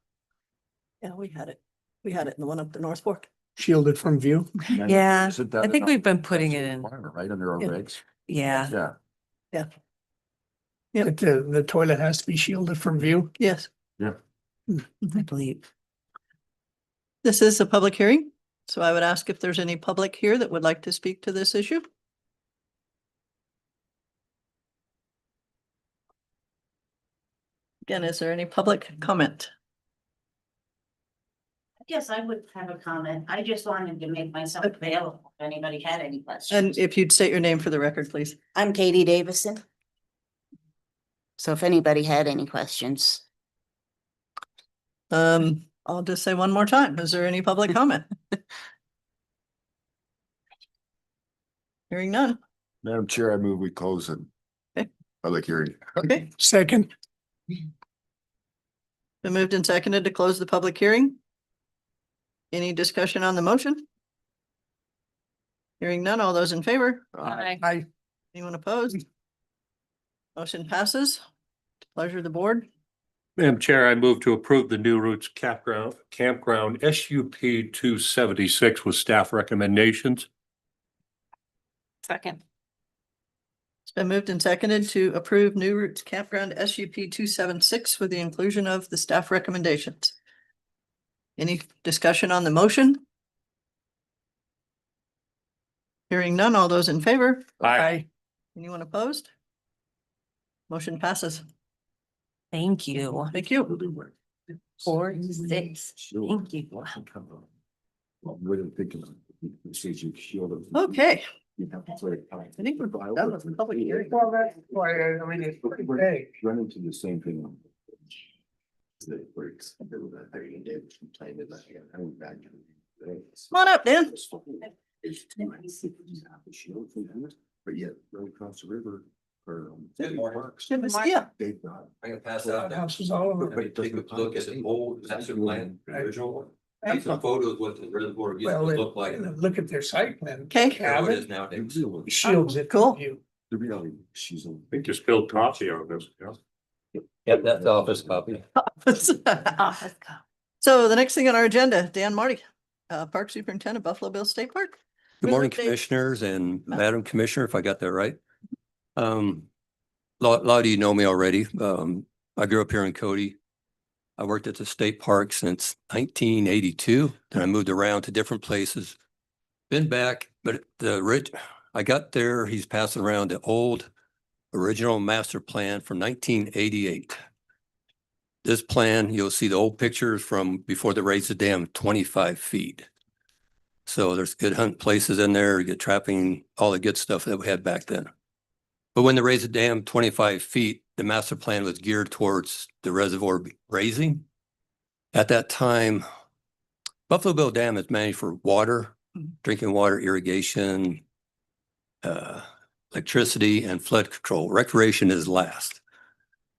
Yeah, we had it. We had it in the one up the North Fork. shielded from view. Yeah, Isn't that I think enough? we've been putting That's it a in, requirement, right, under our Yeah. regs? yeah. Yeah. Yep. The toilet has to be shielded from view. Yes, I believe. this is a public hearing, so I would ask if there's any public here that would like to speak to this issue. Again, is there any public comment? Yes, I would have a comment. I just wanted to make myself available if anybody had any And questions. if you'd state your name for the record, please. I'm Katie Davison. So if anybody had any questions. I'll just say one more time. Is there any public comment? Hearing none. Madam Chair, I move we close the Okay. public hearing. Okay, Second, been moved and seconded to close the public hearing. Any discussion on the motion? Hearing none, all those in favor? I, Anyone opposed? Motion passes. Pleasure of the board. Madam Chair, I move to approve the New Routes Campground SUP 276 with staff recommendations. Second. It's been moved and seconded to approve New Routes Campground SUP 276 with the inclusion of the staff recommendations. Any discussion on the motion? Hearing none, all those in favor? I, Anyone opposed? Motion passes. Thank you. Thank you. 4, 6. Thank you. Okay. I think we're done with the public hearing. well, that's why, I mean, it's pretty vague. Run into the same thing. Come on up, Dan. But yet, right across the river. Good morning. Good to see ya. They've not. I'm gonna pass out. Houses all over. Everybody take a look at the old master plan, the original one. That's some photos what the reservoir used to Well, look like. look at their site plan. Okay. How it Have is it, nowadays. shields it Cool. from view. The reality, she's. I think you spilled coffee on this. Yeah. Yep, that's the office copy. Office go. So the next thing on our agenda, Dan Marty, Park Superintendent, Buffalo Bill State Park. Good morning, Update. commissioners and Madam Commissioner, if I got that right. Lot of you know me already. I grew up here in Cody. I worked at the state park since 1982. Then I moved around to different places. Been back, but I got there, he's passing around the old original master plan from 1988. This plan, you'll see the old pictures from before they raised the dam 25 feet. So there's good hunt places in there, good trapping, all the good stuff that we had back then. But when they raised the dam 25 feet, the master plan was geared towards the reservoir raising. At that time, Buffalo Bill Dam is managed for water, drinking water, irrigation, electricity, and flood control. Recreation is last.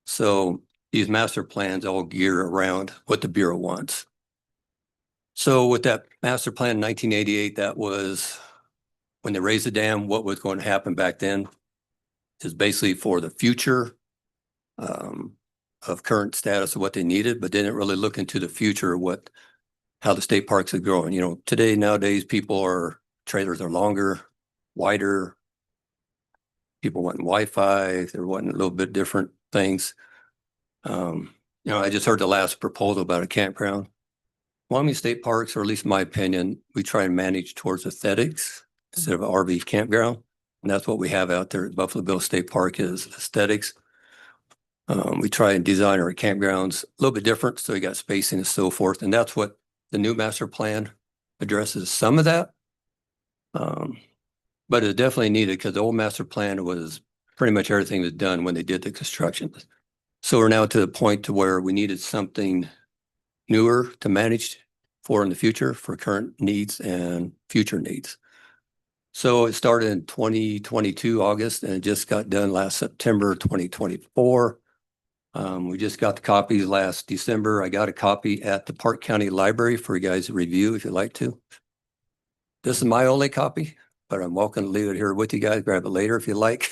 So these master plans all gear around what the Bureau wants. So with that master plan in 1988, that was when they raised the dam, what was going to happen back then is basically for the future of current status of what they needed, but didn't really look into the future of how the state parks are growing. You know, nowadays, trailers are longer, wider. People want Wi-Fi, they're wanting a little bit different things. I just heard the last proposal about a campground. Wyoming state parks, or at least in my opinion, we try and manage towards aesthetics instead of an RV campground. And that's what we have out there at Buffalo Bill State Park is aesthetics. We try and design our campgrounds a little bit different, so we got spacing and so forth. And that's what the new master plan addresses, some of that. But it's definitely needed because the old master plan was pretty much everything was done when they did the construction. So we're now to the point to where we needed something newer to manage for in the future for current needs and future needs. So it started in 2022, August, and it just got done last September 2024. We just got the copies last December. I got a copy at the Park County Library for you guys to review if you'd like to. This is my only copy, but I'm welcome to leave it here with you guys. Grab it later if you like.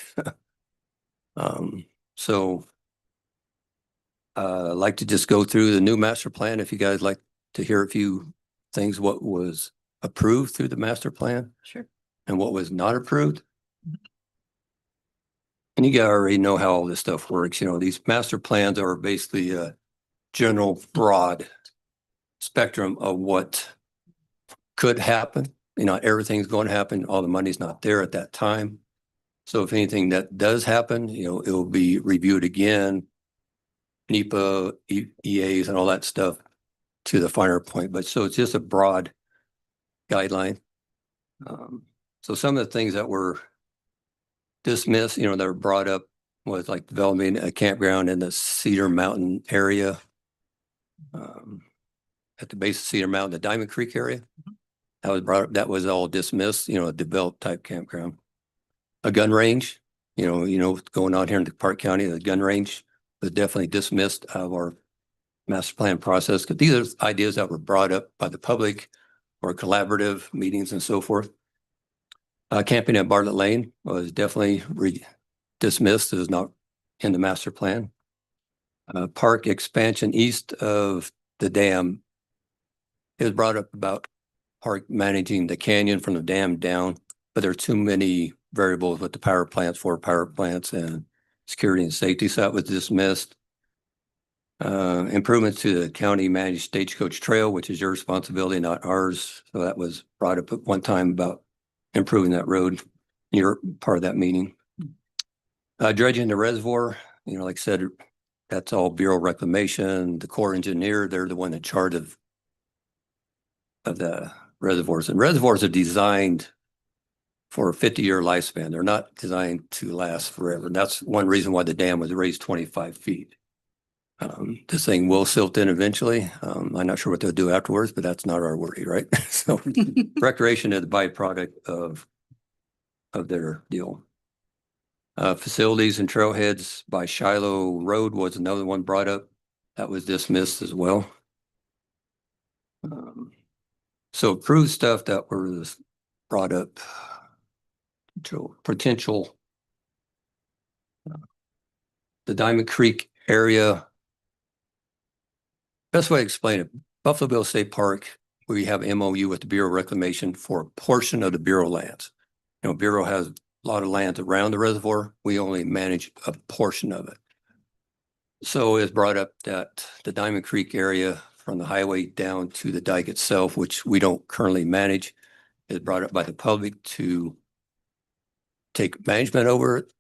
I'd like to just go through the new master plan if you guys like to hear a few things, what was approved through the master plan. Sure. And what was not approved. And you guys already know how all this stuff works. You know, these master plans are basically a general broad spectrum of what could happen. You know, everything's going to happen. All the money's not there at that time. So if anything that does happen, you know, it will be reviewed again, NEPA, EAs and all that stuff to the finer point. But so it's just a broad guideline. So some of the things that were dismissed, you know, that were brought up was like developing a campground in the Cedar Mountain area. At the base of Cedar Mountain, the Diamond Creek area. That was brought up, that was all dismissed, you know, a developed type campground. A gun range, you know, what's going on here in the Park County, the gun range was definitely dismissed out of our master plan process, because these are ideas that were brought up by the public or collaborative meetings and so forth. Camping at Bartlett Lane was definitely dismissed. It was not in the master plan. Park expansion east of the dam. It was brought up about park managing the canyon from the dam down, but there are too many variables with the power plants, and security and safety. So that was dismissed. Improvements to the county managed stagecoach trail, which is your responsibility, not ours. So that was brought up at one time about improving that road. You're part of that meeting. Dredging the reservoir, you know, like I said, that's all Bureau Reclamation, the Corps engineer, they're the one in charge of the reservoirs. And reservoirs are designed for a 50-year lifespan. They're not designed to last forever. And that's one reason why the dam was raised 25 feet. This thing will silt in eventually. I'm not sure what they'll do afterwards, but that's not our worry, right? So recreation is the byproduct of their deal. Facilities and trailheads by Shiloh Road was another one brought up. That was dismissed as well. So approved stuff that was brought up, potential. The Diamond Creek area. Best way to explain it, Buffalo Bill State Park, we have MOU with the Bureau of Reclamation for a portion of the Bureau lands. You know, Bureau has a lot of lands around the reservoir. We only manage a portion of it. So it's brought up that the Diamond Creek area from the highway down to the dike itself, which we don't currently manage, is brought up by the public to take management over it,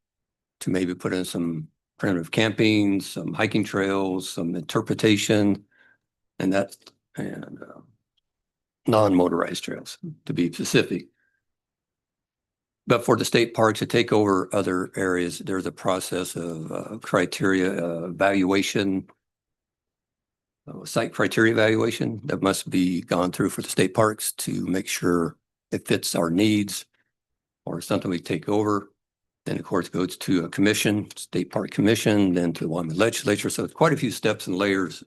to maybe put in some primitive camping, some hiking trails, some interpretation, and non-motorized trails, to be specific. But for the state parks to take over other areas, there's a process of criteria evaluation, site criteria evaluation that must be gone through for the state parks to make sure it fits our needs or something we take over. Then of course goes to a commission, state park commission, then to the Wyoming legislature. So it's quite a few steps and layers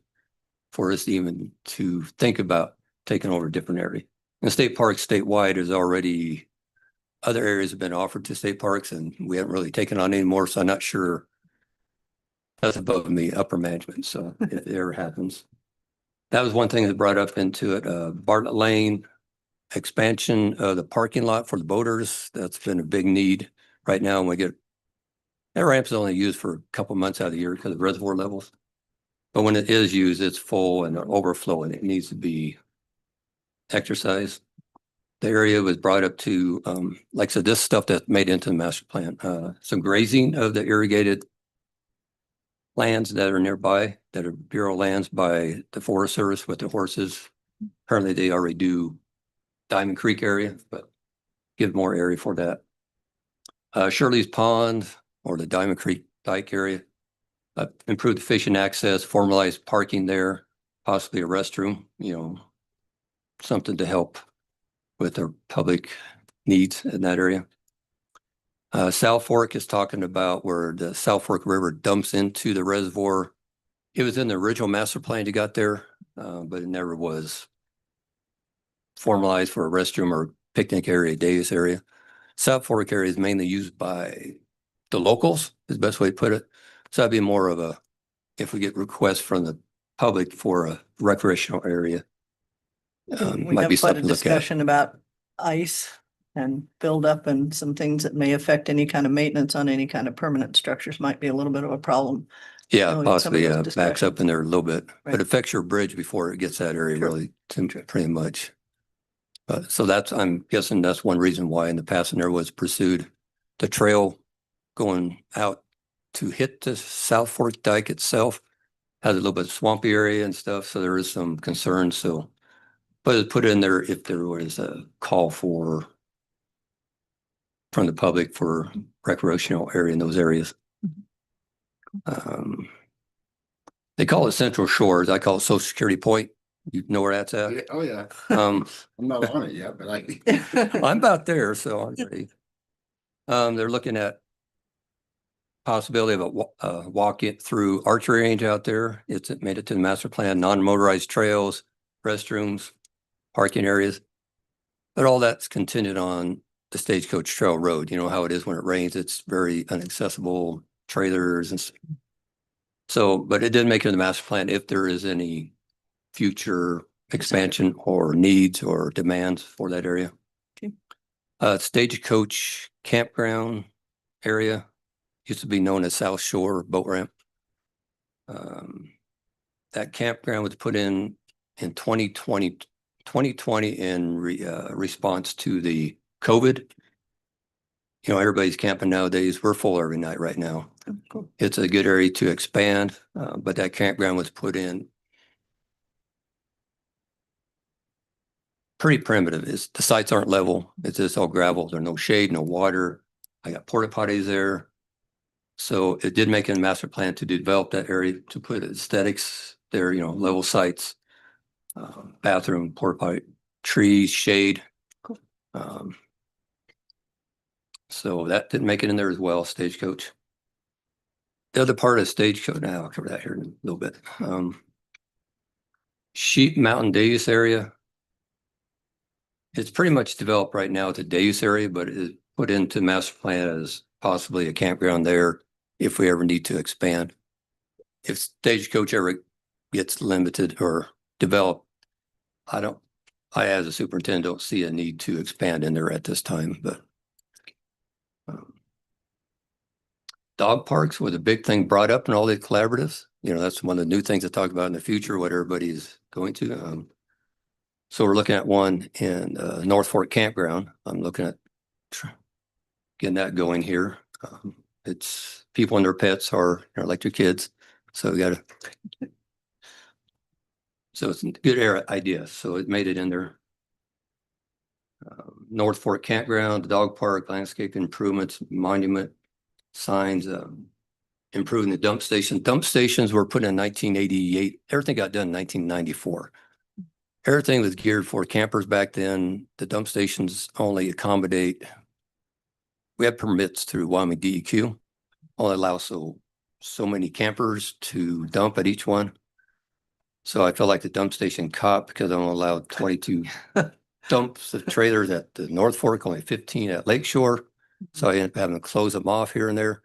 for us even to think about taking over a different area. And state parks statewide is already, other areas have been offered to state parks and we haven't really taken on anymore. So I'm not sure that's above me, upper management. So if it ever happens. That was one thing that brought up into it. Bartlett Lane, expansion of the parking lot for the boaters. That's been a big need right now. And we get, that ramp's only used for a couple months out of the year because of reservoir levels. But when it is used, it's full and overflowing. It needs to be exercised. The area was brought up to, like I said, this stuff that made into the master plan, some grazing of the irrigated lands that are nearby, that are Bureau lands by the Forest Service with the horses. Currently, they already do Diamond Creek area, but give more area for that. Shirley's Pond or the Diamond Creek Dike area. Improve the fishing access, formalize parking there, possibly a restroom, you know, something to help with our public needs in that area. South Fork is talking about where the South Fork River dumps into the reservoir. It was in the original master plan you got there, but it never was formalized for a restroom or picnic area, days area. South Fork area is mainly used by the locals, is the best way to put it. So that'd be more of a, if we get requests from the public for a recreational area, We might have be quite a something to look at. discussion about ice and build up, and some things that may affect any kind of maintenance on any kind of permanent structures might be a little bit of a problem. Yeah, So some of possibly, those backs up discussions. in there a little bit, but Right. it affects your bridge before it gets that area True. really, pretty much. But so that's, I'm guessing that's one reason why in the past when there was pursued the trail going out to hit the South Fork Dike itself has a little bit of swampy area and stuff, so there is some concern, so. But it put in there if there was a call for from the public for recreational area in those areas. They call it Central Shores. I call it Social Security Point. You know where that's at? Oh, yeah. Um, I'm not on it yet, but I'm about there, so I'm ready. They're looking at possibility of a walk it through archery range out there. It's made it to the master plan, non-motorized trails, restrooms, parking areas. But all that's contingent on the Stagecoach Trail Road. You know how it is when it rains, it's very inaccessible, trailers and so, but it did make it in the master plan if there is any future expansion or needs or demands for that area. Okay. Stagecoach campground area used to be known as South Shore Boat Ramp. That campground was put in 2020 in response to the COVID. You know, everybody's camping nowadays. We're full every night right now. Oh, cool. It's a good area to expand, but that campground was put in pretty primitive. The sites aren't level. It's just all gravel. There's no shade, no water. I got porta potties there. So it did make it a master plan to develop that area to put aesthetics there, you know, level sites, bathroom, porta potty, trees, shade. Cool. So that didn't make it in there as well, Stagecoach. The other part of Stagecoach, now I'll cover that here in a little bit. Sheep Mountain Day area. It's pretty much developed right now. It's a day use area, but it is put into master plan as possibly a campground there if we ever need to expand. If Stagecoach ever gets limited or developed, I as a superintendent don't see a need to expand in there at this time, but dog parks was a big thing brought up in all the collaboratives. You know, that's one of the new things to talk about in the future, what everybody's going to. So we're looking at one in North Fork Campground. I'm looking at getting that going here. It's people and their pets are like your kids. So we got to. So it's a good idea. So it made it in there. North Fork Campground, the dog park, landscape improvements, monument, signs, improving the dump station. Dump stations were put in 1988. Everything got done in 1994. Everything was geared for campers back then. The dump stations only accommodate, we have permits through Wyoming DEQ, only allow so many campers to dump at each one. So I felt like the dump station caught because I'm allowed 22 dumps of trailers at the North Fork, only 15 at Lakeshore. So I ended up having to close them off here and there,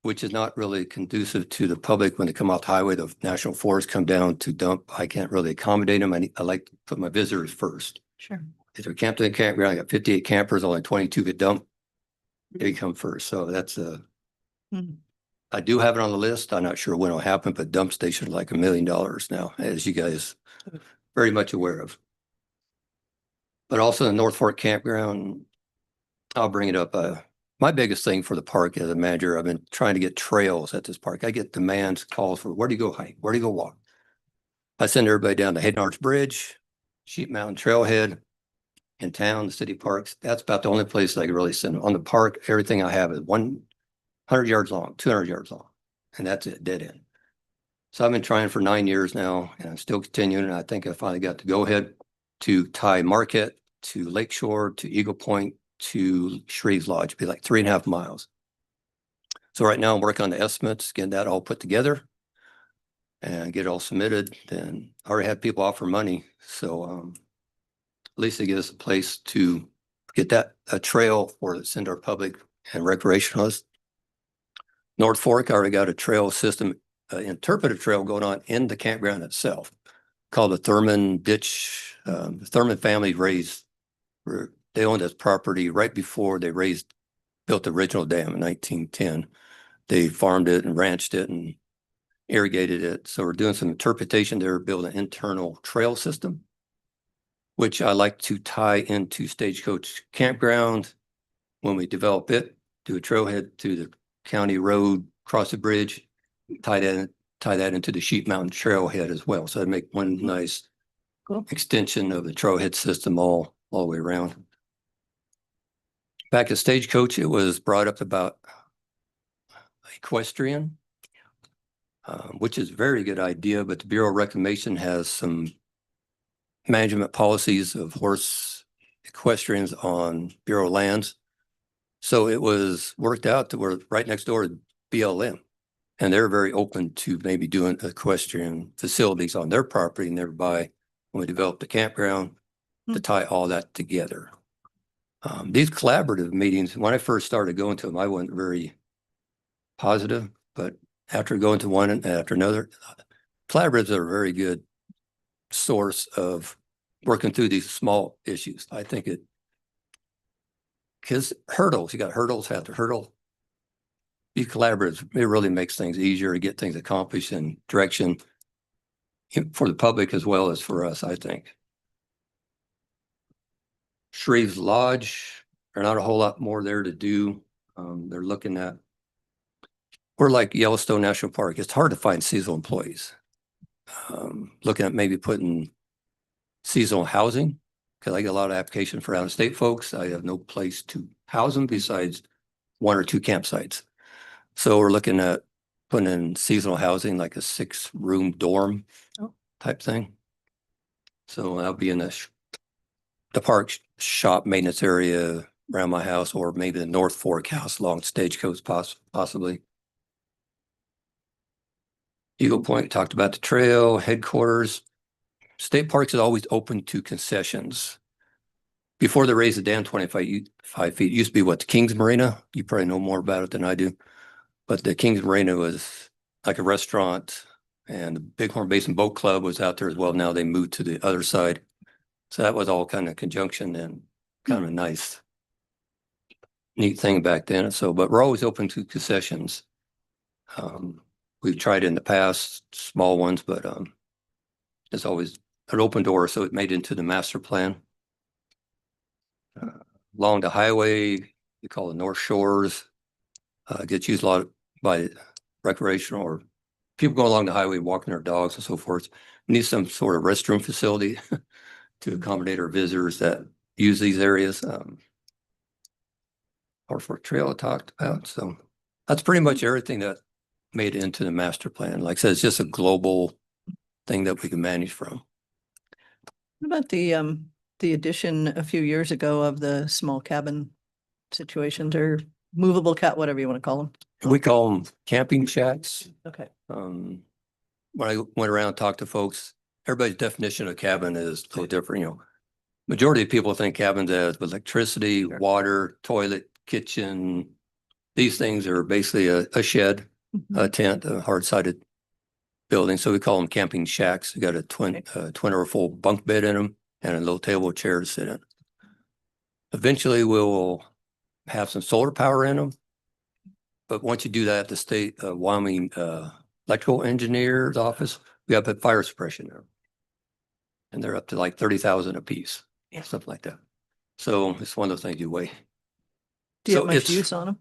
which is not really conducive to the public when they come off the highway. The National Forest come down to dump. I can't really accommodate them. I like to put my visitors first. Sure. If they're camped in a campground, I got 58 campers, only 22 get dumped. They come first. So that's I do have it on the list. I'm not sure when it'll happen, but dump station is like $1 million now, as you guys very much aware of. But also the North Fork Campground, I'll bring it up. My biggest thing for the park as a manager, I've been trying to get trails at this park. I get demands, calls for where do you go hike? Where do you go walk? I send everybody down to Hayden Arch Bridge, Sheep Mountain Trailhead in town, the city parks. That's about the only place I can really send them. On the park, everything I have is 100 yards long, 200 yards long, and that's it, dead end. So I've been trying for 9 years now, and I'm still continuing. And I think I finally got the go ahead to tie Marquette to Lakeshore to Eagle Point to Shreve's Lodge, be like 3.5 miles. So right now I'm working on the estimates, getting that all put together and get it all submitted. Then I already had people offer money. So at least it gives us a place to get that a trail for send our public and recreationalists. North Fork, I already got a trail system, interpretive trail going on in the campground itself called the Thurman Ditch. The Thurman family raised they owned this property right before they built the original dam in 1910. They farmed it and ranched it and irrigated it. So we're doing some interpretation there, build an internal trail system, which I like to tie into Stagecoach Campground. When we develop it, do a trailhead to the county road, cross the bridge, tie that into the Sheep Mountain Trailhead as well. So I'd make one nice extension of the trailhead system all the way around. Back at Stagecoach, it was brought up about equestrian, which is a very good idea, but the Bureau of Reclamation has some management policies of horse equestrians on Bureau lands. So it was worked out that we're right next door to BLM. And they're very open to maybe doing equestrian facilities on their property nearby when we developed the campground to tie all that together. These collaborative meetings, when I first started going to them, I wasn't very positive, but after going to one and after another, collaboratives are a very good source of working through these small issues. I think because hurdles, you got hurdles after hurdle. These collaboratives, it really makes things easier to get things accomplished and direction for the public as well as for us, I think. Shreve's Lodge, there's not a whole lot more there to do. They're looking at, we're like Yellowstone National Park. It's hard to find seasonal employees. Looking at maybe putting seasonal housing, because I get a lot of application for out-of-state folks. I have no place to house them besides 1 or 2 campsites. So we're looking at putting in seasonal housing, like a 6-room dorm type thing. So I'll be in the park shop maintenance area around my house, or maybe the North Fork house along Stagecoach possibly. Eagle Point, talked about the trail, headquarters. State Parks is always open to concessions. Before they raised the dam 25 feet, it used to be the Kings Marina. You probably know more about it than I do. But the Kings Marina was like a restaurant, and the Bighorn Basin Boat Club was out there as well. Now they moved to the other side. So that was all kind of conjunction and kind of a nice, neat thing back then. So, but we're always open to concessions. We've tried in the past, small ones, but it's always an open door. So it made it into the master plan. Along the highway, we call it North Shores. Gets used a lot by recreational or people going along the highway, walking their dogs and so forth. We need some sort of restroom facility to accommodate our visitors that use these areas. Norfolk Trail I talked about. So that's pretty much everything that made it into the master plan. Like I said, it's just a global thing that we can manage from. What about the addition a few years ago of the small cabin situations or movable cat, whatever you want to call them? We call them camping shacks. Okay. When I went around and talked to folks, everybody's definition of cabin is a little different. You know, majority of people think cabins as electricity, water, toilet, kitchen. These things are basically a shed, a tent, a hard-sided building. So we call them camping shacks. You got a twin or full bunk bed in them and a little table chair to sit in. Eventually we'll have some solar power in them. But once you do that, the state Wyoming electrical engineer's office, we have to put fire suppression there. And they're up to like 30,000 a piece, stuff like that. So it's one of those things you weigh. Do you have much use on them?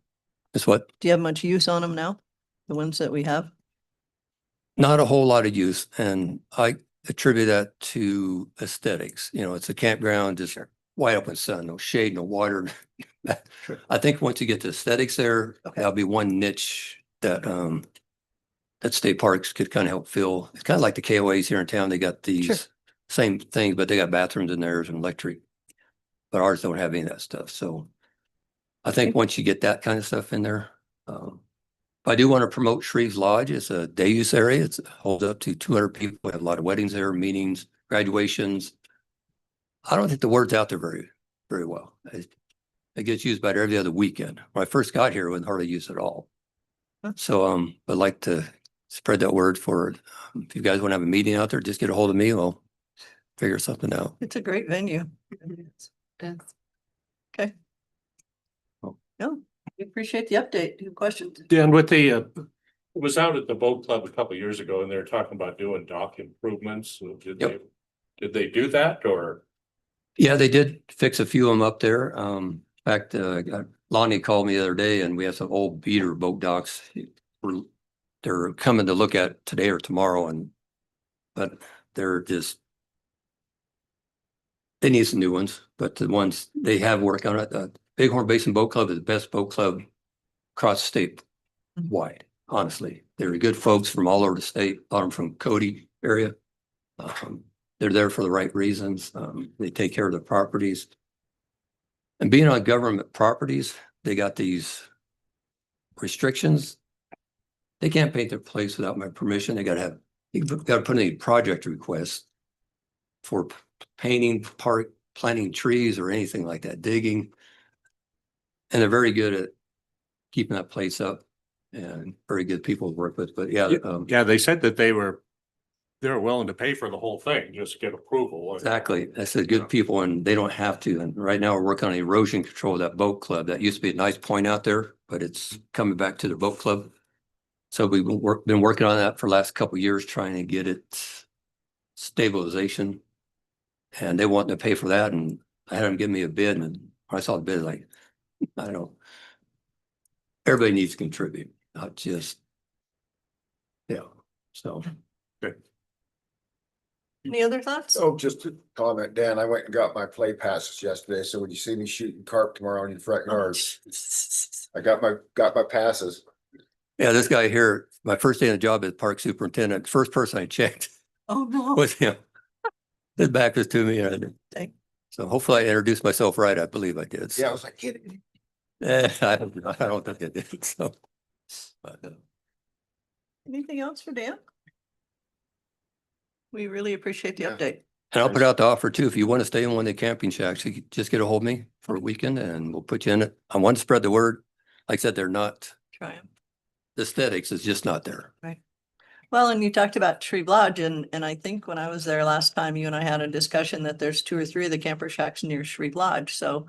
It's what? Do you have much use on them now? The ones that we have? Not a whole lot of use. And I attribute that to aesthetics. You know, it's a campground, just wide open sun, no shade, no water. I think once you get to aesthetics there, that'll be one niche that that state parks could kind of help fill. It's kind of like the KOAs here in town. They got these same things, but they got bathrooms in there and electric. But ours don't have any of that stuff. So I think once you get that kind of stuff in there, I do want to promote Shreve's Lodge. It's a day use area. It holds up to 200 people. We have a lot of weddings there, meetings, graduations. I don't think the word's out there very well. It gets used about every other weekend. When I first got here, it wasn't hardly used at all. So I'd like to spread that word for it. If you guys want to have a meeting out there, just get a hold of me. We'll figure something out. It's a great venue. Okay. Oh. No, we appreciate the update. Do you have questions? Dan, with the, was out at the boat club a couple years ago and they were talking about doing dock improvements. So did they do that or? Yeah, they did fix a few of them up there. In fact, Lonnie called me the other day and we have some old beater boat docks. They're coming to look at today or tomorrow but they're just, they need some new ones, but the ones they have worked on it, the Bighorn Basin Boat Club is the best boat club across the state wide, honestly. They're good folks from all over the state, a lot of them from Cody area. They're there for the right reasons. They take care of the properties. And being on government properties, they got these restrictions. They can't paint their place without my permission. They you gotta put in a project request for painting, planting trees or anything like that, digging. And they're very good at keeping that place up and very good people to work with, but yeah. Yeah, they said that they were willing to pay for the whole thing, just to get approval. Exactly. I said, good people, and they don't have to. And right now we're working on erosion control of that boat club. That used to be a nice point out there, but it's coming back to the boat club. So we've been working on that for the last couple of years, trying to get it stabilization. And they want to pay for that. And I had them give me a bid, and when I saw the bid, like, I don't know. Everybody needs to contribute, not just, so. Any other thoughts? Oh, just a comment, Dan, I went and got my play passes yesterday, so when you see me shooting carp tomorrow in your front yard, I got my passes. Yeah, this guy here, my first day on the job as park superintendent, first person I checked Oh, no. was him. His back was to me. Dang. So hopefully I introduced myself right. I believe I did. So. Yeah, I was like, kidding. I don't think I did. So, but, Anything else for Dan? We really appreciate the update. and I'll put out the offer too. If you want to stay in one of the camping shacks, you could just get a hold of me for a weekend and we'll put you in it. I want to spread the word. Like I said, they're not, Try them. the aesthetics is just not there. Right. Well, and you talked about Tree Lodge, and I think when I was there last time, you and I had a discussion that there's 2 or 3 of the camper shacks near Tree Lodge, so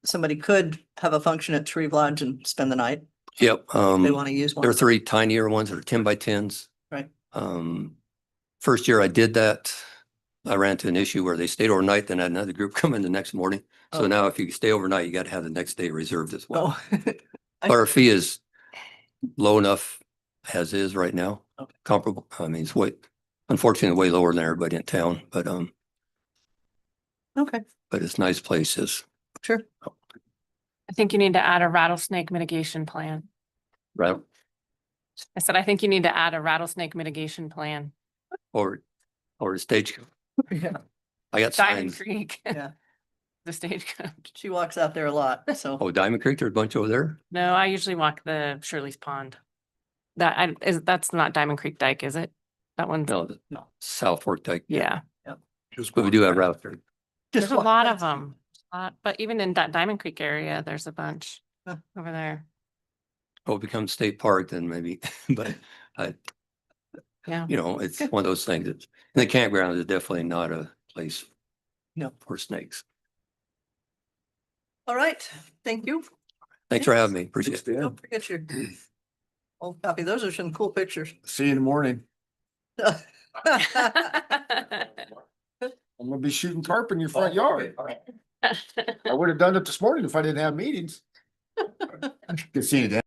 somebody could have a function at Tree Lodge and spend the night. Yep. If they want to use one. There are 3 tinier ones that are 10 by 10s. Right. First year I did that, I ran into an issue where they stayed overnight, then had another group come in the next morning. So Oh. now if you stay overnight, you got to have the next day reserved as well. Oh. But our fee is low enough as is right now, Okay. comparable. I mean, it's unfortunately way lower than everybody in town, but Okay, it's nice places. sure. I think you need to add a rattlesnake mitigation plan. Right. I said, I think you need to add a rattlesnake mitigation plan. Or a stage. Yeah. I got Diamond signs. Creek. Yeah. The stagecoach. She walks out there a lot, so. Oh, Diamond Creek, there's a bunch over there. No, I usually walk the Shirley's Pond. That's not Diamond Creek Dike, is it? That one's, No, South Fork Dike. yeah. But we do have routes there. There's a walk lot past of them. But even in that Diamond Creek area, there's a bunch Huh. over there. Oh, it becomes state park then maybe, but Yeah. it's one of those things that, and the campground is definitely not a place. No. For snakes. All right, thank you. Thanks for having me. Appreciate it. Don't forget your old copy. Those are some cool pictures. See you in the morning. Oh, I'm gonna be shooting carp in your front yard. I would have done it this morning if I didn't have meetings. Good seeing you, Dan.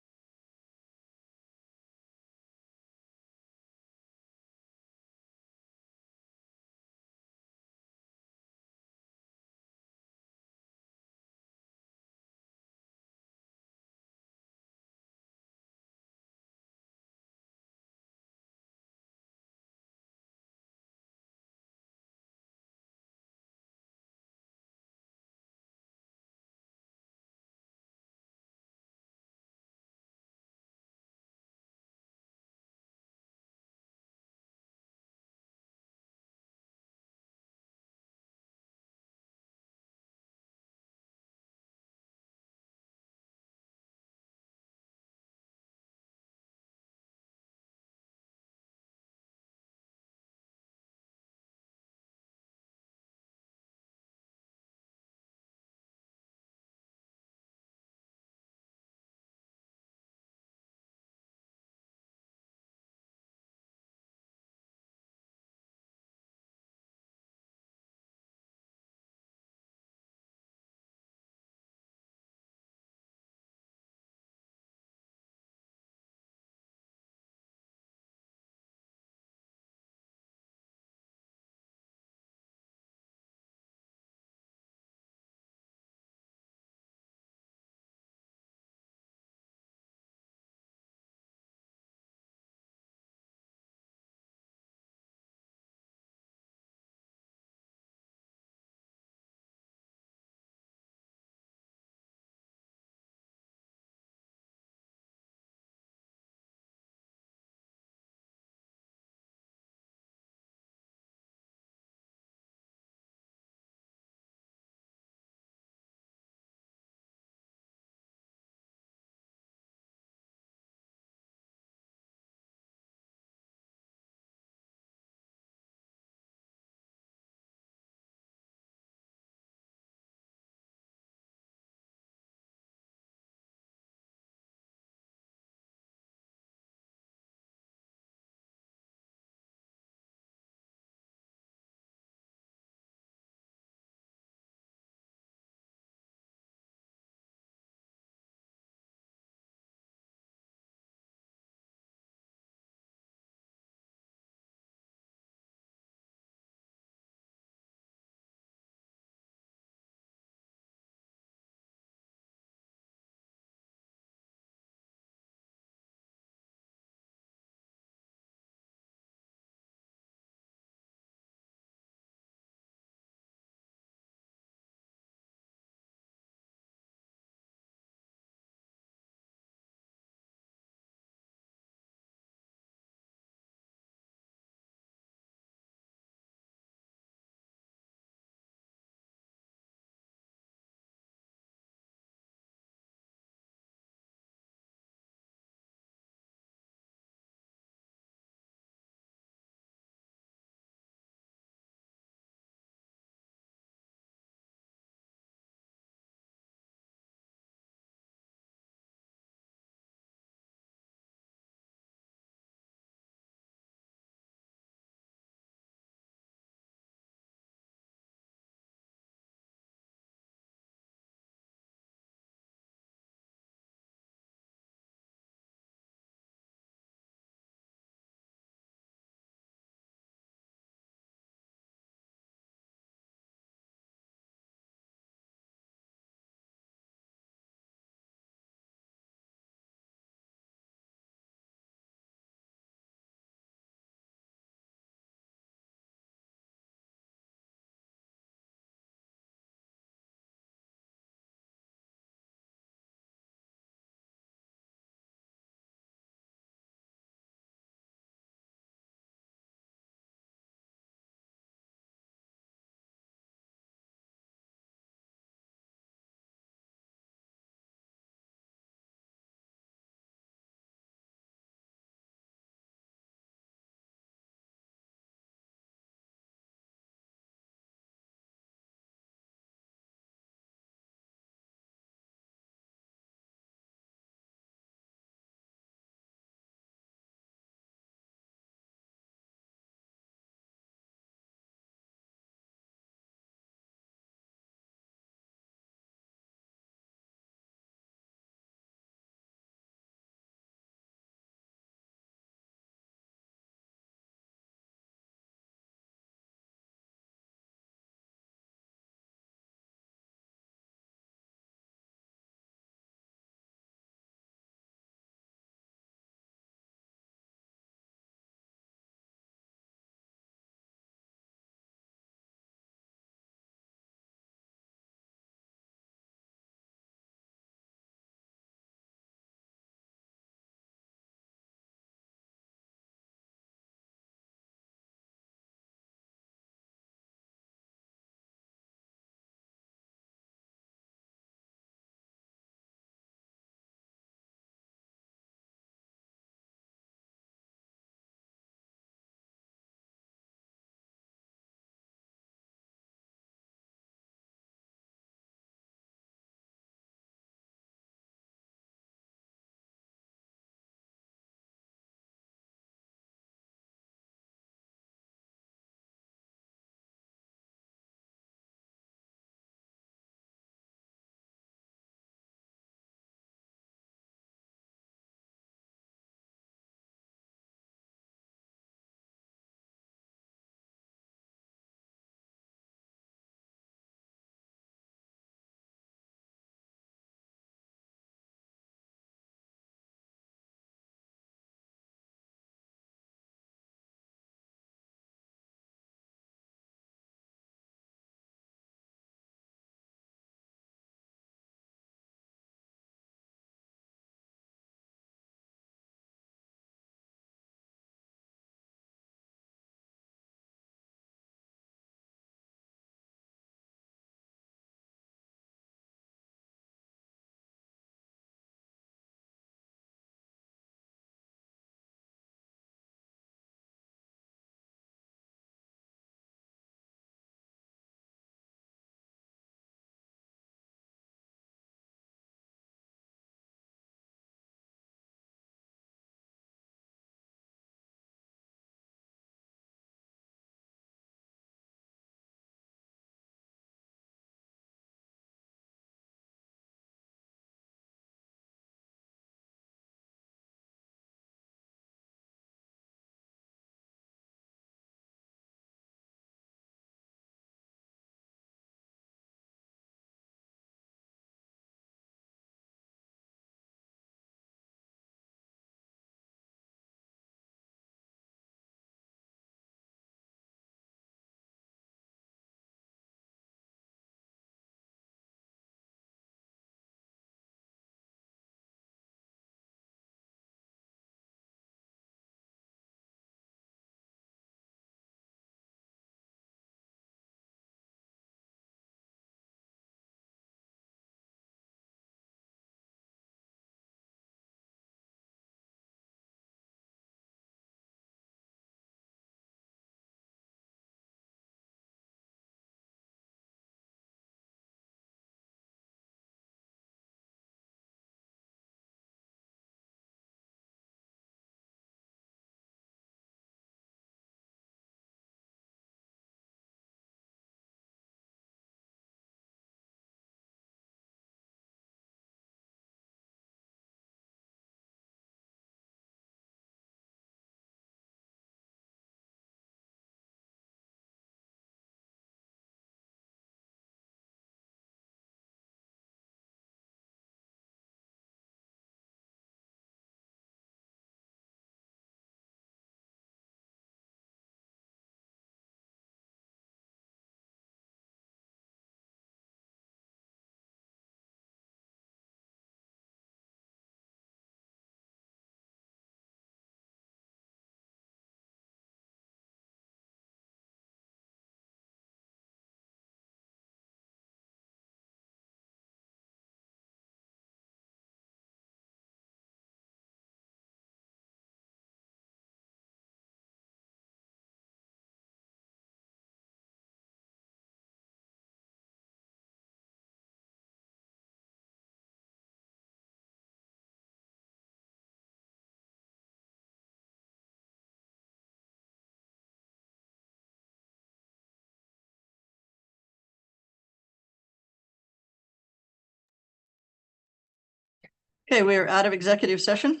Okay, we are out of executive session.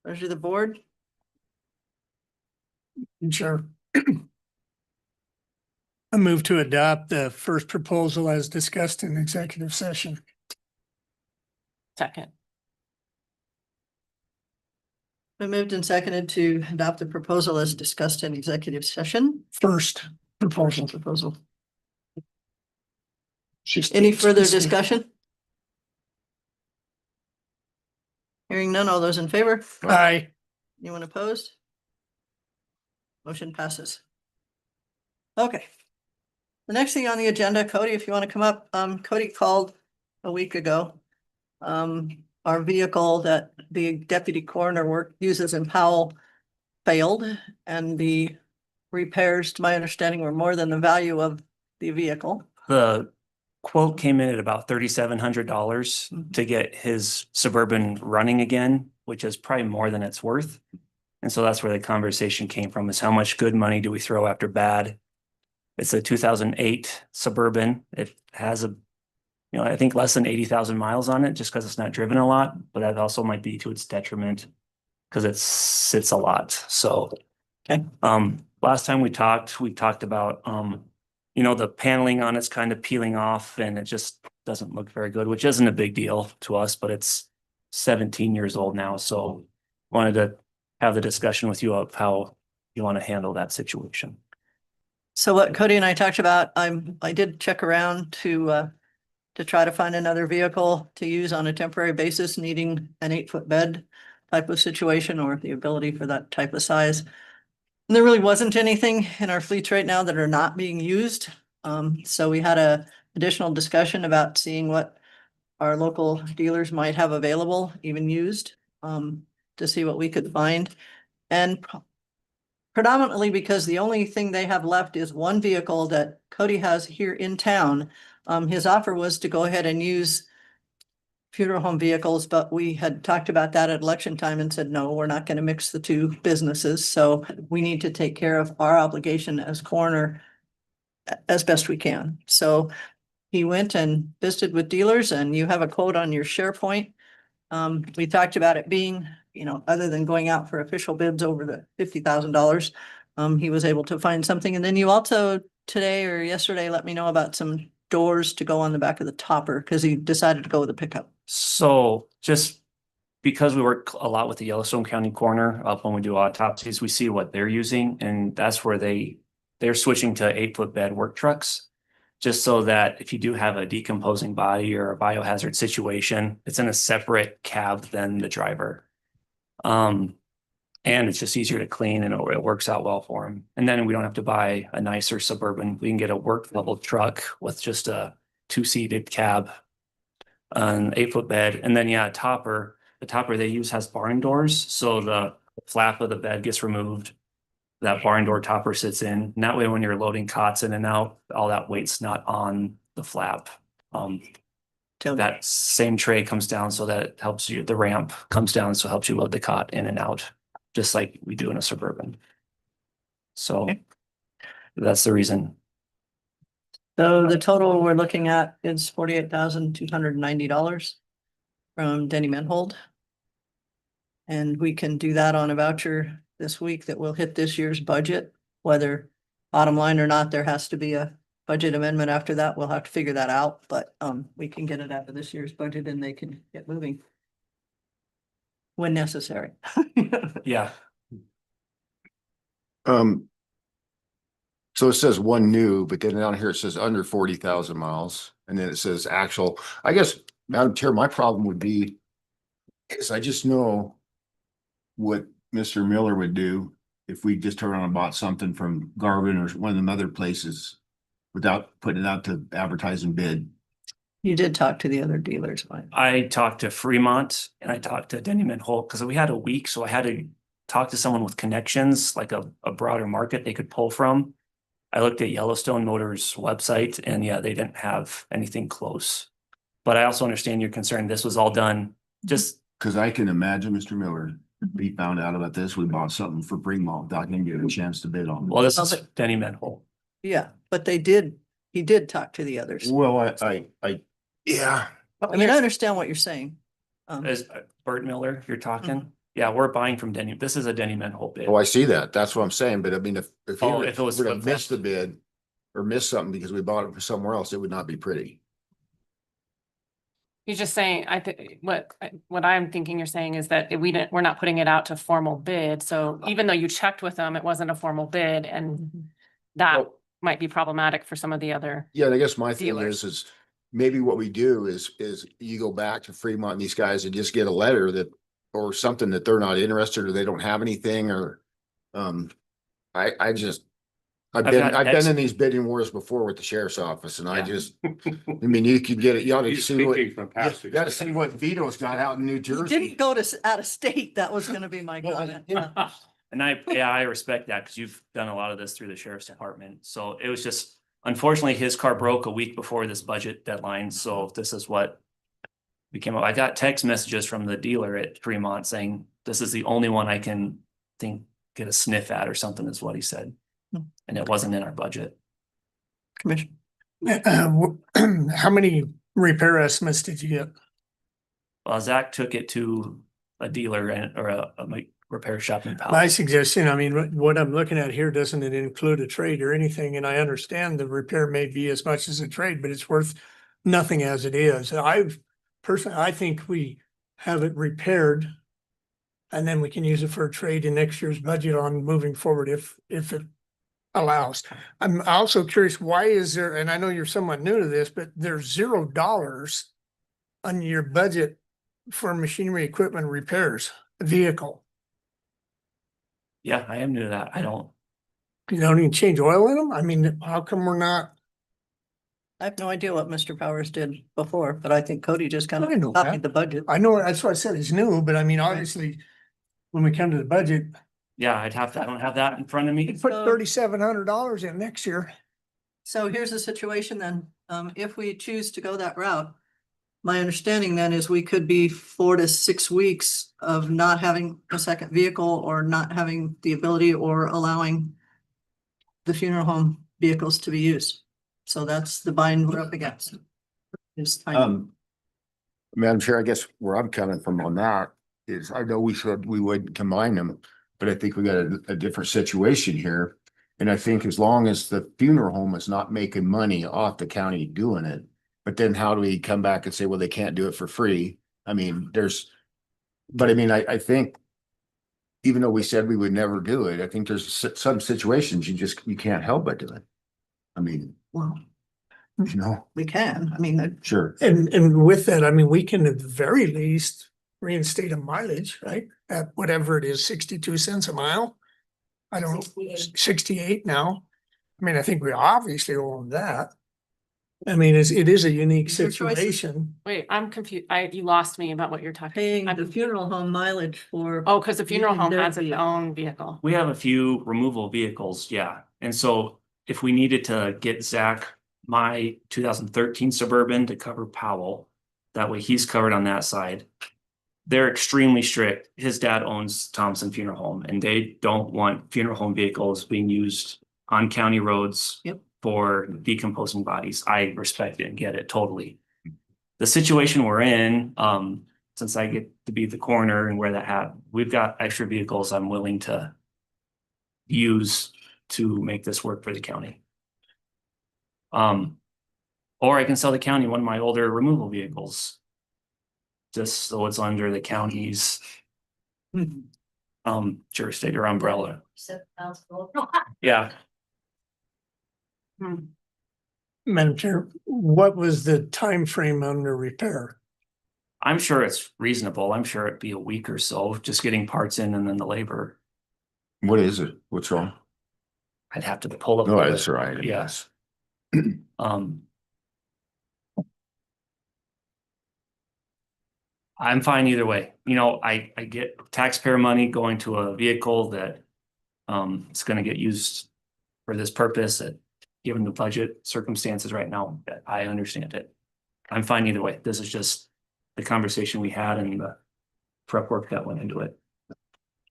Pleasure of the board. Sure. I move to adopt the first proposal as discussed in executive session. Second. Been moved and seconded to adopt the proposal as discussed in executive session. First proposal. Proposal. Any further discussion? Hearing none, all those in favor? Aye. Anyone opposed? Motion passes. Okay. The next thing on the agenda, Cody, if you want to come up, Cody called a week ago. Our vehicle that the deputy coroner uses in Powell failed, and the repairs, to my understanding, were more than the value of the vehicle. The quote came in at about $3,700 to get his Suburban running again, which is probably more than it's worth. And so that's where the conversation came from, is how much good money do we throw after bad? It's a 2008 Suburban. It has I think less than 80,000 miles on it, just because it's not driven a lot, but that also might be to its detriment because it sits a lot. So, okay. Last time we talked about, the paneling on it's kind of peeling off and it just doesn't look very good, which isn't a big deal to us, but it's 17 years old now. So wanted to have the discussion with you of how you want to handle that situation. So what Cody and I talked about, I did check around to try to find another vehicle to use on a temporary basis, needing an 8-foot bed type of situation or the ability for that type of size. And there really wasn't anything in our fleets right now that are not being used. So we had a additional discussion about seeing what our local dealers might have available, even used, to see what we could find. And predominantly because the only thing they have left is one vehicle that Cody has here in town. His offer was to go ahead and use funeral home vehicles, but we had talked about that at election time and said, no, we're not going to mix the two businesses. So we need to take care of our obligation as coroner as best we can. So he went and visited with dealers, and you have a quote on your SharePoint. We talked about it being, other than going out for official bids over the $50,000, he was able to find something. And then you also today or yesterday let me know about some doors to go on the back of the topper because he decided to go with a pickup. So just because we work a lot with the Yellowstone County coroner up when we do autopsies, we see what they're using, and that's where they're switching to 8-foot bed work trucks, just so that if you do have a decomposing body or a biohazard situation, it's in a separate cab than the driver. And it's just easier to clean, and it works out well for him. And then we don't have to buy a nicer Suburban. We can get a work level truck with just a 2-seated cab, an 8-foot bed. And then, the topper they use has barn doors. So the flap of the bed gets removed. That barn door topper sits in. And that way, when you're loading cots in and out, all that weight's not on the flap. That same tray comes down so that it helps you, the ramp comes down, so it helps you load the cot in and out, just like we do in a Suburban. So that's the reason. So the total we're looking at is $48,290 from Denny Menhold. And we can do that on a voucher this week that will hit this year's budget, whether bottom line or not. There has to be a budget amendment after that. We'll have to figure that out, but we can get it out of this year's budget and they can get moving when necessary. Yeah. So it says one new, but then down here it says under 40,000 miles, and then it says actual. I guess, Madam Chair, my problem would be is I just know what Mr. Miller would do if we just turn around and bought something from Garvin or one of them other places without putting it out to advertise and bid. You did talk to the other dealers, Mike. I talked to Fremont and I talked to Denny Holt because we had a week, so I had to talk to someone with connections, like a broader market they could pull from. I looked at Yellowstone Motors website, and they didn't have anything close. But I also understand your concern. This was all done just because I can imagine Mr. Miller, he found out about this. We bought something for Fremont, Doc didn't get a chance to bid on it. Well, this is Denny Holt. Yeah, but he did talk to the others. Well, yeah, I mean, I understand what you're saying. As Bert Miller, you're talking, yeah, we're buying from Denny. This is a Denny Manhole bid. Oh, I see that. That's what I'm saying. But I mean, if he Oh, were if it was to flip-flop. miss the bid or miss something because we bought it from somewhere else, it would not be pretty. He's just saying, I think, what I'm thinking you're saying is that we're not putting it out to formal bid, so even though you checked with them, it wasn't a formal bid, and that Well- might be problematic for some of the other. Yeah, and I guess my thing Dealers. is maybe what we do is you go back to Fremont and these guys and just get a letter that, or something that they're not interested or they don't have anything or, I've got been in these bidding wars before with the sheriff's office and I Yeah. just, I mean, you could get it, you ought to He's see what, speaking from past you gotta see what Vito's got out in New You Jersey. didn't go to out of state. That was gonna be my comment. Yeah. And I respect that because you've done a lot of this through the sheriff's department. So it was just, unfortunately, his car broke a week before this budget deadline. So this is what we came up. I got text messages from the dealer at Fremont saying, this is the only one I can get a sniff at or something is what he said. Hmm. And it wasn't in our budget. Commissioner. How many repair estimates did you get? Well, Zach took it to a dealer or a repair shop in Powell. My suggestion, I mean, what I'm looking at here, doesn't it include a trade or anything? And I understand the repair may be as much as a trade, but it's worth nothing as it is. I think we have it repaired. And then we can use it for a trade in next year's budget on moving forward if it allows. I'm also curious, why is there, and I know you're somewhat new to this, but there's $0 on your budget for machinery, equipment repairs, vehicle. Yeah, I am new to that. I don't. You don't even change oil in them? I mean, how come we're not? I have no idea what Mr. Powers did before, but I think Cody just kind I know of that. copied the budget. I know, that's what I said, it's new, but I mean, obviously, when we come to the budget, Yeah, I don't have that in front of me. put $3,700 in next year. So here's the situation then. If we choose to go that route, my understanding then is we could be 4 to 6 weeks of not having a second vehicle or not having the ability or allowing the funeral home vehicles to be used. So that's the bind we're up against. Is timing. Madam Chair, I guess where I'm coming from on that is I know we said we would combine them, but I think we got a different situation here. And I think as long as the funeral home is not making money off the county doing it, but then how do we come back and say, well, they can't do it for free? I mean, I think even though we said we would never do it, I think there's some situations you can't help but do it. I mean, Well, we can. I mean, sure. And with that, I mean, we can at the very least reinstate a mileage, right? At whatever it is, 62 cents a mile. I don't, 68 now. I mean, I think we obviously own that. I mean, it is a unique Your choices. situation. Wait, I'm confused. You lost me about what you're talking. paying the funeral home mileage for. Oh, because the funeral using home their has its vehicle. own vehicle. We have a few removal vehicles, yeah. And so if we needed to get Zach my 2013 Suburban to cover Powell, that way he's covered on that side. They're extremely strict. His dad owns Thompson Funeral Home and they don't want funeral home vehicles being used on county roads for decomposing bodies. I respect it and get it totally. The situation we're in, since I get to be the coroner and wear that hat, we've got extra vehicles I'm willing to use to make this work for the county. Or I can sell the county one of my older removal vehicles. Just so it's under the county's jurisdiction or umbrella. Yeah. Madam Chair, what was the time frame on the repair? I'm sure it's reasonable. I'm sure it'd be a week or so, just getting parts in and then the labor. What is it? What's wrong? I'd have to pull up. No, the- that's right. Yes. I'm fine either way. You know, I get taxpayer money going to a vehicle that it's gonna get used for this purpose that given the budget circumstances right now, I understand it. I'm fine either way. This is just the conversation we had and the prep work that went into it.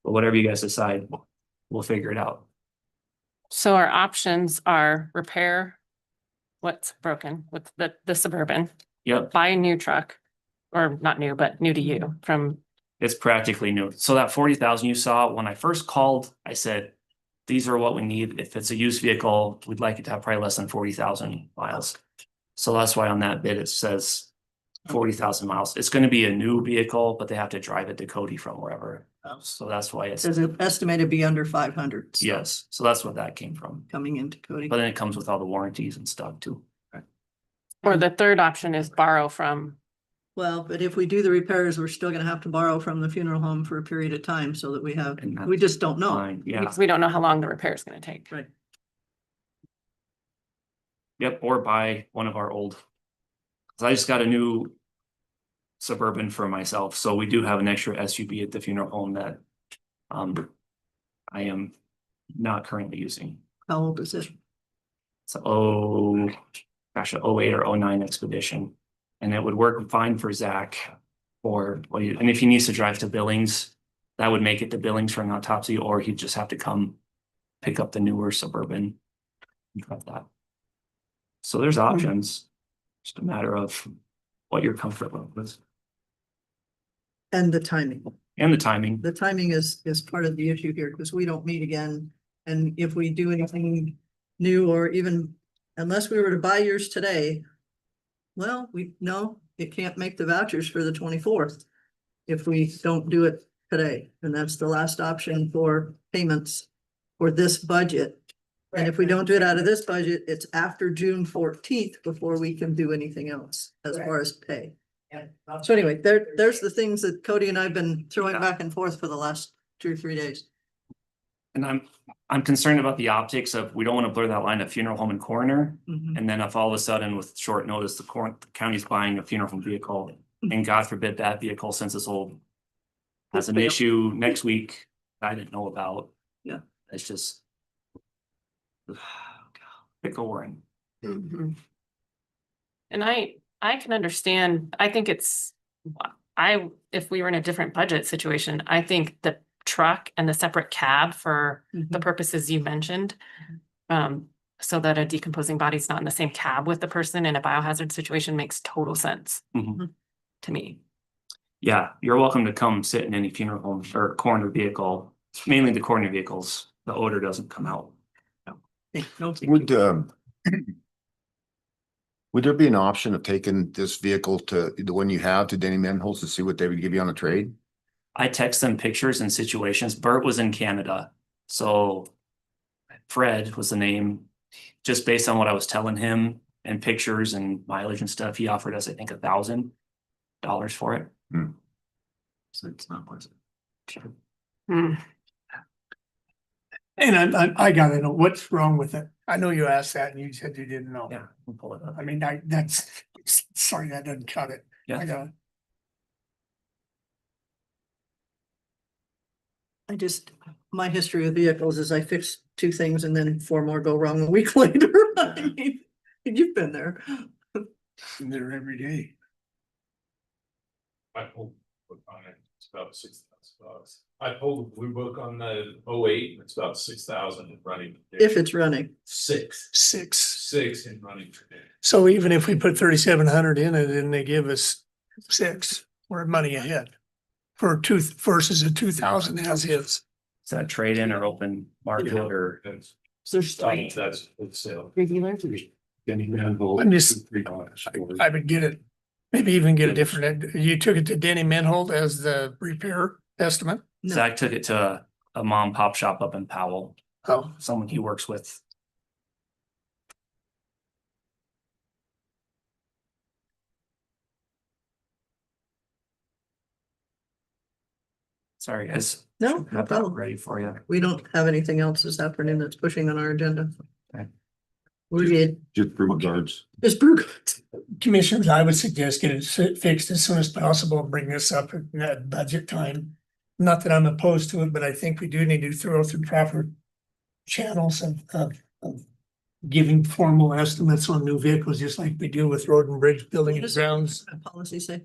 But whatever you guys decide, we'll figure it out. So our options are repair what's broken with the Suburban. Yep. Buy a new truck or not new, but new to you from, It's practically new. So that 40,000 you saw, when I first called, I said, these are what we need. If it's a used vehicle, we'd like it to have probably less than 40,000 miles. So that's why on that bid, it says 40,000 miles. It's going to be a new vehicle, but they have to drive it to Cody from wherever. So that's why it's, Says it estimated to be under 500. so yes. So that's what that came from. Coming into Cody. But then it comes with all the warranties and stuff too. or the third option is borrow from, Well, but if we do the repairs, we're still gonna have to borrow from the funeral home for a period of time so that we have, And that's we just don't know. fine. Yeah. because we don't know how long the repair is gonna take. Right. Yep, or buy one of our old. 'Cause I just got a new Suburban for myself, so we do have an extra SUV at the funeral home that I am not currently using. How old is it? So, gosh, an 08 or 09 Expedition, and it would work fine for Zach. And if he needs to drive to Billings, that would make it to Billings for an autopsy, or he'd just have to come pick up the newer Suburban. And drive that. So there's options. Just a matter of what you're comfortable with And the timing. and the timing. The timing is part of the issue here, because we don't meet again. And if we do anything new, or even unless we were to buy yours today, well, it can't make the vouchers for the 24th if we don't do it today. And that's the last option for payments for this budget. And if we don't do it out of this budget, it's after June 14th before we can do anything else as far as pay. So anyway, there's the things that Cody and I've been throwing back and forth for the last 2 or 3 days. And I'm concerned about the optics of, we don't want to blur that line of funeral home and coroner. Mhm. And then if all of a sudden with short notice, the county's buying a funeral home vehicle, and God forbid that vehicle, since it's old, has an Fail. issue next week I didn't know about. Yeah. It's just pickle we're in. Mhm. And I can understand, I think it's, if we were in a different budget situation, I think the truck and the separate cab for the Mhm. purposes you mentioned. So that a decomposing body is not in the same cab with the person in a biohazard situation makes total sense Mhm. to me. Yeah, you're welcome to come sit in any funeral home or coroner vehicle, mainly the coroner vehicles. The odor doesn't come out. Hey, no, Would there be an option of taking this vehicle to the one you have to Denny Manholes to see what they would give you on a trade? I text them pictures and situations. Bert was in Canada, so Fred was the name. Just based on what I was telling him and pictures and mileage and stuff, he offered us, I think, $1,000 for it. Hmm. So it's not worth it. Hmm. And I gotta know what's wrong with it. I know you asked that and you said you didn't know. Yeah, we'll pull it up. I mean, sorry, that doesn't cut it. I Yeah, got my history with vehicles is I fix 2 things and then 4 more go wrong a week later. I mean, you've been there. it there every day. I pulled the book on it, it's about $6,000. I pulled the blue book on the 08, it's about 6,000 in running. If it's running. Six in running today. So even if we put 3,700 in it and they give us 6, we're money ahead. For 2 versus a 2,000 as is. is that trade in or open market or? That's, There's that's for sale. Denny Manhole. I'm just- $3. I would get it, maybe even get a different, you took it to Denny Manholt as the repair estimate? No. Zach took it to a mom and pop shop up in Powell, Oh, someone he works with. Sorry, guys. No, Got no that problem. ready for you. We don't have anything else this afternoon that's pushing on our agenda. Okay. We did, Just brew guards. just brew goods. commissioners, I would suggest get it fixed as soon as possible and bring this up in that budget time. Not that I'm opposed to it, but I think we do need to throw through proper channels of giving formal estimates on new vehicles, just like we do with road and bridge building and grounds. Policy say,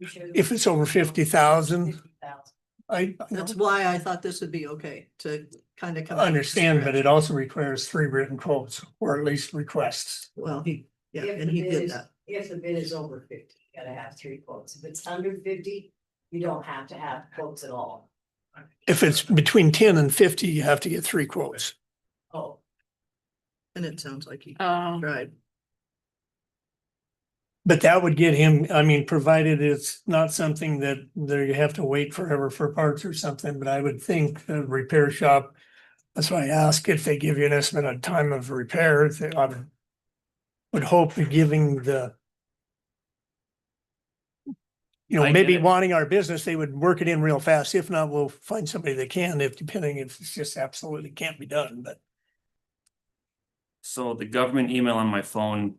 If it's over 50,000, I that's why I thought this would be okay to kind of. understand, but it also requires 3 written quotes or at least requests. Well, and he did that. If the bid is over 50. gotta have 3 quotes. If it's under 50, you don't have to have quotes at all. If it's between 10 and 50, you have to get 3 quotes. Oh, And it sounds like he Oh, tried. But that would get him, I mean, provided it's not something that there you have to wait forever for parts or something, but I would think the repair shop. That's why I ask if they give you an estimate on time of repair, I would hope that giving the. You know, I get maybe it. wanting our business, they would work it in real fast. If not, we'll find somebody that can, if depending if it's just absolutely can't be done, but. So the government email on my phone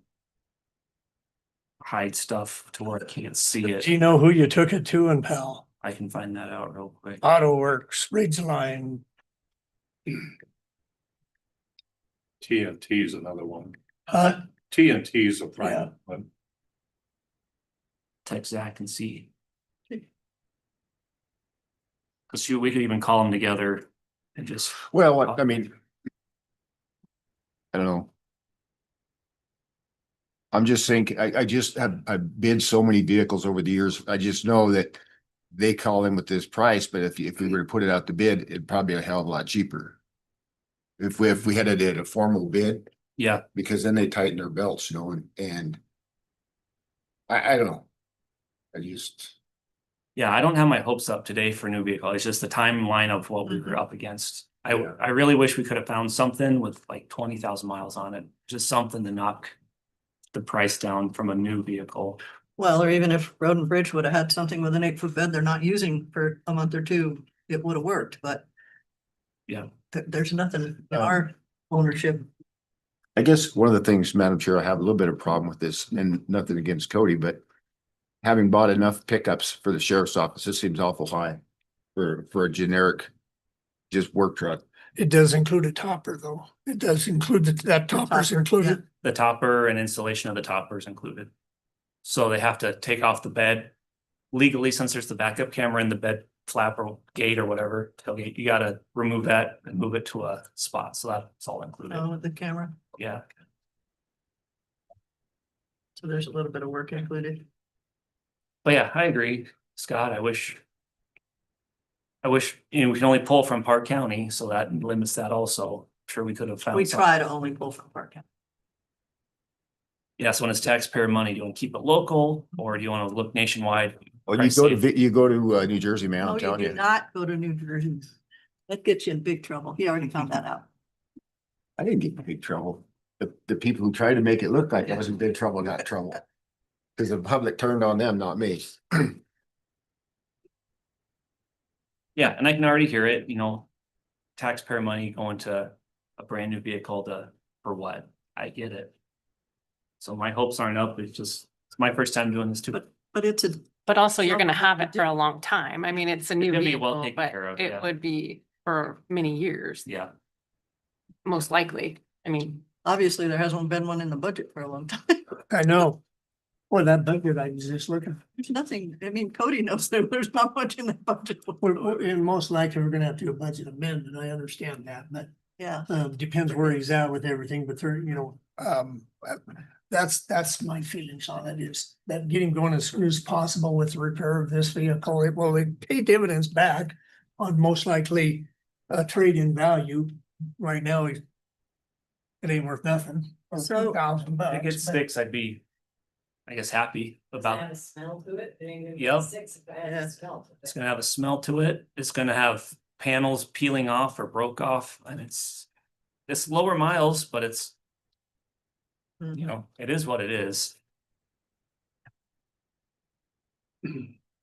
hides stuff to where I can't see Do it. you know who you took it to and pal? I can find that out real quick. Auto Works, Ridgeline, TNT is another one. huh? TNT is a private one. Text Zach and see. Cause shoot, we could even call them together and just. Well, I mean. I don't know. I'm just thinking, I bid so many vehicles over the years. I just know that they call in with this price, but if we were to put it out to bid, it'd probably be a hell of a lot cheaper. If we had a formal bid, Yeah, because then they tighten their belts, you know, and I don't know. I just, yeah, I don't have my hopes up today for a new vehicle. It's just the timeline of what we were up against. I really wish we could have found something with like 20,000 miles on it, just something to knock the price down from a new vehicle. Well, or even if Road and Bridge would have had something with an 8-foot bed they're not using for a month or two, it would have worked, but. Yeah. There's nothing in our ownership. I guess one of the things, Madam Chair, I have a little bit of problem with this, and nothing against Cody, but having bought enough pickups for the sheriff's office, this seems awful high for a generic just work truck. It does include a topper though. It does include that topper's topper, included. The topper and installation of the topper is included. So they have to take off the bed legally, since there's the backup camera in the bed flap or gate or whatever, tailgate, you gotta remove that and move it to a spot. So that's all included. Oh, the camera. Yeah. So there's a little bit of work included. But yeah, I agree, Scott. I wish, you know, we can only pull from Park County, so that limits that also. Sure, we could have found. We something. try to only pull from Park County. Yeah, so when it's taxpayer money, do you want to keep it local or do you want to look nationwide? Well, Price you go to New Jersey, man, No, I'm you telling do you. not go to New Jersey. That gets you in big trouble. He already found that out. I didn't get in big trouble. The people who tried to make it look like I was in big trouble got in trouble. Because the public turned on them, not me. Yeah, and I can already hear it, you know, taxpayer money going to a brand new vehicle for what? I get it. So my hopes aren't up. It's my first time doing this too. But it's a, but also you're gonna Something have to it for a long time. I mean, it's a new gonna be well vehicle, taken but care of, it yeah. would be for many years, Yeah, most likely. I mean, obviously there hasn't been one in the budget for a long time. I know. Or that budget, I was just looking. There's nothing, I mean, Cody knows that there's not much in that budget. And most likely we're gonna have to do a budget amendment. I understand that, but Yeah, depends where he's at with everything, but there, you know, that's my feelings on it is that getting going as soon as possible with the repair of this vehicle. It pay dividends back on most likely trade-in value. Right now, it ain't worth nothing. So- $2,000. if it gets fixed, I'd be, I guess, happy does it about. have a smell to it? It ain't gonna be Yep. 6 if it has a smell to it. It's gonna have a smell to it. It's gonna have panels peeling off or broke off, and it's lower miles, but it's, you know, it is what it is.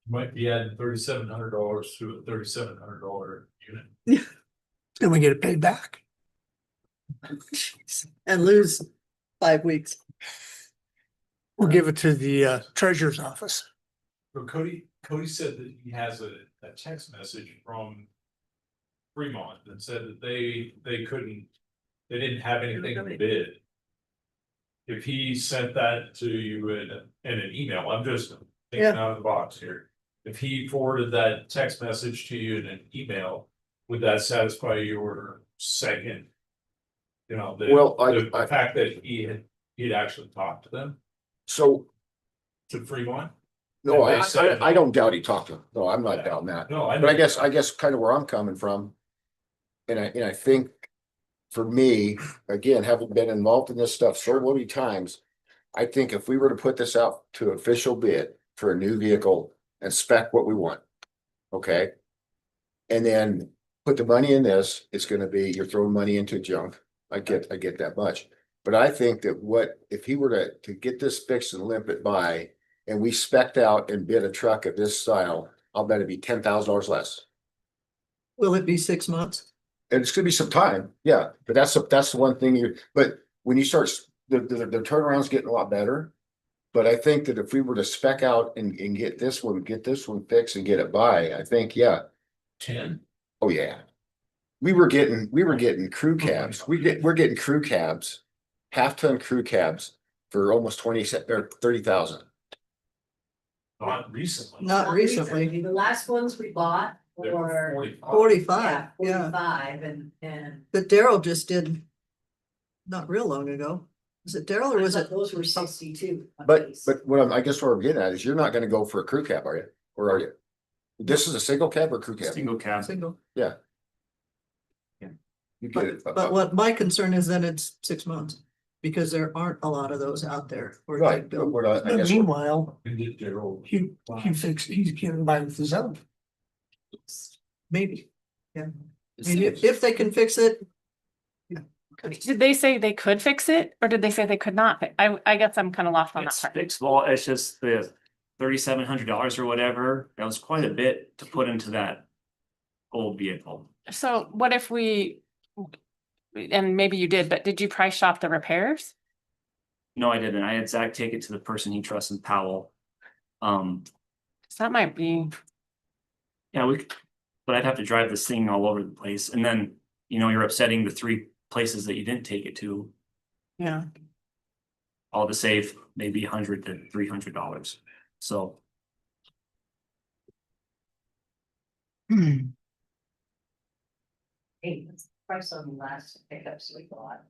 Might be adding $3,700 to a $3,700 unit. Then we get it paid back. and lose 5 weeks. We'll give it to the treasurer's office. But Cody said that he has a text message from Fremont that said that they didn't have anything to bid. If he sent that to you in an email, I'm just thinking out of the box here. If he forwarded that text message to you in an email, would that satisfy your second? You know, the fact that he'd actually talked to them, So to Fremont? No, And they said- I don't doubt he talked to him. No, I'm not doubting that. No, I. But I guess kind of where I'm coming from. And I think for me, again, having been involved in this stuff so many times, I think if we were to put this out to official bid for a new vehicle and spec what we want, okay? And then put the money in this, it's gonna be, you're throwing money into junk. I get that much. But I think that if he were to get this fixed and limp it by, and we spec'd out and bid a truck of this style, I'll bet it'd be $10,000 less. Will it be 6 months? And it's gonna be some time, yeah, but that's the one thing but when you start, the turnaround's getting a lot better. But I think that if we were to spec out and get this one fixed and get it by, I think, yeah. 10. Oh, yeah. We were getting crew cabs. We're getting crew cabs, half-ton crew cabs for almost 30,000. Not recently. Not recently. The last ones we bought They were were. 45. 45, yeah. 45 and. But Daryl just did not real long ago. Was it Daryl or was it? Those were 62. But I guess what I'm getting at is you're not gonna go for a crew cab, are you? Or are you? This is a single cab or crew cab? Single cab. Single. Yeah. You get it. But what my concern is then it's 6 months, because there aren't a lot of those out there. or they Right, build. but I guess. Meanwhile, And did Daryl. he's getting by with his own. Maybe, yeah. Maybe if they can fix it. Did they say they could fix it or did they say they could not? I guess I'm kind of lost on that It's part. fixable, it's just the $3,700 or whatever, that was quite a bit to put into that old vehicle. So what if and maybe you did, but did you price shop the repairs? No, I didn't, I had Zach take it to the person he trusts in Powell. So that might be, Yeah, but I'd have to drive this thing all over the place, and then, you're upsetting the 3 places that you didn't take it to, yeah. all to save maybe $100 to $300. So. Hey, that's the price on the last pickups we bought.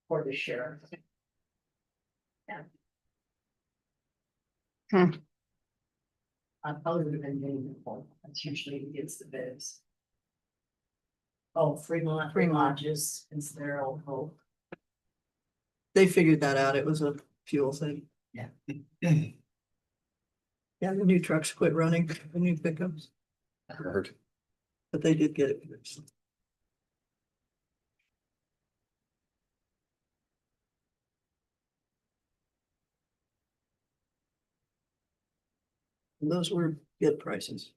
For the sheriff. Yeah. Hmm. I probably would have been getting the phone. That's usually who gets the bids. Oh, Fremont lodges, is there, oh. They figured that out. It was a fuel thing. Yeah. Yeah, the new trucks quit running, the new pickups, I heard. but they did get it fixed. And those were bid prices.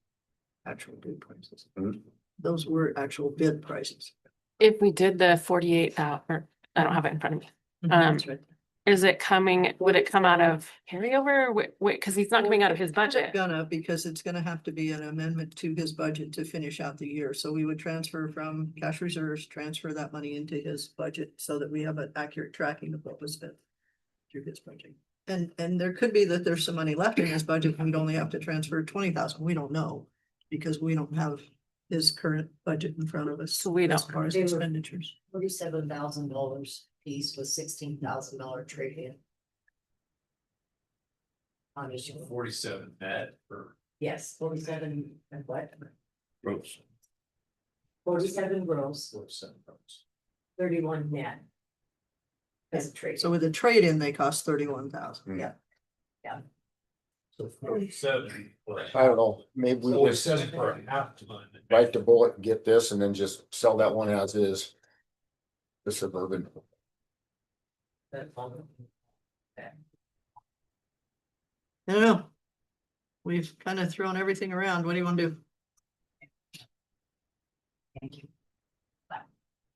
Actual bid prices. Those were actual bid prices. If we did the 48,000, I don't have it in front of me. That's right. Would it come out of carryover? Wait, because he's not coming out of his budget. Because it's gonna have to be an amendment to his budget to finish out the year. So we would transfer from cash reserves, transfer that money into his budget so that we have an accurate tracking of what was spent through his budget. And there could be that there's some money left in his budget. We'd only have to transfer 20,000. We don't know. Because we don't have his current budget in front of us. So we as don't. far as expenditures. $47,000 piece with $16,000 trade-in. On issue. 47 net or. Yes, 47 and what? Gross. 47 gross, 47 gross. 31 net. As a trade. So with the trade-in, they cost 31,000. Hmm. Yeah. So 47. I don't know, maybe we So just 47 for a half ton. bite the bullet and get this and then just sell that one as is. The Suburban. That one. I don't know. We've kind of thrown everything around. What do you want to do? Thank you.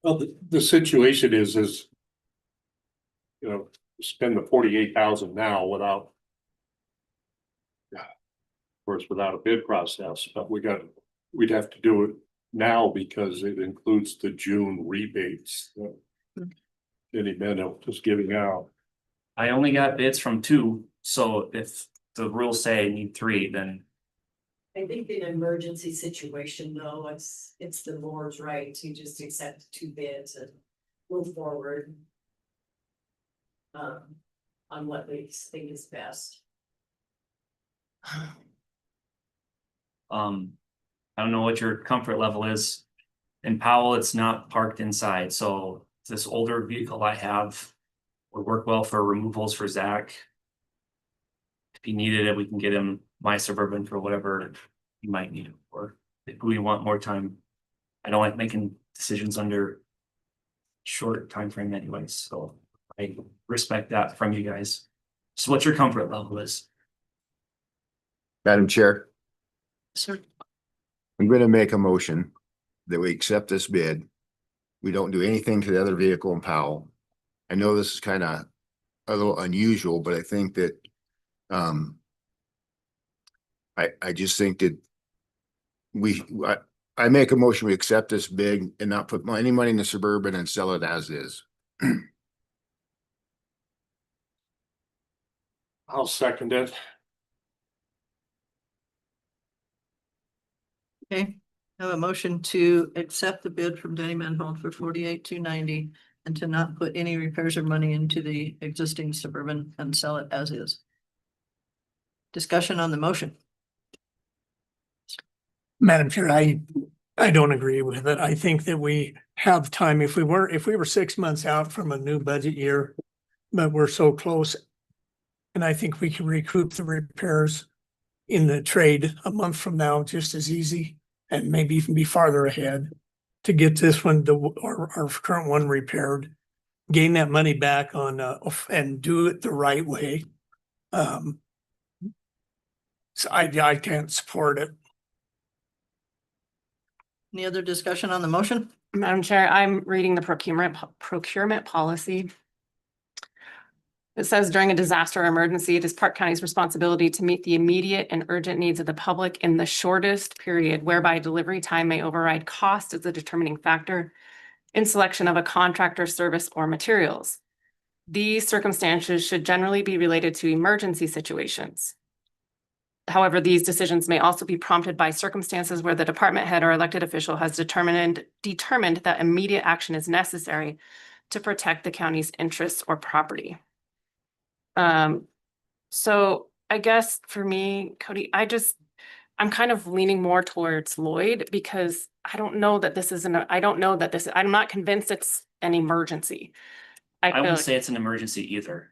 Well, the situation is. Spend the 48,000 now without. Of course, without a bid process, but we'd have to do it now because it includes the June rebates. That Any minute just giving out. I only got bids from 2, so if the rules say I need 3, then. I think in an emergency situation, though, it's the board's right to just accept 2 bids and move forward. On what they think is best. I don't know what your comfort level is. In Powell, it's not parked inside, so this older vehicle I have would work well for removals for Zach. If he needed it, we can get him my Suburban for whatever he might need it for. If we want more time, I don't like making decisions under short time frame anyways, so I respect that from you guys. So what's your comfort level is? Madam Chair, Sir, I'm going to make a motion that we accept this bid. We don't do anything to the other vehicle in Powell. I know this is kind of a little unusual, but I think that I just think that I make a motion, we accept this bid and not put any money in the Suburban and sell it as is. I'll second it. okay, I have a motion to accept the bid from Denny Manhold for 48,290 and to not put any repairs or money into the existing Suburban and sell it as is. Discussion on the motion. Madam Chair, I don't agree with it. I think that we have time. If we were 6 months out from a new budget year, but we're so close. And I think we can recoup the repairs in the trade a month from now just as easy and maybe even be farther ahead to get this one, our current one repaired, gain that money back on, and do it the right way. So I can't support it. Any other discussion on the motion? Madam Chair, I'm reading the procurement policy. It says during a disaster or emergency, it is Park County's responsibility to meet the immediate and urgent needs of the public in the shortest period, whereby delivery time may override cost as a determining factor in selection of a contractor, service, or materials. These circumstances should generally be related to emergency situations. However, these decisions may also be prompted by circumstances where the department head or elected official has determined that immediate action is necessary to protect the county's interests or property. So I guess for me, Cody, I'm kind of leaning more towards Lloyd because I don't know that this is I'm not convinced it's an emergency. I feel wouldn't like- say it's an emergency either.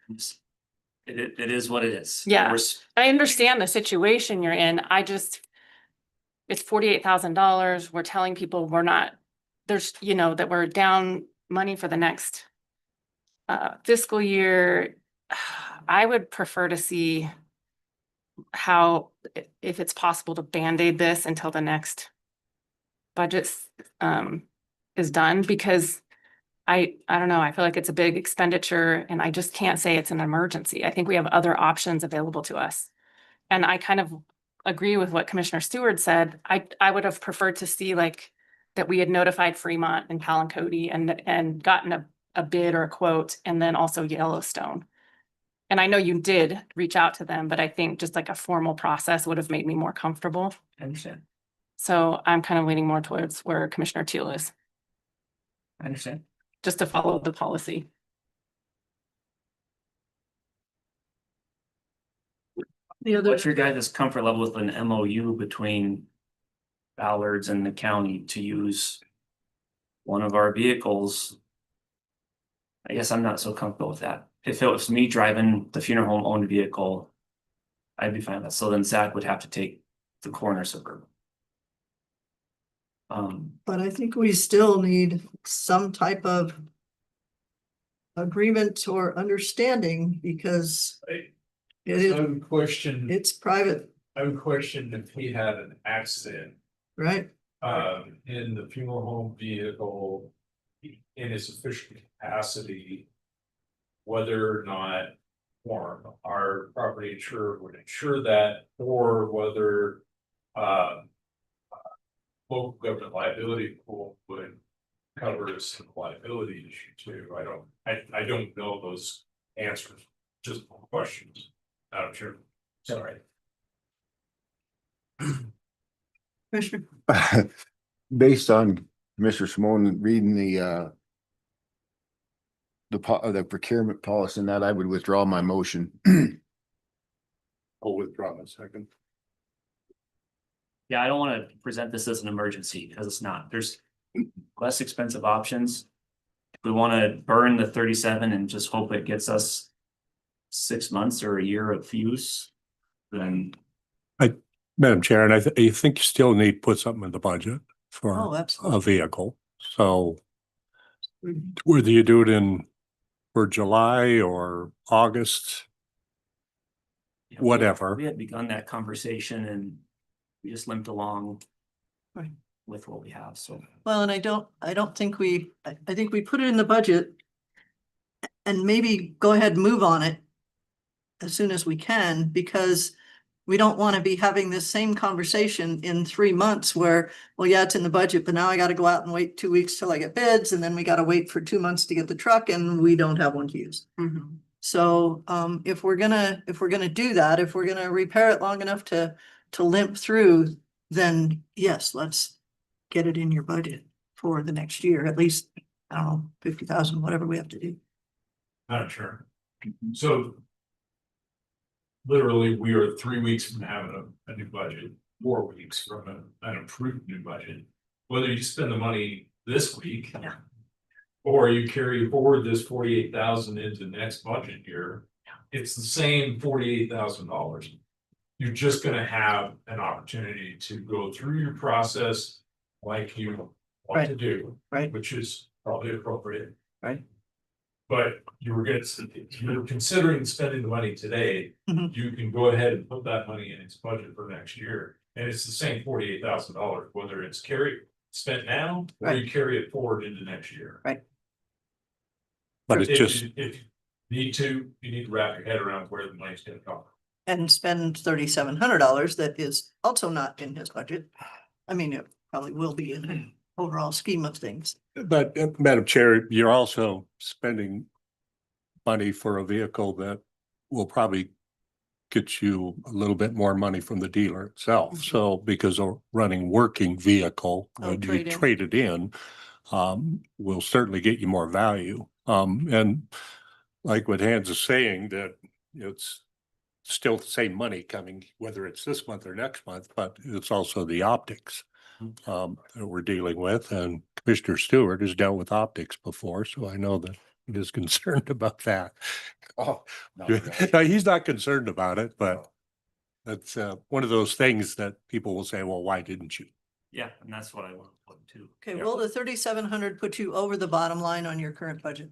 It is what it is. Yeah. I understand the situation you're in. It's $48,000. We're telling people that we're down money for the next fiscal year. I would prefer to see if it's possible to Band-Aid this until the next budget is done, because I don't know, I feel like it's a big expenditure and I just can't say it's an emergency. I think we have other options available to us. And I kind of agree with what Commissioner Stewart said. I would have preferred to see that we had notified Fremont and Powell and Cody and gotten a bid or a quote, and then also Yellowstone. And I know you did reach out to them, but I think just like a formal process would have made me more comfortable. I understand. So I'm kind of leaning more towards where Commissioner Teal is, I understand. just to follow the policy. What's your guys' comfort level with an MOU between Ballards and the county to use one of our vehicles? I guess I'm not so comfortable with that. If it was me driving the funeral home owned vehicle, I'd be fine with that. So then Zach would have to take the corner Suburban. But I think we still need some type of agreement or understanding because it's private, I would question if he had an accident, right? in the funeral home vehicle in his official capacity, whether or not our property insurer would insure that, or whether local government liability pool would cover some liability issue too. I don't know those answers, just questions. I'm sure. Sorry. Commissioner, Based on Mr. Simone reading the procurement policy and that, I would withdraw my motion. I'll withdraw my second. Yeah, I don't want to present this as an emergency because it's not. There's less expensive options. If we want to burn the 37 and just hope it gets us 6 months or a year of use, then Madam Chair, and I think you still need to put something in the budget for Oh, absolutely. a vehicle. So whether you do it for July or August, yeah, whatever. We had begun that conversation and we just limped along Right. with what we have. So Well, and I don't think I think we put it in the budget and maybe go ahead and move on it as soon as we can, because we don't want to be having this same conversation in 3 months where, well, yeah, it's in the budget, but now I got to go out and wait 2 weeks till I get bids, and then we got to wait for 2 months to get the truck, and we don't have one to use. So if we're gonna do that, if we're gonna repair it long enough to limp through, then yes, let's get it in your budget for the next year, at least, I don't know, 50,000, whatever we have to do. Not sure. So literally, we are 3 weeks from having a new budget, 4 weeks from an approved new budget. Whether you spend the money this week. Yeah. Or you carry forward this 48,000 into next budget year, it's the same $48,000. You're just gonna have an opportunity to go through your process like you want to do. Right. Which is probably appropriate. Right. But if you're considering spending the money today, Mhm. you can go ahead and put that money in its budget for next year. And it's the same $48,000, whether it's spent now or Right. you carry it forward into next year. Right. But it's just, If you need to wrap your head around where the money's gonna come from. And spend $3,700 that is also not in his budget. I mean, it probably will be in the overall scheme of things. but Madam Chair, you're also spending money for a vehicle that will probably get you a little bit more money from the dealer itself. So because a running working vehicle, Oh, when you trade-in. trade it in, will certainly get you more value. And like what Hans is saying, that it's still the same money coming, whether it's this month or next month, but it's also the optics that we're dealing with. And Commissioner Stewart has dealt with optics before, so I know that he is concerned about that. Oh, not really. No, he's not concerned about it, but that's one of those things that people will say, well, why didn't you? yeah, and that's what I want to put too. Okay, will the 3,700 put you over the bottom line on your current budget?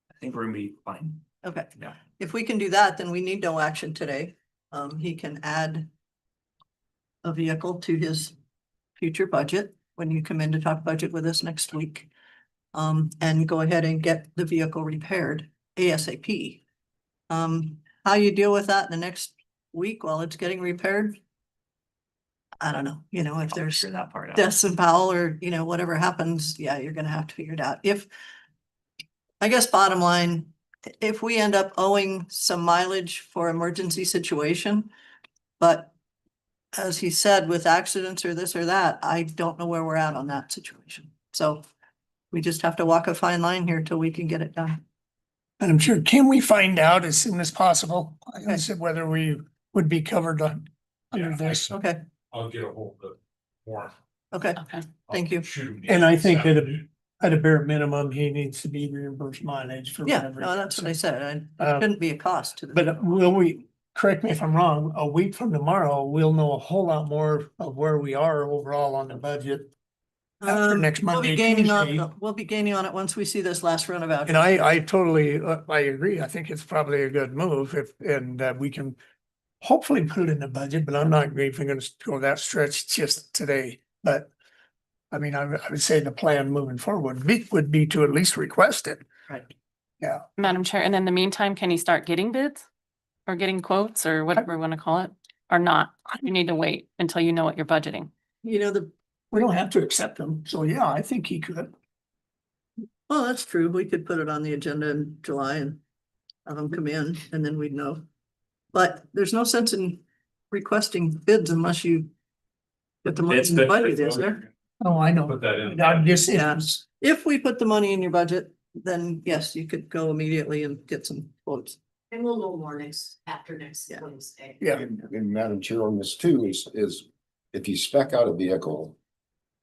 I think we're gonna be fine. Okay, Yeah. if we can do that, then we need no action today. He can add a vehicle to his future budget when you come in to talk budget with us next week. And go ahead and get the vehicle repaired ASAP. How you deal with that in the next week while it's getting repaired? I don't know, if there's Figure that part out. deaths in Powell or, whatever happens, yeah, you're gonna have to figure it out. I guess bottom line, if we end up owing some mileage for emergency situation, but as he said, with accidents or this or that, I don't know where we're at on that situation. So we just have to walk a fine line here till we can get it done. And I'm sure, can we find out as soon as possible, I said, whether we would be covered under Yeah, this? Okay, I'll get a hold of Warren. okay, Okay. thank you. Shoot him And I this think afternoon. at a bare minimum, he needs to be reimbursed mileage for Yeah, whatever. no, that's what I said. It Uh, shouldn't be a cost to the. But will we, correct me if I'm wrong, a week from tomorrow, we'll know a whole lot more of where we are overall on the budget. After next We'll Monday, be gaining Tuesday. we'll be gaining on it once we see this last run of vouchers. And I totally, I agree. I think it's probably a good move and we can hopefully put it in the budget, but I'm not even gonna go that stretch just today. But I mean, I would say the plan moving forward would be to at least request it. Right. Yeah. Madam Chair, and in the meantime, can you start getting bids? Or getting quotes or whatever we want to call it, or not? You need to wait until you know what you're budgeting. We don't have to accept them. So yeah, I think he could. Well, that's true. We could put it on the agenda in July and have them come in and then we'd know. But there's no sense in requesting bids unless you get the money in the budget, is there? Oh, I know. Put that in. I'm just, Yeah. If we put the money in your budget, then yes, you could go immediately and get some quotes. And we'll know more after next Yeah. Wednesday. yeah. And Madam Chair on this too is if you spec out a vehicle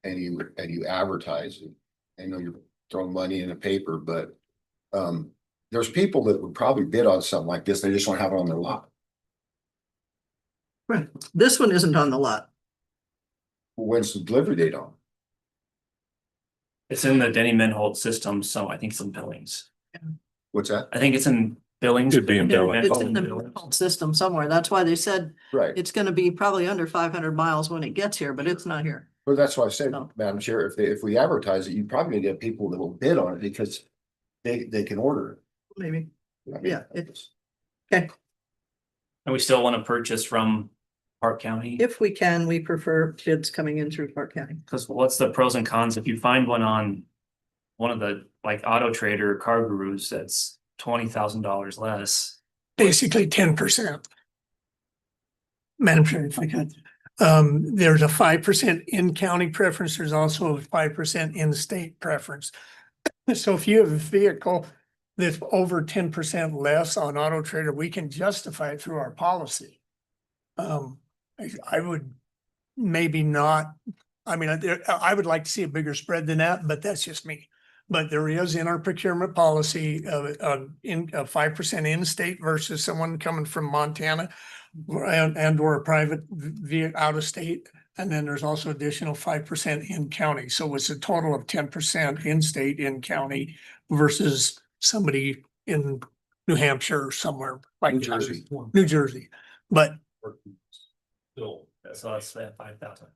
and you advertise it, I know you're throwing money in a paper, but there's people that would probably bid on something like this. They just don't have it on their lot. Right. This one isn't on the lot. When's the delivery date on? It's in the Denny Menhold system, so I think it's in Billings. What's that? I think it's in Billings. Could be in Billings. It's in the system somewhere. That's why they said Right. it's gonna be probably under 500 miles when it gets here, but it's not here. Well, that's why I said, No. Madam Chair, if we advertise it, you probably get people that will bid on it because they can order it. Maybe. I mean, Yeah, it's, okay. And we still want to purchase from Park County. If we can, we prefer bids coming in through Park County. Because what's the pros and cons? If you find one on one of the like Auto Trader, Car Gurus, that's $20,000 less. Basically 10%. Madam Chair, if I could. There's a 5% in-county preference. There's also a 5% in-state preference. So if you have a vehicle that's over 10% less on Auto Trader, we can justify it through our policy. I would maybe not, I mean, I would like to see a bigger spread than that, but that's just me. But there is in our procurement policy in a 5% in-state versus someone coming from Montana and or a private via out of state. And then there's also additional 5% in county. So it's a total of 10% in-state, in county versus somebody in New Hampshire or somewhere like New Jersey. New Jersey. But Still, so that's that 5,000.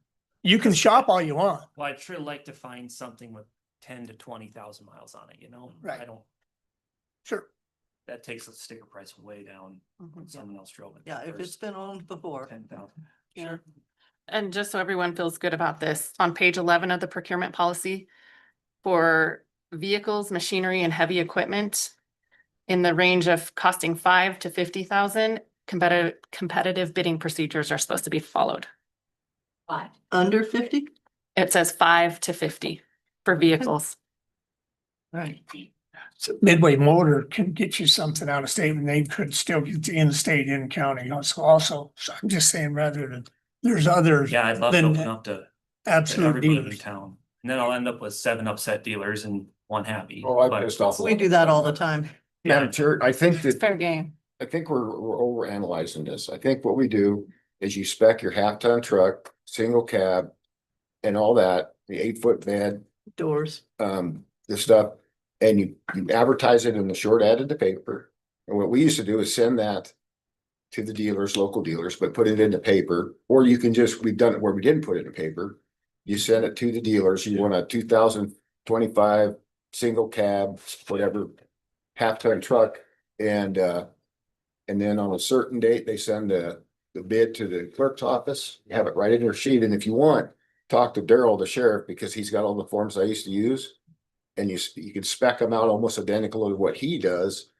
you can shop all you want. Well, I'd sure like to find something with 10 to 20,000 miles on it, you know? Right. I don't, Sure. that takes the sticker price way down. when Someone else drove it. Yeah, if it's been owned before. 10,000. Yeah. And just so everyone feels good about this, on page 11 of the procurement policy for vehicles, machinery and heavy equipment in the range of costing 5 to 50,000, competitive bidding procedures are supposed to be followed. Under 50? It says 5 to 50 for vehicles. Right. So Midway Motor can get you something out of state and they could still get in state, in county also. So I'm just saying rather than, there's others. Yeah, I'd love to than open up to absolute everybody in dealers. town. And then I'll end up with 7 upset dealers and 1 happy. Oh, I But- pissed off. We do that all the time. Madam Chair, I think It's that, fair game. I think we're over analyzing this. I think what we do is you spec your half-ton truck, single cab. And all that, the 8-foot bed, Doors. the stuff, and you advertise it in the short ad in the paper. And what we used to do is send that to the dealers, local dealers, but put it in the paper, or you can just, we've done it where we didn't put it in the paper. You send it to the dealers, you want a 2025 single cab, whatever, half-ton truck, and then on a certain date, they send the bid to the clerk's office, you have it right in your sheet, and if you want, talk to Daryl, the sheriff, because he's got all the forms I used to use. And you can spec them out almost identical to what he does.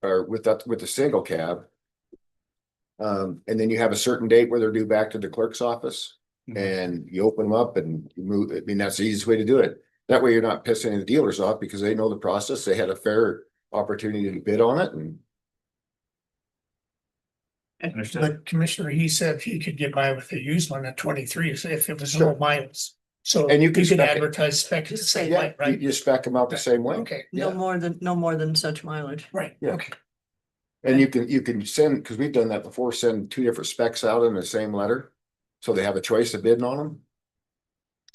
Or with the single cab. And then you have a certain date where they're due back to the clerk's office. And you open them up and you move, I mean, that's the easiest way to do it. That way you're not pissing the dealers off because they know the process, they had a fair opportunity to bid on it and. Understood. But Commissioner, he said he could get by with a used one at 23 if it was low miles. So And you you can could spec it. advertise spec the same Yeah, way, right? you spec them out the same way. Okay, No Yeah. more than such mileage. right, Yeah. okay. And you can send, because we've done that before, send 2 different specs out in the same letter. So they have a choice of bidding on them.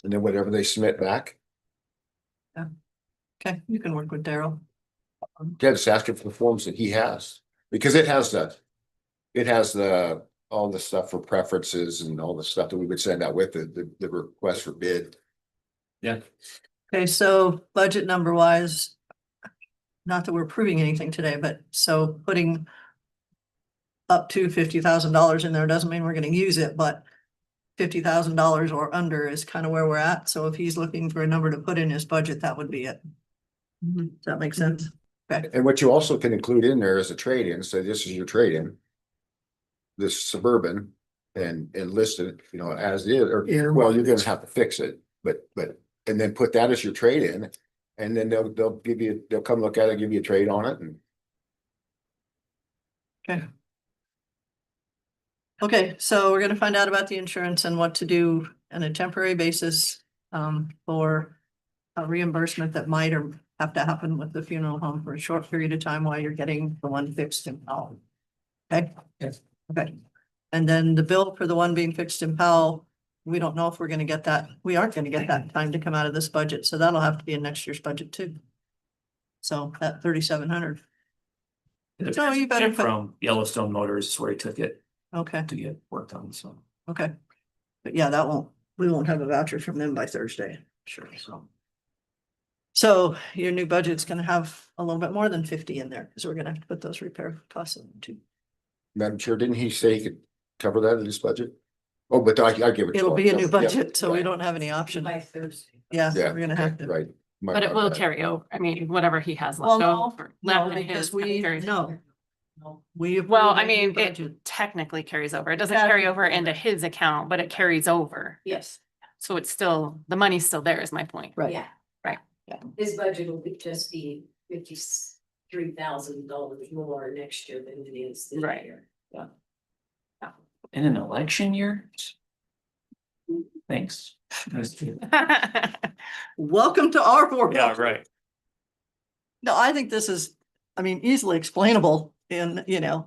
And then whatever they submit back, Okay, you can work with Daryl. yeah, just ask him for the forms that he has, because it has all the stuff for preferences and all the stuff that we would send out with the request for bid. Yeah. Okay, so budget number wise. Not that we're proving anything today, but so putting. Up to $50,000 in there doesn't mean we're gonna use it, but. $50,000 or under is kind of where we're at. So if he's looking for a number to put in his budget, that would be it. Does that make sense? And what you also can include in there is a trade-in, so this is your trade-in. This Suburban and list it, as is, or, well, you're gonna have to fix it, but, and then put that as your trade-in. And then they'll come look at it, give you a trade on it and. Okay. Okay, so we're gonna find out about the insurance and what to do on a temporary basis for a reimbursement that might or have to happen with the funeral home for a short period of time while you're getting the one fixed in Powell. Okay? Yes. Okay. And then the bill for the one being fixed in Powell, we don't know if we're gonna get that. We aren't gonna get that in time to come out of this budget, so that'll have to be in next year's budget too. So that 3,700. So you better put, From Yellowstone Motors is where he took it okay, to get worked on, so. okay. But yeah, we won't have a voucher from them by Thursday, sure, so. So your new budget's gonna have a little bit more than 50 in there, because we're gonna have to put those repair costs in too. Madam Chair, didn't he say he could cover that in this budget? Oh, but I give it. It'll be a new Yeah, budget, so we right. don't have any option. By Thursday. Yeah, Yeah, we're gonna have to. right. But it will bad. carry over. I mean, whatever he has Well, left no, over. no, left in because his we, carries over. no. We. Well, approved I a new mean, budget. it technically carries over. It doesn't Yeah. carry over into his account, but it carries over. Yes, So it's still, the money's still there is my point. Right. yeah. Right. Yeah. His budget will just be $53,000 more next year than it is this Right. year. In an election year? Thanks. Welcome to our board. Yeah, right. No, I think this is, I mean, easily explainable in,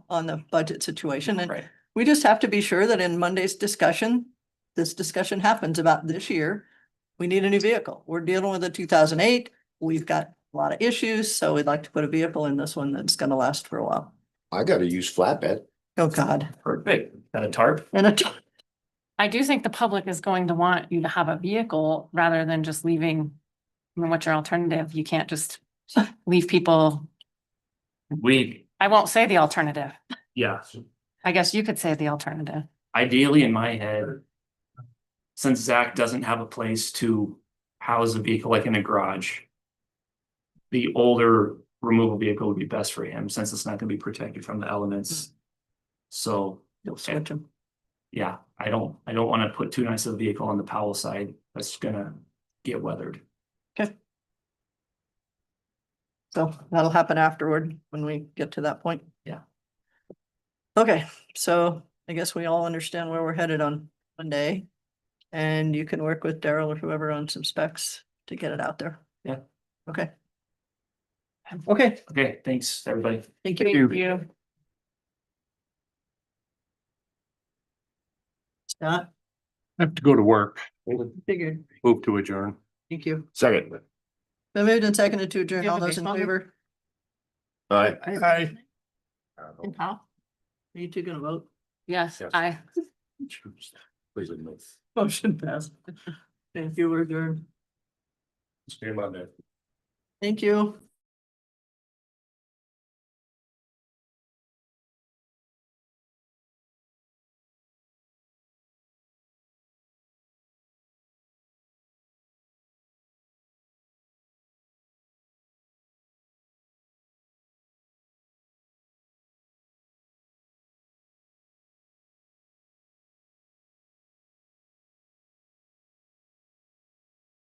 on the budget situation. And Right. we just have to be sure that in Monday's discussion, this discussion happens about this year. We need a new vehicle. We're dealing with a 2008. We've got a lot of issues, so we'd like to put a vehicle in this one that's gonna last for a while. I gotta use flatbed. Oh, God. Perfect. Got a tarp? And I do think the public is going to want you to have a vehicle rather than just leaving. I mean, what's your alternative? You can't just leave people. I won't say the alternative. Yeah, I guess you could say the alternative. ideally in my head, since Zach doesn't have a place to house a vehicle like in a garage, the older removal vehicle would be best for him since it's not gonna be protected from the elements. So, you'll switch them. yeah, I don't want to put too nice of a vehicle on the Powell side that's gonna get weathered. So that'll happen afterward when we get to that point. Yeah. Okay, so I guess we all understand where we're headed on Monday. And you can work with Daryl or whoever on some specs to get it out there. Yeah. Okay. Okay, Okay, thanks, everybody. thank you. Scott, I have to go to work. figured, Move to adjourn. thank you. Second. Been moved and seconded to adjourn. You have All a those in baseball game? favor? Aye. Aye. And how? Are you two gonna vote? Yes, Yes. I. Please admit. Motion passed. Thank you, we're adjourned. Stand by that. Thank you.